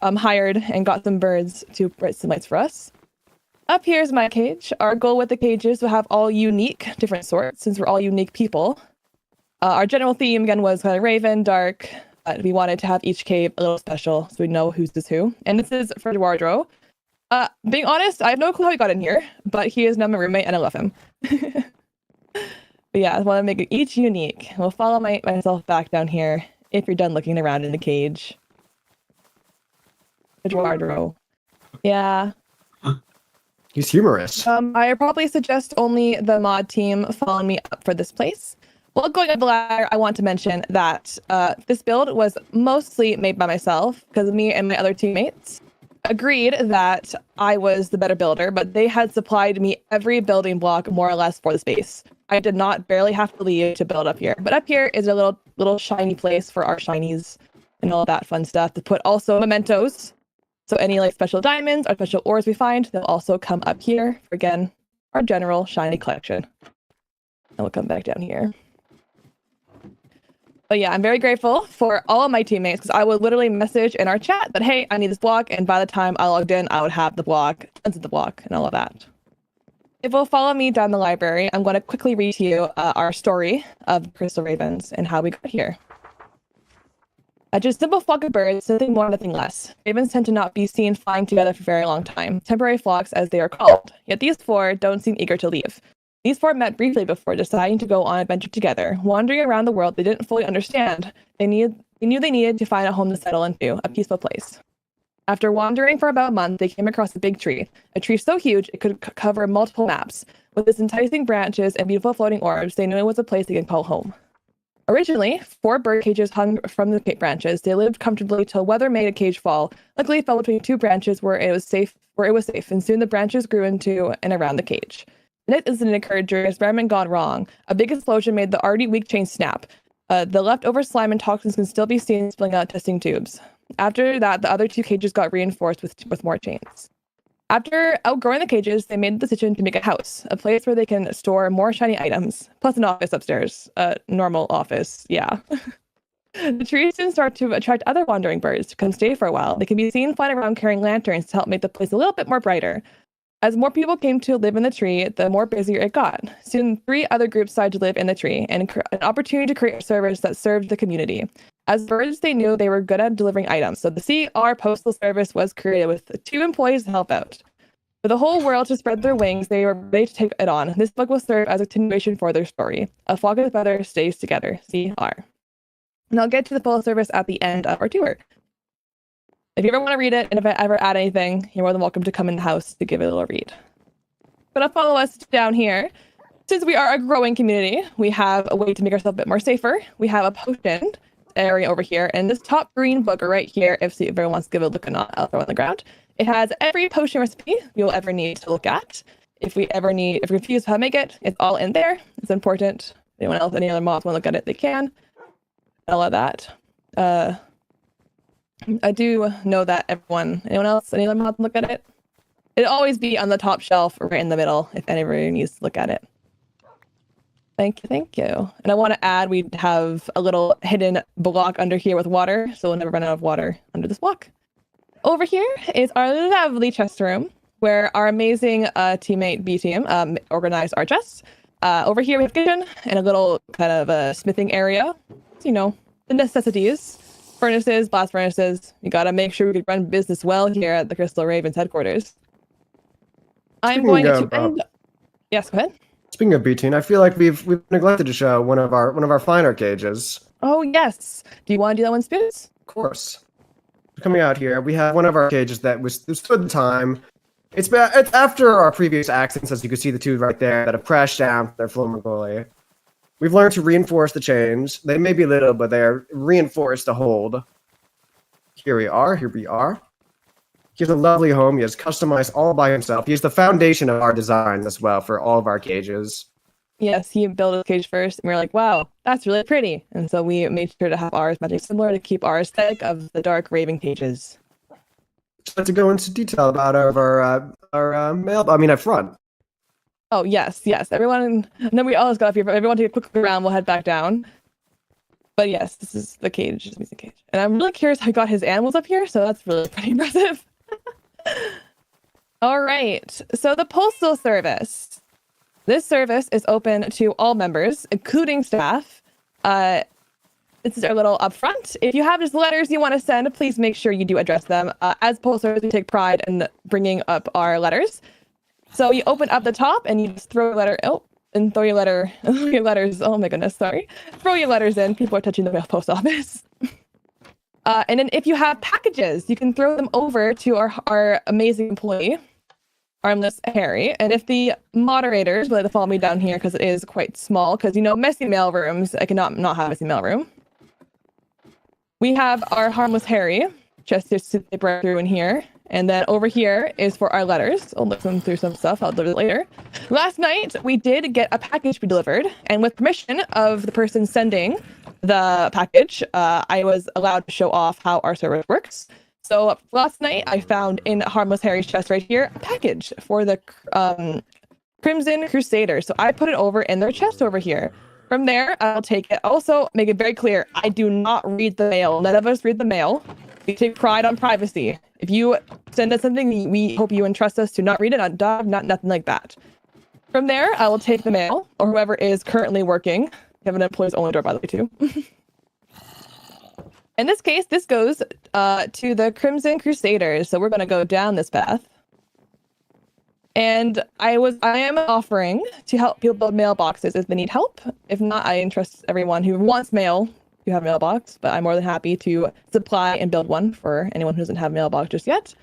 hired and got some birds to bright some lights for us. Up here is my cage. Our goal with the cages to have all unique, different sorts, since we're all unique people. Our general theme, again, was kind of raven, dark. We wanted to have each cave a little special, so we know who's who. And this is for Eduardo. Being honest, I have no clue how he got in here, but he is now my roommate, and I love him. But yeah, I want to make it each unique. We'll follow myself back down here if you're done looking around in the cage. Eduardo. Yeah. He's humorous. I probably suggest only the mod team follow me up for this place. While going up the ladder, I want to mention that this build was mostly made by myself because me and my other teammates agreed that I was the better builder, but they had supplied me every building block more or less for the space. I did not barely have to leave to build up here. But up here is a little shiny place for our shinies and all that fun stuff to put also mementos. So any like special diamonds or special ores we find, they'll also come up here for, again, our general shiny collection. And we'll come back down here. But yeah, I'm very grateful for all of my teammates because I would literally message in our chat that, hey, I need this block. And by the time I logged in, I would have the block, tons of the block, and all of that. If you'll follow me down the library, I'm going to quickly read to you our story of Crystal Ravens and how we got here. Just simple flock of birds, nothing more, nothing less. Ravens tend to not be seen flying together for a very long time, temporary flocks as they are called. Yet these 4 don't seem eager to leave. These 4 met briefly before deciding to go on an adventure together, wandering around the world they didn't fully understand. They knew they needed to find a home to settle into, a peaceful place. After wandering for about a month, they came across a big tree, a tree so huge it could cover multiple maps. With its enticing branches and beautiful floating orbs, they knew it was a place they could call home. Originally, 4 bird cages hung from the branches. They lived comfortably till weather made a cage fall. Luckily, it fell between 2 branches where it was safe, and soon the branches grew into and around the cage. The next incident occurred during experiment gone wrong. A big explosion made the already weak chain snap. The leftover slime and toxins can still be seen spilling out testing tubes. After that, the other 2 cages got reinforced with more chains. After outgrowing the cages, they made the decision to make a house, a place where they can store more shiny items, plus an office upstairs. Normal office, yeah. The trees soon start to attract other wandering birds to come stay for a while. They can be seen flying around carrying lanterns to help make the place a little bit more brighter. As more people came to live in the tree, the more busier it got. Soon, 3 other groups decided to live in the tree, and an opportunity to create a service that served the community. As birds, they knew they were good at delivering items, so the CR Postal Service was created with 2 employees to help out. For the whole world to spread their wings, they were ready to take it on. This book will serve as a continuation for their story. A flock of feathers stays together, CR. And I'll get to the Postal Service at the end of our tour. If you ever want to read it, and if I ever add anything, you're more than welcome to come in the house to give it a little read. But follow us down here. Since we are a growing community, we have a way to make ourselves a bit more safer. We have a potion area over here, and this top green book right here, if everyone wants to give it a look or not, I'll throw it on the ground. It has every potion recipe you'll ever need to look at. If you're confused how to make it, it's all in there. It's important. Anyone else, any other mods want to look at it, they can. All of that. I do know that anyone else, any other mods look at it? It'll always be on the top shelf or right in the middle if anybody needs to look at it. Thank you. And I want to add, we have a little hidden block under here with water, so we'll never run out of water under this block. Over here is our lovely chest room, where our amazing teammate B-Team organized our chests. Over here we have kitchen and a little kind of a smithing area. The necessities. Furnaces, blast furnaces. You gotta make sure we can run business well here at the Crystal Ravens headquarters. I'm going to end... Yes, go ahead. Speaking of B-Team, I feel like we've neglected to show one of our finer cages. Oh yes. Do you want to do that one, Spoons? Of course. Coming out here, we have one of our cages that stood the time. It's after our previous accidents, as you can see the two right there that have crashed down from their flammability. We've learned to reinforce the chains. They may be little, but they're reinforced to hold. Here we are. He has a lovely home. He has customized all by himself. He's the foundation of our design as well for all of our cages. Yes, he built his cage first, and we were like, wow, that's really pretty. And so we made sure to have ours matching similar to keep our aesthetic of the dark raven cages. Just like to go into detail about our mail. I mean, up front. Oh yes. Everyone. No, we always got up here, but everyone take a quick look around. We'll head back down. But yes, this is the cage. This is the cage, and I'm really curious how he got his animals up here. So that's really pretty impressive. All right. So the postal service. This service is open to all members, including staff. This is our little upfront. If you have just letters you want to send, please make sure you do address them. As postal service, we take pride in bringing up our letters. So you open up the top and you just throw your letter. And throw your letters. Oh my goodness, sorry. Throw your letters in. People are touching the post office. And then if you have packages, you can throw them over to our amazing employee, Armless Harry. And if the moderators would like to follow me down here, because it is quite small, because messy mail rooms, I cannot not have a messy mail room. We have our Harmless Harry, just to sit right through in here. And then over here is for our letters. I'll look them through some stuff. I'll deliver it later. Last night, we did get a package be delivered. And with permission of the person sending the package, I was allowed to show off how our service works. So last night, I found in Harmless Harry's chest right here, a package for the Crimson Crusader. So I put it over in their chest over here. From there, I'll take it. Also, make it very clear, I do not read the mail. None of us read the mail. We take pride on privacy. If you send us something, we hope you entrust us to not read it, not nothing like that. From there, I will take the mail, or whoever is currently working. We have an employees only door, by the way, too. In this case, this goes to the Crimson Crusaders. So we're going to go down this path. And I am offering to help people build mailboxes if they need help. If not, I entrust everyone who wants mail to have a mailbox, but I'm more than happy to supply and build one for anyone who doesn't have a mailbox just yet.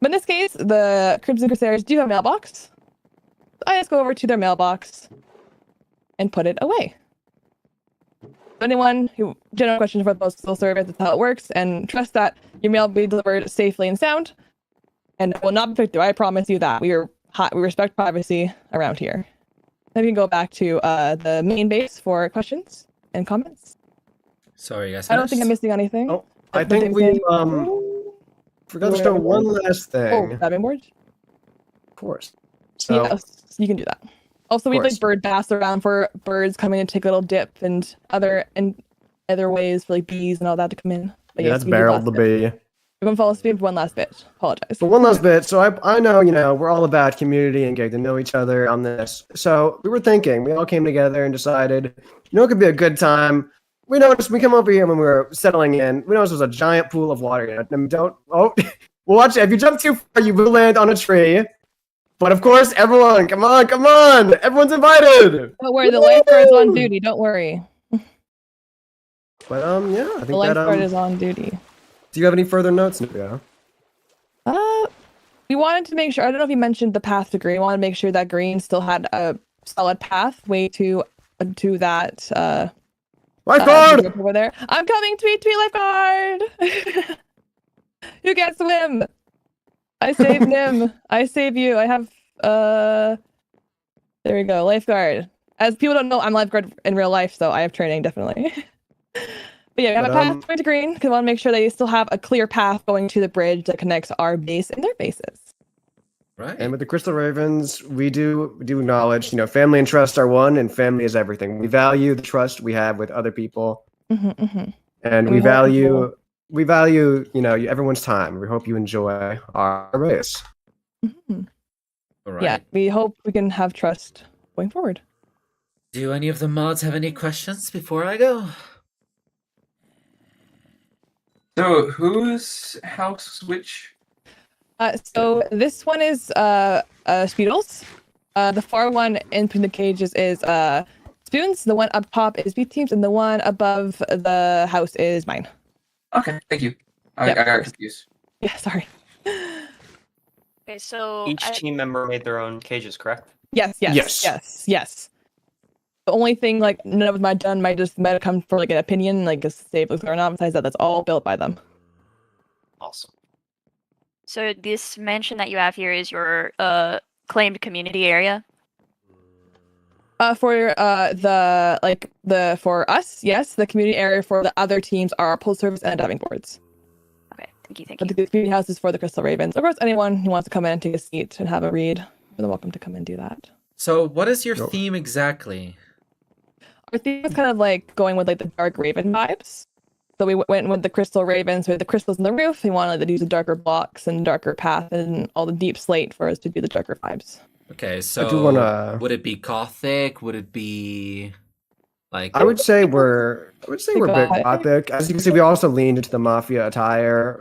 But in this case, the Crimson Crusaders do have a mailbox. I just go over to their mailbox and put it away. Anyone who general questions for the postal service, that's how it works, and trust that your mail will be delivered safely and sound, and will not be picked through. I promise you that. We respect privacy around here. Then we can go back to the main base for questions and comments. Sorry, guys. I don't think I'm missing anything. Oh, I think we forgot to show one last thing. Oh, diving board? Of course. So, yes, you can do that. Also, we have like bird baths around for birds coming to take a little dip and other ways for like bees and all that to come in. But yeah, yes, that's Beryl the bee. We're going to follow speed for one last bit. Apologize. For one last bit, so I know, we're all about community and getting to know each other on this. So we were thinking, we all came together and decided, it could be a good time. We noticed, we come over here when we were settling in, we noticed there was a giant pool of water. Watch it. If you jump too far, you will land on a tree. But of course, everyone, come on. Everyone's invited. Don't worry, the lifeguard's on duty. Don't worry. But yeah, I think the lifeguard is on duty. Do you have any further notes, Nubia? We wanted to make sure. I don't know if you mentioned the path to green. We wanted to make sure that green still had a solid pathway to that Lifeguard! Over there. I'm coming, tweet, tweet, lifeguard! You can't swim! I saved Nim. I save you. I have, there we go, lifeguard. As people don't know, I'm lifeguard in real life, so I have training, definitely. But yeah, we have a path going to green, because we want to make sure that you still have a clear path going to the bridge that connects our base and their bases. Right. And with the Crystal Ravens, we do acknowledge, family and trust are one, and family is everything. We value the trust we have with other people, and we value everyone's time. We hope you enjoy our race. All right. Yeah, we hope we can have trust going forward. Do any of the mods have any questions before I go? So whose house? Which? So this one is Speedles. The far one in between the cages is Spoons. The one up top is B-Team's, and the one above the house is mine. Okay, thank you. I got confused. Yeah, sorry. Okay, so Each team member made their own cages, correct? Yes. The only thing, like, none of my done might have come for like an opinion, like a save or not. Besides that, that's all built by them. Awesome. So this mansion that you have here is your claimed community area. For for us, yes, the community area for the other teams are post service and diving boards. Okay, thank you. But the community house is for the Crystal Ravens. Of course, anyone who wants to come in and take a seat and have a read, you're welcome to come and do that. So, what is your theme exactly? Our theme is kind of like going with like the dark raven vibes. So we went with the Crystal Ravens with the crystals in the roof. We wanted to use the darker blocks and darker path and all the deep slate for us to do the darker vibes. Okay, so I do wanna... would it be gothic? Would it be like? I would say we're a bit gothic. As you can see, we also leaned into the mafia attire.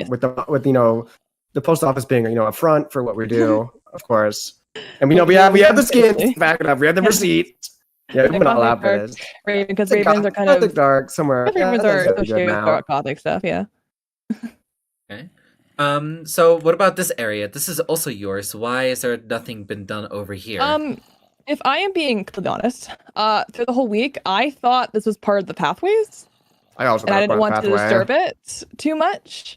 With the post office being a front for what we do, of course. And we have the skins back it up. We have the receipt. Yeah, we went all out for this. Because ravens are kind of dark somewhere. Ravens are associated with dark gothic stuff. Yeah. Okay. So what about this area? This is also yours. Why is there nothing been done over here? If I am being completely honest, through the whole week, I thought this was part of the pathways. I didn't want to disturb it too much.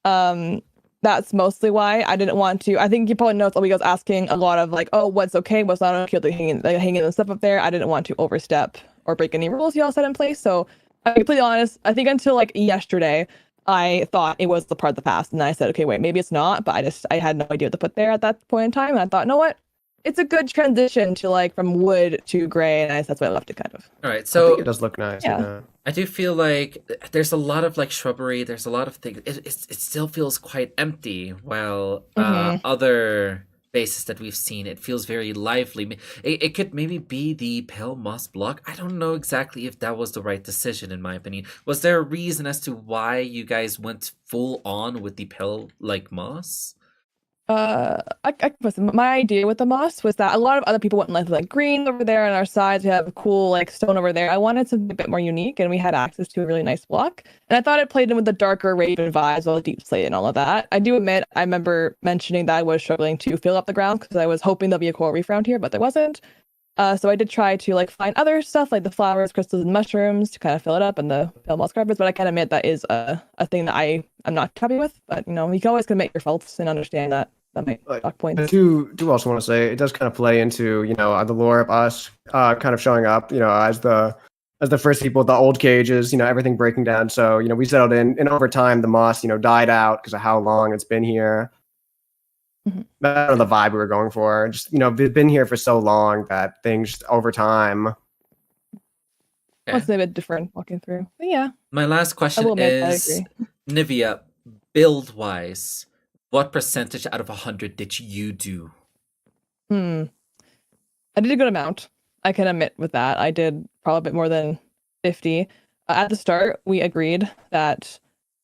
That's mostly why I didn't want to. I think you probably noticed we was asking a lot of like, oh, what's okay, what's not okay, hanging the stuff up there. I didn't want to overstep or break any rules y'all set in place. So I'm completely honest. I think until like yesterday, I thought it was the part of the past, and then I said, okay, wait, maybe it's not. But I had no idea what to put there at that point in time, and I thought, you know what? It's a good transition to like from wood to gray, and that's why I left it kind of. All right, so I think it does look nice. Yeah. I do feel like there's a lot of like shrubbery. There's a lot of things. It still feels quite empty. While other bases that we've seen, it feels very lively. It could maybe be the pale moss block. I don't know exactly if that was the right decision, in my opinion. Was there a reason as to why you guys went full on with the pale like moss? My idea with the moss was that a lot of other people went like green over there on our sides. We have cool like stone over there. I wanted something a bit more unique, and we had access to a really nice block. And I thought it played in with the darker raven vibes, all the deep slate and all of that. I do admit, I remember mentioning that I was struggling to fill up the ground because I was hoping there'll be a coral reef around here, but there wasn't. So I did try to like find other stuff like the flowers, crystals, and mushrooms to kind of fill it up, and the pale moss carpets. But I can admit that is a thing that I'm not happy with. But you can always commit your faults and understand that might talk points. I do also want to say it does kind of play into the lore of us kind of showing up as the first people with the old cages, everything breaking down. So we settled in, and over time the moss died out because of how long it's been here. That's the vibe we were going for. Just we've been here for so long that things over time. It's a bit different walking through. But yeah. My last question is, Nivea, build wise, what percentage out of 100 did you do? I did a good amount. I can admit with that. I did probably a bit more than 50. At the start, we agreed that,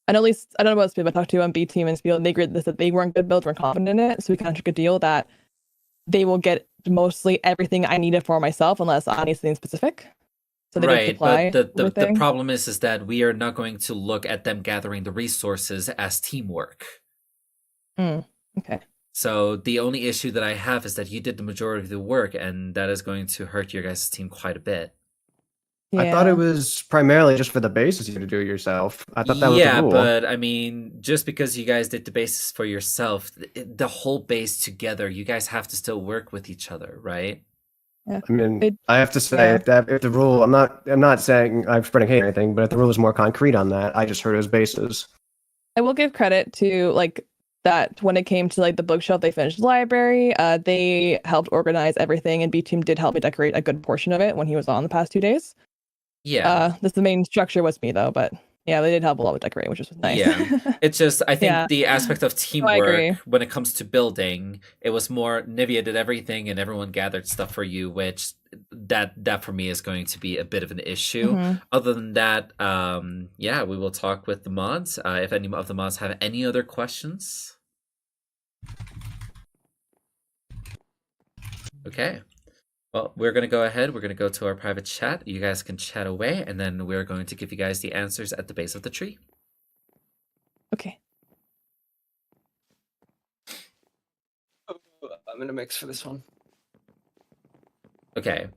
and at least, I don't know about Speed, but I talked to B-Team and Spiel, and they agreed that they weren't good builds, weren't confident in it. So we kind of took a deal that they will get mostly everything I needed for myself unless I need something specific. So they don't supply but the problem is that we are not going to look at them gathering the resources as teamwork. Okay. So the only issue that I have is that you did the majority of the work, and that is going to hurt your guys' team quite a bit. I thought it Yeah. was primarily just for the bases you had to do it yourself. I thought that was the Yeah, rule. but I mean, just because you guys did the bases for yourself, the whole base together, you guys have to still work with each other, right? Yeah. I mean, It- I have to say yeah. if the rule, I'm not saying I'm spreading hate or anything, but if the rule is more concrete on that, I just heard it was bases. I will give credit to like that when it came to like the bookshelf, they finished the library. They helped organize everything, and B Team did help me decorate a good portion of it when he was on the past 2 days. Yeah. The main structure was me though, but yeah, they did help a lot with decorating, which was nice. Yeah. It's just I think Yeah. the aspect of I agree. teamwork when it comes to building, it was more Nivea did everything and everyone gathered stuff for you, which that for me is going to be a bit of an issue. Mhm. Other than that, yeah, we will talk with the mods. If any of the mods have any other questions. Okay. Well, we're going to go ahead. We're going to go to our private chat. You guys can chat away, and then we're going to give you guys the answers at the base of the tree. Okay. I'm gonna mix for this one. Okay.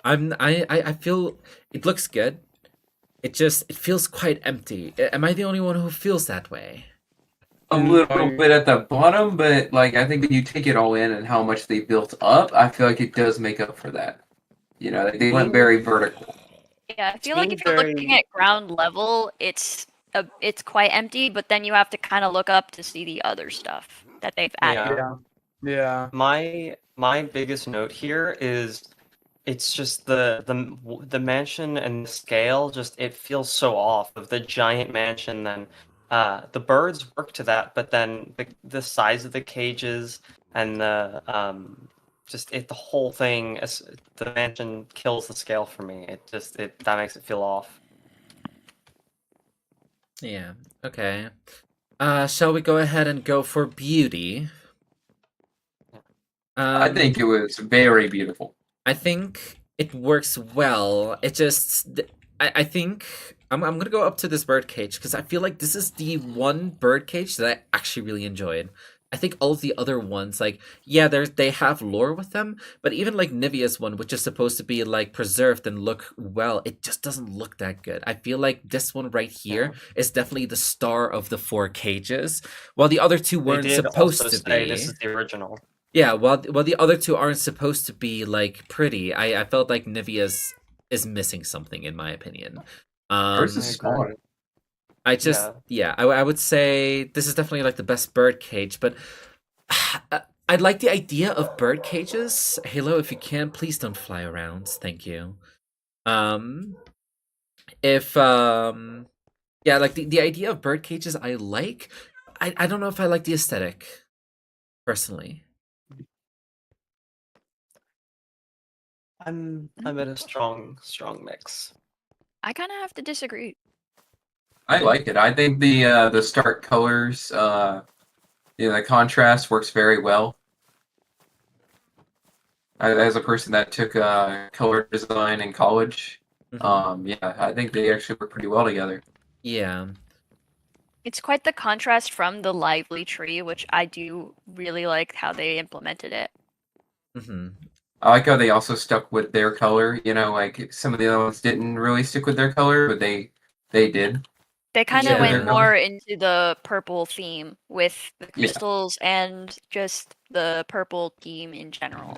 I feel it looks good. It feels quite empty. Am I the only one who feels that way? A little bit at the bottom, but like I think when you take it all in and how much they built up, I feel like it does make up for that. You know, they went very vertical. Yeah, I feel like if you're looking at ground level, it's quite empty, but then you have to kind of look up to see the other stuff that they've added. Yeah. My biggest note here is it's just the mansion and the scale. Just it feels so off of the giant mansion. Then the birds work to that, but then the size of the cages and the the whole thing. The mansion kills the scale for me. That makes it feel off. Yeah. Okay. Shall we go ahead and go for beauty? I think it was very beautiful. I think it works well. It just, I think I'm gonna go up to this bird cage because I feel like this is the one bird cage that I actually really enjoyed. I think all of the other ones, like, yeah, they have lore with them, but even like Nivea's one, which is supposed to be like preserved and look well, it just doesn't look that good. I feel like this one right here is definitely the star of the 4 cages, while the other two weren't They did supposed also to say be. this is the original. Yeah, while the other two aren't supposed to be like pretty, I felt like Nivea's is missing something in my opinion. Hers is smaller. I just I would say this is definitely like the best bird cage, but I like the idea of bird cages. Halo, if you can, please don't fly around. Thank you. If yeah, like the idea of bird cages I like. I don't know if I like the aesthetic personally. I'm at a strong mix. I kind of have to disagree. I like it. I think the stark colors, the contrast works very well. As a person that took color design in college, yeah, I think they actually work pretty well together. Yeah. It's quite the contrast from the lively tree, which I do really like how they implemented it. Mm-hmm. I like how they also stuck with their color. You know, like some of the other ones didn't really stick with their color, but they did. They kind of Yeah. went more into the purple theme with the crystals and just the purple theme in general.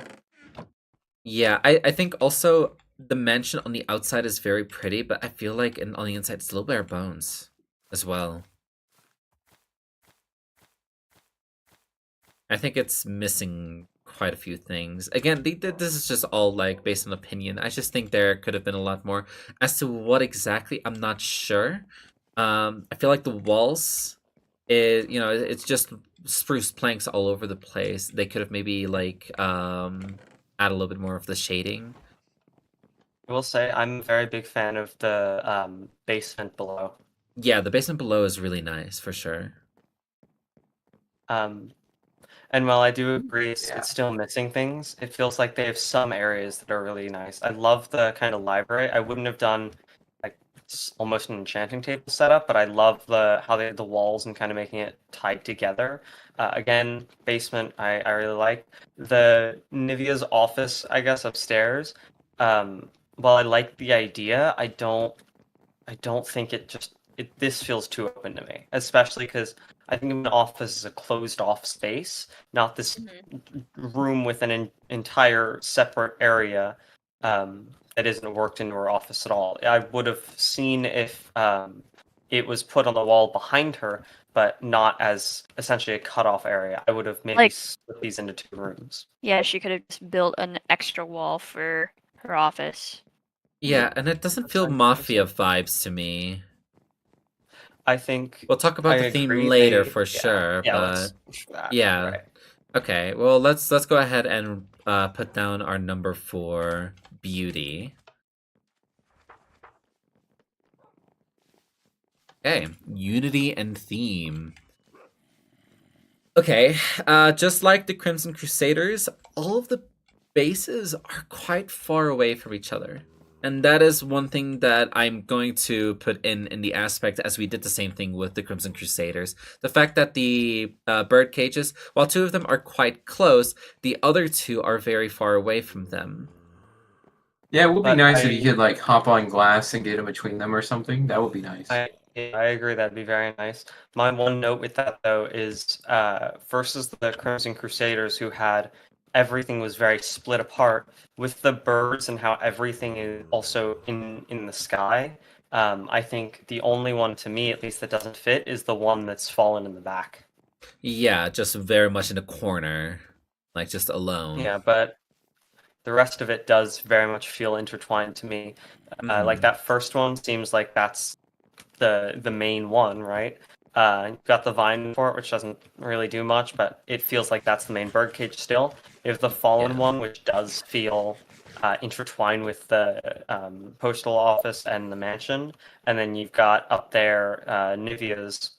Yeah, I think also the mansion on the outside is very pretty, but I feel like on the inside it's a little bare bones as well. I think it's missing quite a few things. Again, this is just all like based on opinion. I just think there could have been a lot more. As to what exactly, I'm not sure. I feel like the walls it's just spruce planks all over the place. They could have maybe like add a little bit more of the shading. I will say I'm a very big fan of the basement below. Yeah, the basement below is really nice for sure. And while I do agree it's still missing things, it feels like they have some areas that are really nice. I love the kind of library. I wouldn't have done like almost an enchanting table setup, but I love how they had the walls and kind of making it tied together. Again, basement I really like. The Nivea's office, I guess, upstairs. While I like the idea, I don't think this feels too open to me, especially because I think an office is a closed off space, not this room with an entire separate area that isn't worked into her office at all. I would have seen if it was put on the wall behind her, but not as essentially a cut-off area. I would have maybe Like- split these into 2 rooms. Yeah, she could have just built an extra wall for her office. Yeah, and it doesn't feel mafia vibes to me. I think We'll talk about I the theme agree, later they- for yeah, sure, yeah, but let's push that, yeah. right. Okay, well let's go ahead and put down our number for beauty. Okay, unity and theme. Okay, just like the Crimson Crusaders, all of the bases are quite far away from each other. And that is one thing that I'm going to put in the aspect as we did the same thing with the Crimson Crusaders. The fact that the bird cages, while 2 of them are quite close, the other 2 are very far away from them. Yeah, it would be But nice if you could like hop on glass and get in between them or something. That would be nice. I agree. That'd be very nice. My one note with that though is versus the Crimson Crusaders, who had everything was very split apart with the birds and how everything is also in the sky. I think the only one to me, at least, that doesn't fit is the one that's fallen in the back. Yeah, just very much in a corner, like just alone. Yeah, but the rest of it does very much feel intertwined to me. Like that first one seems like that's the main one, right? You've got the vine for it, which doesn't really do much, but it feels like that's the main birdcage still. There's the fallen one, which does feel intertwined with the postal office and the mansion, and then you've got up there Nivea's.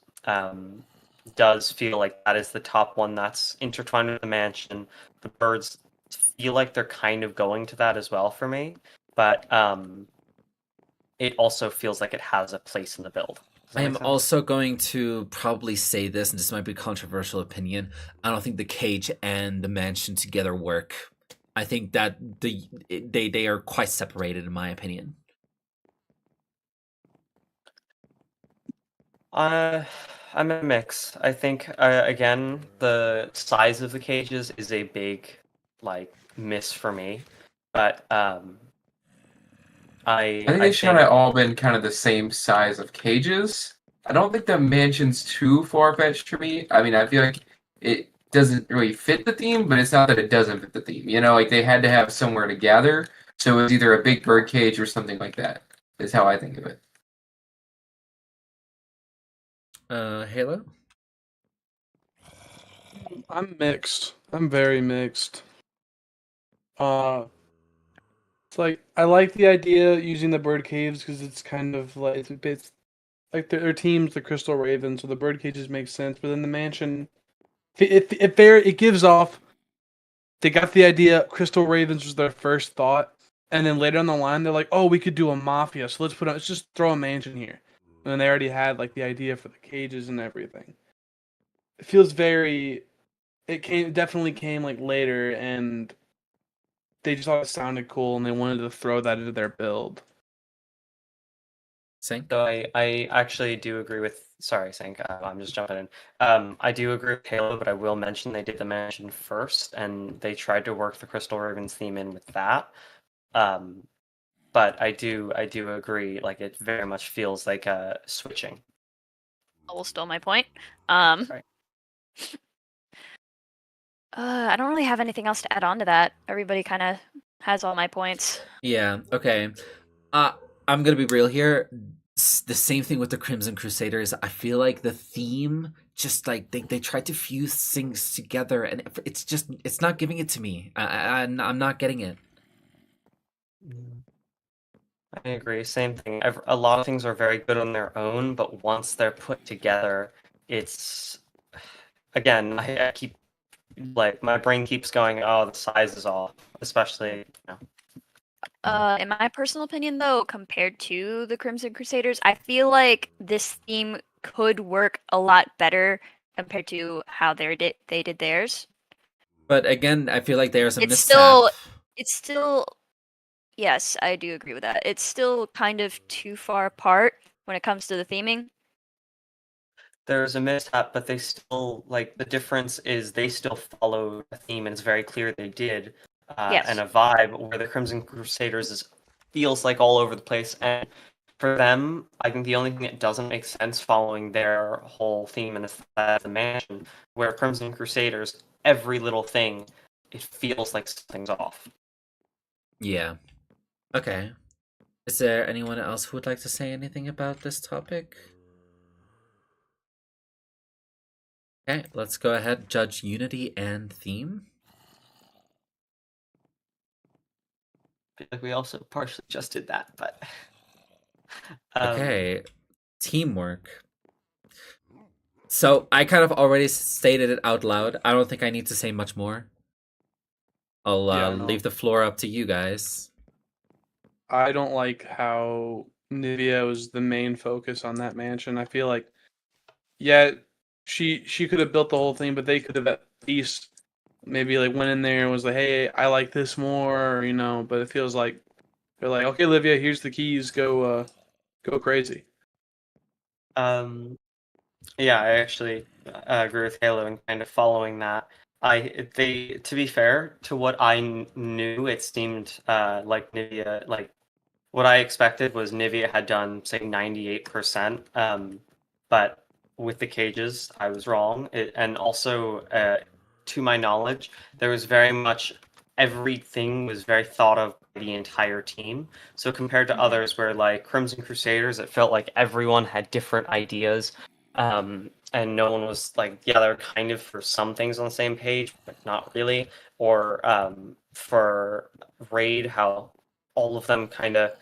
Does feel like that is the top one that's intertwined with the mansion. The birds feel like they're kind of going to that as well for me, but it also feels like it has a place in the build. I am also going to probably say this, and this might be a controversial opinion. I don't think the cage and the mansion together work. I think that they are quite separated, in my opinion. I'm a mix. I think again the size of the cages is a big miss for me, but I think they should have all been kind of the same size of cages. I don't think the mansion's too far-fetched for me. I mean, I feel like it doesn't really fit the theme, but it's not that it doesn't fit the theme. You know, like they had to have somewhere to gather, so it was either a big bird cage or something like that. Is how I think of it. Halo? I'm mixed. I'm very mixed. It's like I like the idea using the bird caves because it's kind of like it's like their teams, the Crystal Ravens, so the bird cages make sense. But then the mansion, it gives off. They got the idea. Crystal Ravens was their first thought, and then later on the line, they're like, "Oh, we could do a mafia, so let's just throw a mansion here." And then they already had like the idea for the cages and everything. It feels very. It definitely came like later, and they just thought it sounded cool, and they wanted to throw that into their build. Sank? So I actually do agree with. Sorry, Sank. I'm just jumping in. I do agree with Halo, but I will mention they did the mansion first, and they tried to work the Crystal Ravens theme in with that. But I do agree. Like it very much feels like switching. Will stole my point. Sorry. I don't really have anything else to add on to that. Everybody kind of has all my points. Yeah, okay. I'm gonna be real here. The same thing with the Crimson Crusaders. I feel like the theme just like they tried to fuse things together, and it's not giving it to me. I'm not getting it. I agree. Same thing. A lot of things are very good on their own, but once they're put together, it's again. I keep like my brain keeps going. Oh, the size is off, especially. In my personal opinion, though, compared to the Crimson Crusaders, I feel like this theme could work a lot better compared to how they did theirs. But again, I feel like there's a It's mishap. still, yes, I do agree with that. It's still kind of too far apart when it comes to the theming. There's a mishap, but they still like the difference is they still follow a theme, and it's very clear they did, Yes. and a vibe. Where the Crimson Crusaders feels like all over the place, and for them, I think the only thing that doesn't make sense following their whole theme and aesthetic of the mansion, where Crimson Crusaders, every little thing, it feels like something's off. Yeah. Okay. Is there anyone else who would like to say anything about this topic? Okay, let's go ahead, judge unity and theme. I feel like we also partially just did that, but Okay, teamwork. So I kind of already stated it out loud. I don't think I need to say much more. I'll leave the floor up to you guys. I don't like how Nivea was the main focus on that mansion. I feel like, yeah, she could have built the whole thing, but they could have at least maybe like went in there and was like, "Hey, I like this more," you know. But it feels like they're like, "Okay, Olivia, here's the keys. Go crazy." Yeah, I actually agree with Halo and kind of following that. To be fair to what I knew, it seemed like Nivea, like what I expected was Nivea had done say 98%. But with the cages, I was wrong. And also, to my knowledge, there was very much everything was very thought of by the entire team. So compared to others where like Crimson Crusaders, it felt like everyone had different ideas. And no one was like, yeah, they're kind of for some things on the same page, but not really. Or for Raid, how all of them kind of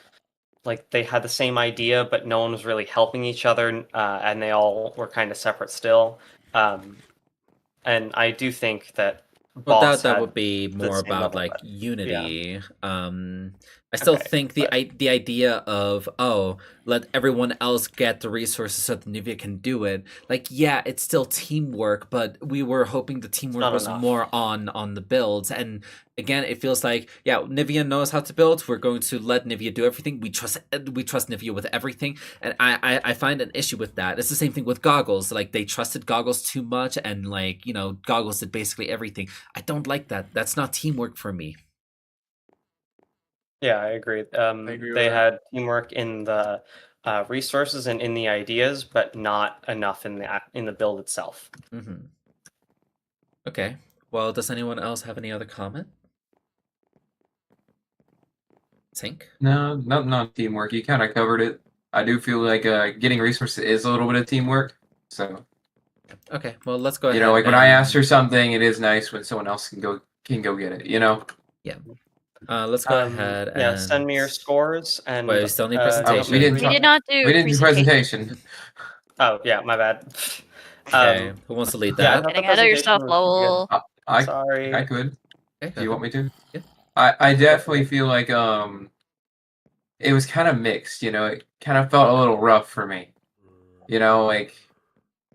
like they had the same idea, but no one was really helping each other, and they all were kind of separate still. And I do think that Well, Boss that had would be the more same about level, like but unity. I still Okay, think the idea of let everyone else get the resources so that Nivea can do it. Like, yeah, it's still teamwork, but we were hoping the teamwork not was enough. more on the builds. And again, it feels like Nivea knows how to build. We're going to let Nivea do everything. We trust Nivea with everything, and I find an issue with that. It's the same thing with Goggles. Like they trusted Goggles too much, and like Goggles did basically everything. I don't like that. That's not teamwork for me. Yeah, I agree. agree with They that. had teamwork in the resources and in the ideas, but not enough in the build itself. Mm-hmm. Okay. Well, does anyone else have any other comment? Tink? No, not teamwork. You kind of covered it. I do feel like getting resources is a little bit of teamwork. So Okay. Well, let's go ahead. like when I and- asked for something, it is nice when someone else can go get it. Yeah. Let's go ahead and Yeah, send me your scores and. Wait, we still need do you presentation. we didn't. want me to We read did not do We didn't do presentation. Oh yeah, my bad. Okay. Who wants to lead Yeah, I that? thought the Getting ahead of yourself, presentation was pretty Lowell. good. Sorry. I could. Okay, Do you want me to? Yeah. I definitely feel like it was kind of mixed. It kind of felt a little rough for me. Like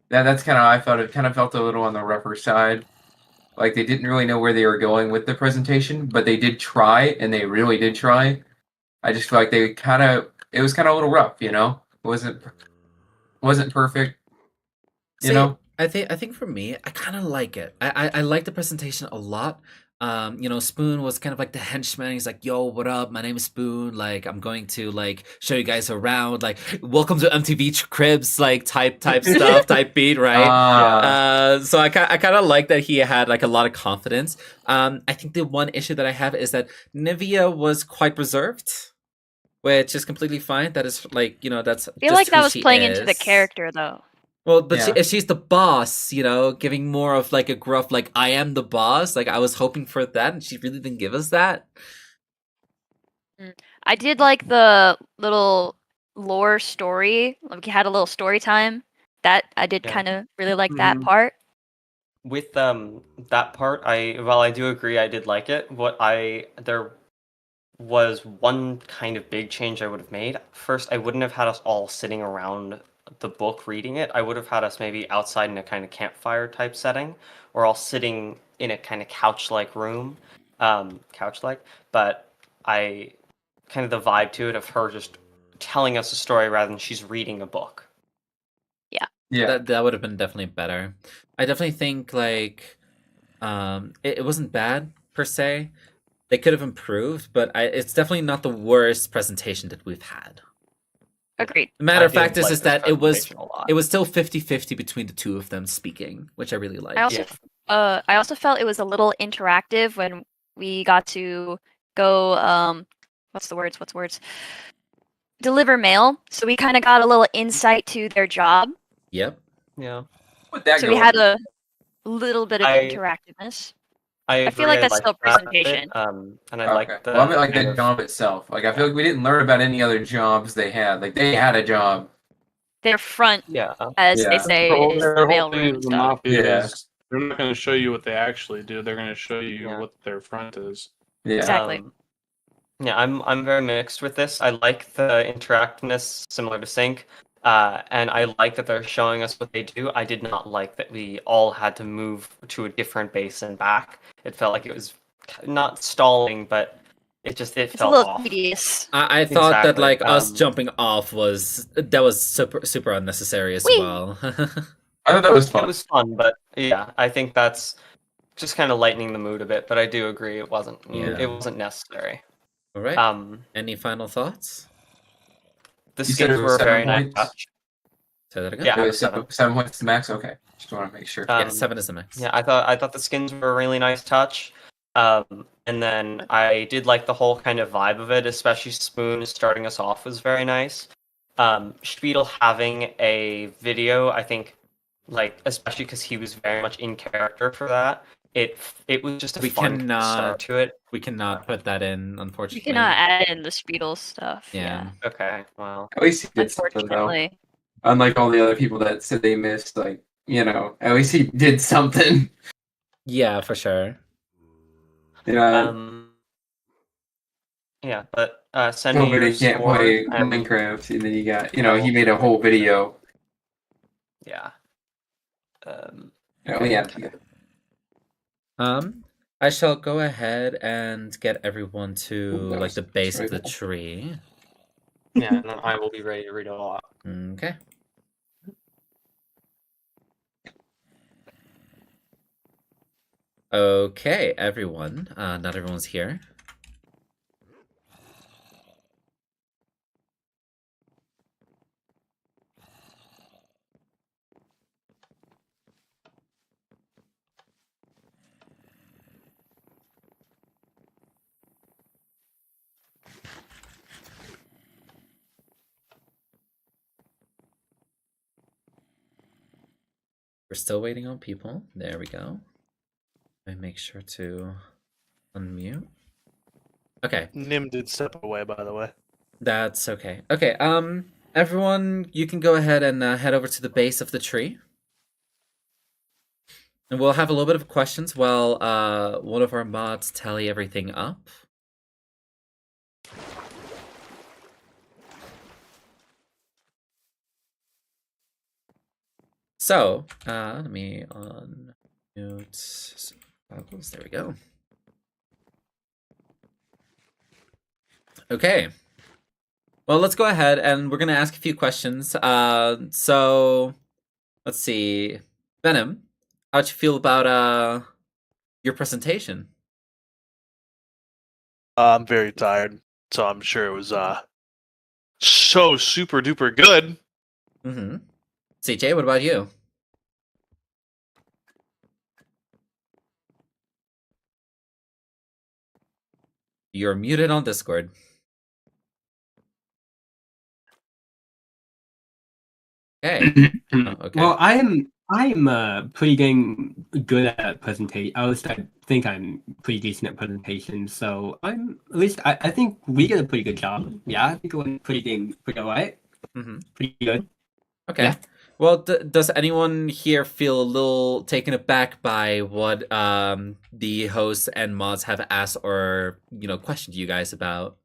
that's kind of how I felt. It kind of felt a little on the rougher side. Like they didn't really know where they were going with the presentation, but they did try, and they really did try. I just feel like it was kind of a little rough. It wasn't perfect. See, I think for me, I kind of like it. I like the presentation a lot. Spoon was kind of like the henchman. He's like, "Yo, what up? My name is Spoon. Like, I'm going to like show you guys around. Like, welcome to MTV Cribs. Like, type stuff, type beat, right? So I kind of like that he had like a lot of confidence. I think the one issue that I have is that Nivea was quite reserved, which is completely fine. That is like that's. I feel like that was playing into the character, though. Well, but if she's the boss, giving more of like a gruff, like I am the boss. Like I was hoping for that, and she really didn't give us that. I did like the little lore story. Like we had a little story time. That I did kind of really like that part. With that part, I do agree. I did like it. was one kind of big change I would have made. First, I wouldn't have had us all sitting around the book reading it. I would have had us maybe outside in a kind of campfire type setting, or all sitting in a kind of couch-like room, couch-like. But I kind of the vibe to it of her just telling us a story rather than she's reading a book. Yeah. That would have been definitely better. I definitely think like it wasn't bad per se. They could have improved, but it's definitely not the worst presentation that we've had. Agreed. Matter of I did fact is like is this that it was presentation a lot. it was still 50-50 between the two of them speaking, which I really liked. I also felt it was a little interactive when we got to go what's words? Deliver mail. So we kind of got a little insight to their job. Yep. Yeah. So we had a little bit of I- interactiveness. I feel like agree, that's still that bit, presentation. and I like the Well, I mean, like kind the of- job itself. Like I feel like we didn't learn about any other jobs they had. Like they had a job. Their front, Yeah. as Yeah. they say, Well, is their the whole mail thing room is the stuff. mafia Yeah. is they're not going to show you what they actually do. They're going to show you what their front is. Yeah. Exactly. Yeah, I'm very mixed with this. I like the interactiveness similar to Sync, and I like that they're showing us what they do. I did not like that we all had to move to a different base and back. It felt like it was not stalling, but it It's a felt little off. tedious. I thought that Exactly, like us jumping off was super unnecessary as well. I thought that was fun. It was fun, but yeah, I think that's just kind of lightening the mood a bit. But I do agree it wasn't necessary. All right. Any final thoughts? The You said it skins was were 7 very nice points? touch. Say that again. Yeah, It it was was 7 points to max. Okay, just want to make sure. Yeah, 7 is the max. Yeah, I thought the skins were a really nice touch. And then I did like the whole kind of vibe of it, especially Spoon starting us off was very nice. Spiedel having a video, I think, like especially because he was very much in character for that. It was just a fun start to it. We cannot put that in, You unfortunately. cannot add in the Speedle stuff. Yeah. Okay, well. At least he did something though. Unfortunately. Unlike all the other people that said they missed, like at least he did something. Yeah, for sure. Yeah, but send me Nobody your can't score. play and- Minecraft, and then you got he made a whole video. Yeah. Yeah. I shall go ahead and get everyone to that like was the base of the terrible. tree. Yeah, and then I will be ready to read it all out. Okay. Okay, everyone. Not everyone's here. We're still waiting on people. There we go. I make sure to unmute. Okay. Nim did step away, by the way. That's okay. Okay, everyone, you can go ahead and head over to the base of the tree. And we'll have a little bit of questions while one of our mods tally everything up. So, let me unmute goggles. There we go. Okay. Well, let's go ahead and we're going to ask a few questions. So, let's see. Venom, how'd you feel about your presentation? I'm very tired, so I'm sure it was so super duper good. Mm-hmm. CJ, what about you? You're muted on Discord. Okay. Oh, okay. Well, I'm pretty dang good at presentation. I think I'm pretty decent at presentations. So I think we did a pretty good job. Yeah, I think it went pretty alright. Mm-hmm. Pretty good. Okay. Yeah. Well, does anyone here feel a little taken aback by what the hosts and mods have asked or questioned you guys about?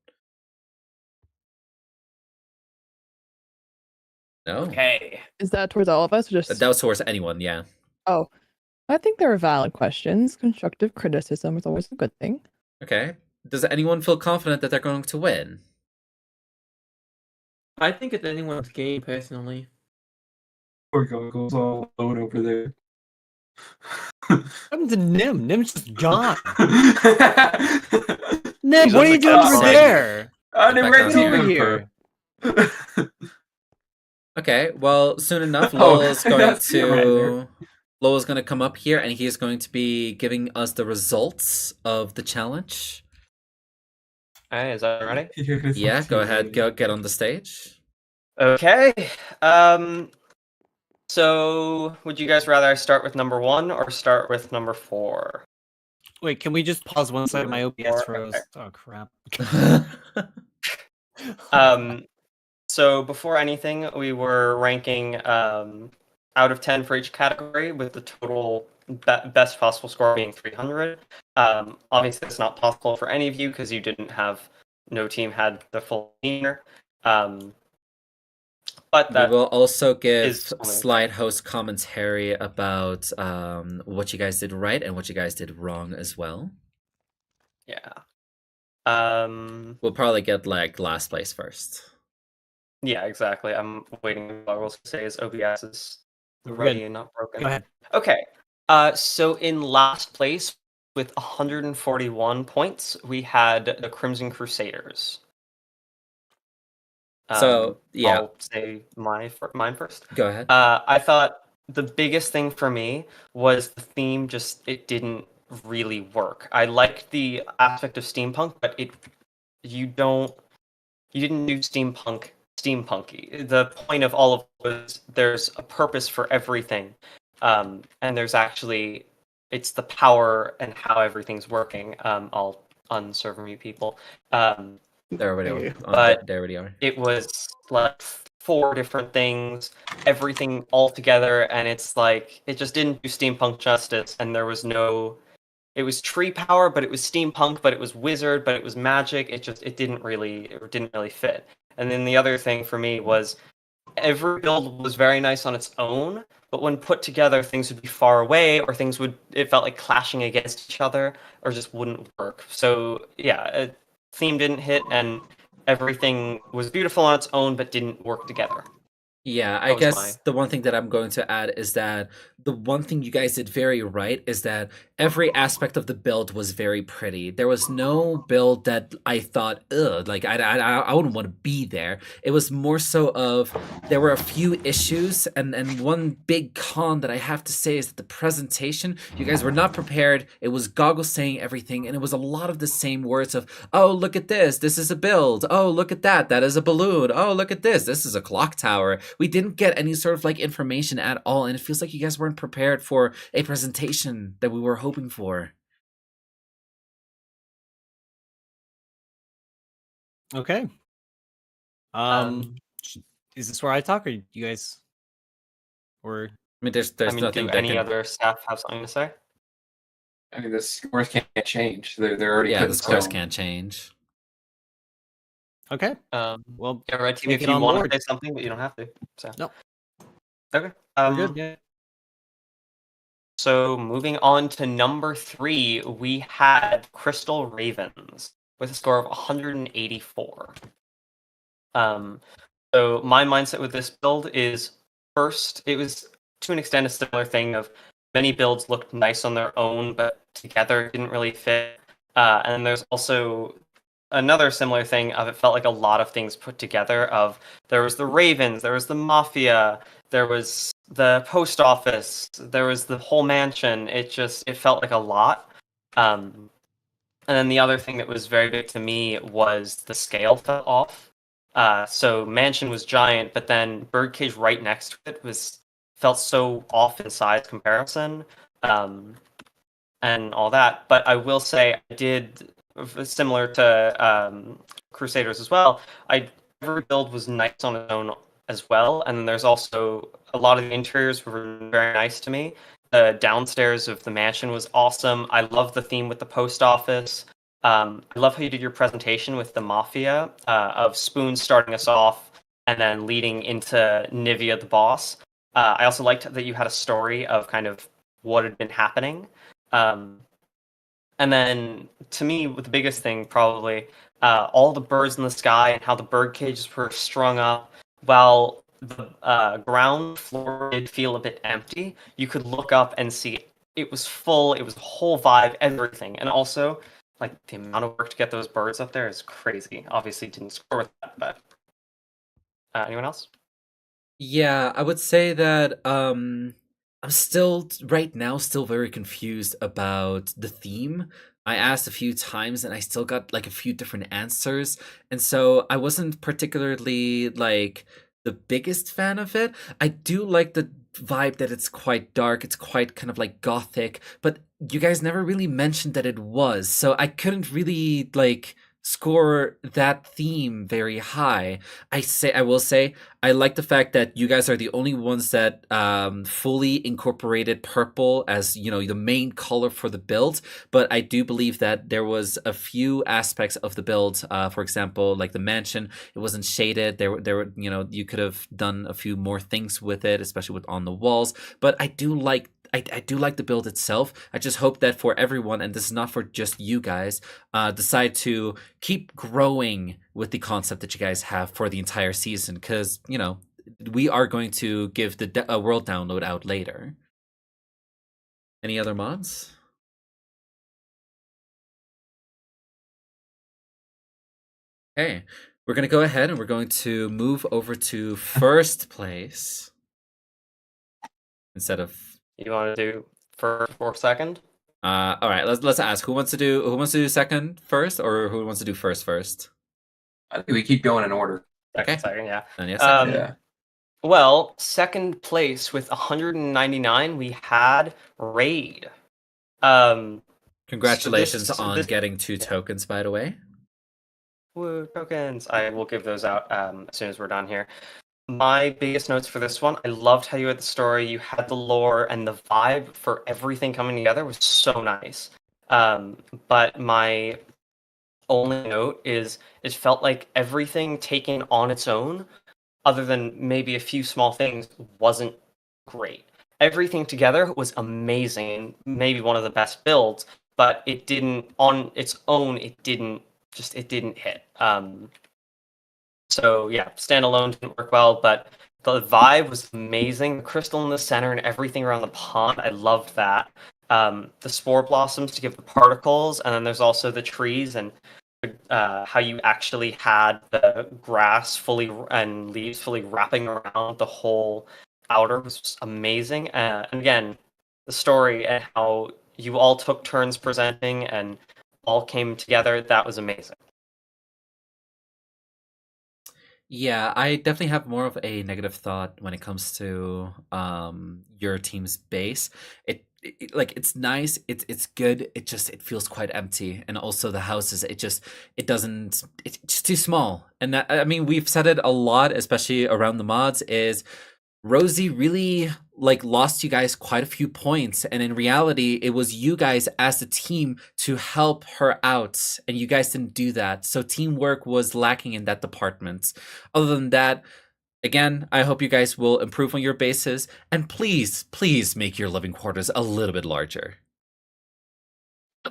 No. Okay. Is that towards all of us? Or just That was towards anyone, yeah. oh, I think they were valid questions. Constructive criticism is always a good thing. Okay. Does anyone feel confident that they're going to win? I think it's anyone's game, personally. Poor Goggles all alone over there. What happened to Nim? Nim's just gone. Nim, He's what on are you the doing over couch. there? I'm Back right down Over here. Okay, well, soon enough, Oh, Lowell's going that's to Lowell's going to come up here, and he's going to be giving us the results of the challenge. Alright, is that ready? Yeah, go ahead, get on the stage. Okay. So would you guys rather I start with number 1 or start with number 4? Wait, can we just pause one second? My OBS froze. Oh crap. So before anything, we were ranking out of 10 for each category, with the total best possible score being 300. Obviously, it's not possible for any of you because you didn't have, no team had the full meter. But We that will also give is only- slide host commentary about what you guys did right and what you guys did wrong as well. Yeah. We'll probably get like last place first. Yeah, exactly. I'm waiting for Goggles to say his OBS is We're ready good. and not broken. Go ahead. Okay. So in last place with 141 points, we had the Crimson Crusaders. So, yeah. I'll say mine first. Go ahead. I thought the biggest thing for me was the theme. Just it didn't really work. I liked the aspect of steampunk, but you didn't do steampunky. The point of all of it was there's a purpose for everything, and there's actually it's the power and how everything's working. I'll unserver you people. They already are. But They already are. it was like 4 different things, everything all together, and it's like it just didn't do steampunk justice. And there was no, it was tree power, but it was steampunk, but it was wizard, but it was magic. It didn't really fit. And then the other thing for me was every build was very nice on its own, but when put together, things would be far away, or it felt like clashing against each other, or just wouldn't work. So yeah, theme didn't hit, and everything was beautiful on its own, but didn't work together. Yeah, I guess the one thing that I'm going to add is that the one thing you guys did very right is that every aspect of the build was very pretty. There was no build that I thought, ugh, like I wouldn't want to be there. It was more so of there were a few issues, and one big con that I have to say is that the presentation, you guys were not prepared. It was Goggles saying everything, and it was a lot of the same words of, oh, look at this is a build. Oh, look at that is a balloon. Oh, look at this is a clock tower. We didn't get any sort of like information at all, and it feels like you guys weren't prepared for a presentation that we were hoping for. Okay. Is this where I talk, or you guys, or I mean, there's nothing. Do any other staff have something to say? I mean, the scores can't change. They're already put the in scores stone. can't change. Okay. Well, yeah, Red Team, take if it you on want board. to say something, but you don't have to. So. No. Okay. We're good. Yeah. So moving on to number 3, we had Crystal Ravens with a score of 184. So my mindset with this build is, first, it was to an extent a similar thing of many builds looked nice on their own, but together didn't really fit. And there's also another similar thing of it felt like a lot of things put together. Of there was the Ravens, there was the Mafia, there was the post office, there was the whole mansion. It felt like a lot. And then the other thing that was very big to me was the scale fell off. So mansion was giant, but then birdcage right next to it felt so off in size comparison, and all that. But I will say I did, similar to Crusaders as well, every build was nice on its own as well, and then there's also a lot of the interiors were very nice to me. The downstairs of the mansion was awesome. I love the theme with the post office. I love how you did your presentation with the mafia of Spoon starting us off and then leading into Nivea the boss. I also liked that you had a story of kind of what had been happening. And then, to me, the biggest thing probably, all the birds in the sky and how the bird cages were strung up. While the ground floor did feel a bit empty, you could look up and see it was full. It was a whole vibe, everything, and also like the amount of work to get those birds up there is crazy. Obviously, didn't score with that, but anyone else? Yeah, I would say that I'm still right now still very confused about the theme. I asked a few times and I still got like a few different answers. And so I wasn't particularly like the biggest fan of it. I do like the vibe that it's quite dark, it's quite kind of like gothic, but you guys never really mentioned that it was. So I couldn't really like score that theme very high. I will say I like the fact that you guys are the only ones that fully incorporated purple as the main color for the build. But I do believe that there was a few aspects of the build. For example, like the mansion, it wasn't shaded. There were you could have done a few more things with it, especially with on the walls. But I do like. I do like the build itself. I just hope that for everyone, and this is not for just you guys, decide to keep growing with the concept that you guys have for the entire season, because we are going to give the world download out later. Any other mods? Okay, we're gonna go ahead and we're going to move over to first place instead of. You want to do first or second? All right. Let's ask who wants to do second first, or who wants to do first. I think we keep going in order. Second, yeah. And yeah, second. Yeah. Well, second place with 199, we had Raid. Congratulations on getting 2 tokens, by the way. Woo, tokens. I will give those out as soon as we're done here. My biggest notes for this one, I loved how you had the story, you had the lore, and the vibe for everything coming together was so nice. But my only note is it felt like everything taken on its own, other than maybe a few small things, wasn't great. Everything together was amazing, maybe one of the best builds, but it didn't, on its own, it didn't hit. So yeah, standalone didn't work well, but the vibe was amazing. The crystal in the center and everything around the pond, I loved that. The spore blossoms to give the particles, and then there's also the trees and how you actually had the grass fully and leaves fully wrapping around the whole outer was just amazing. And again, the story and how you all took turns presenting and all came together, that was amazing. Yeah, I definitely have more of a negative thought when it comes to your team's base. It's nice, it's good. It feels quite empty, and also the houses. It's just too small. And that, I mean, we've said it a lot, especially around the mods. Is Rosie really lost you guys quite a few points, and in reality it was you guys as a team to help her out, and you guys didn't do that, so teamwork was lacking in that department. Other than that, again, I hope you guys will improve on your bases, and please make your living quarters a little bit larger.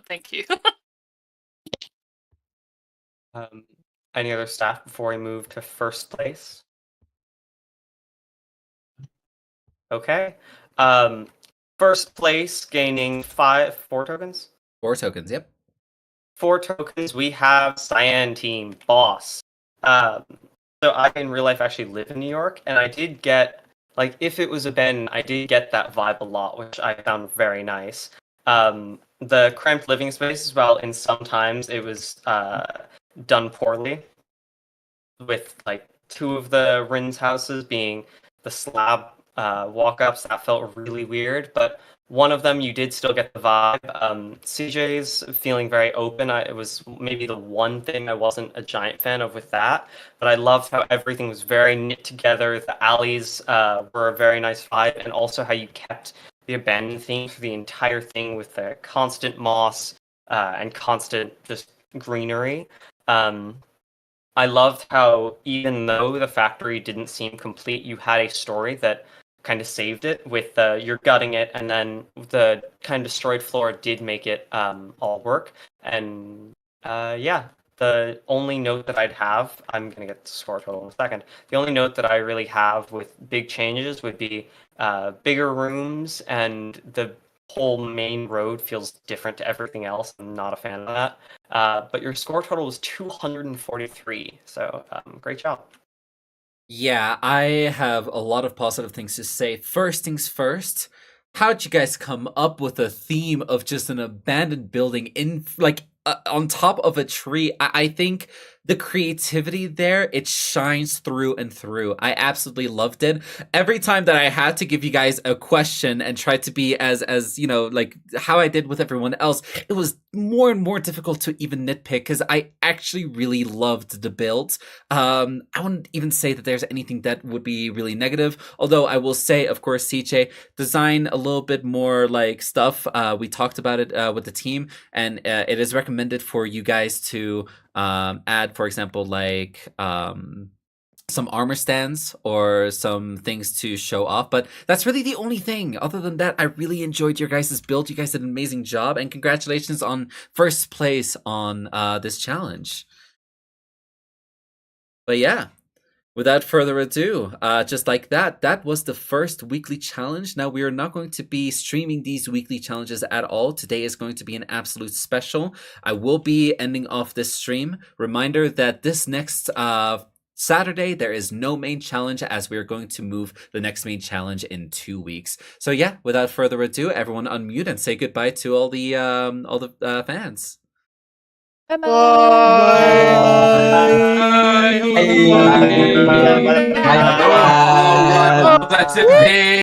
Thank you. Any other staff before we move to first place? Okay. First place gaining 4 tokens? 4 tokens, yep. 4 tokens, we have Cyan Team Boss. So I in real life actually live in New York, and I did get, if it was a Ben, I did get that vibe a lot, which I found very nice. The cramped living space as well, and sometimes it was done poorly, with 2 of the Rin's houses being the slab walk-ups. That felt really weird, but one of them you did still get the vibe. CJ's feeling very open. It was maybe the one thing I wasn't a giant fan of with that, but I loved how everything was very knit together. The alleys were a very nice vibe, and also how you kept the abandoned theme for the entire thing with the constant moss and constant just greenery. I loved how even though the factory didn't seem complete, you had a story that kind of saved it with you're gutting it, and then the kind of destroyed floor did make it all work. And yeah, the only note that I'd have, I'm gonna get the score total in a second. The only note that I really have with big changes would be bigger rooms, and the whole main road feels different to everything else. I'm not a fan of that. But your score total was 243, so great job. Yeah, I have a lot of positive things to say. First things first, how'd you guys come up with a theme of just an abandoned building in on top of a tree? I think the creativity there, it shines through and through. I absolutely loved it. Every time that I had to give you guys a question and try to be as you know, like how I did with everyone else, it was more and more difficult to even nitpick because I actually really loved the build. I wouldn't even say that there's anything that would be really negative, although I will say, of course, CJ, design a little bit more like stuff. We talked about it with the team, and it is recommended for you guys to add, for example, like some armor stands or some things to show off, but that's really the only thing. Other than that, I really enjoyed your guys' build. You guys did an amazing job, and congratulations on first place on this challenge. But yeah, without further ado, just like that was the first weekly challenge. Now, we are not going to be streaming these weekly challenges at all. Today is going to be an absolute special. I will be ending off this stream. Reminder that this next Saturday, there is no main challenge, as we are going to move the next main challenge in 2 weeks. So yeah, without further ado, everyone unmute and say goodbye to all the fans. Bye. That's it.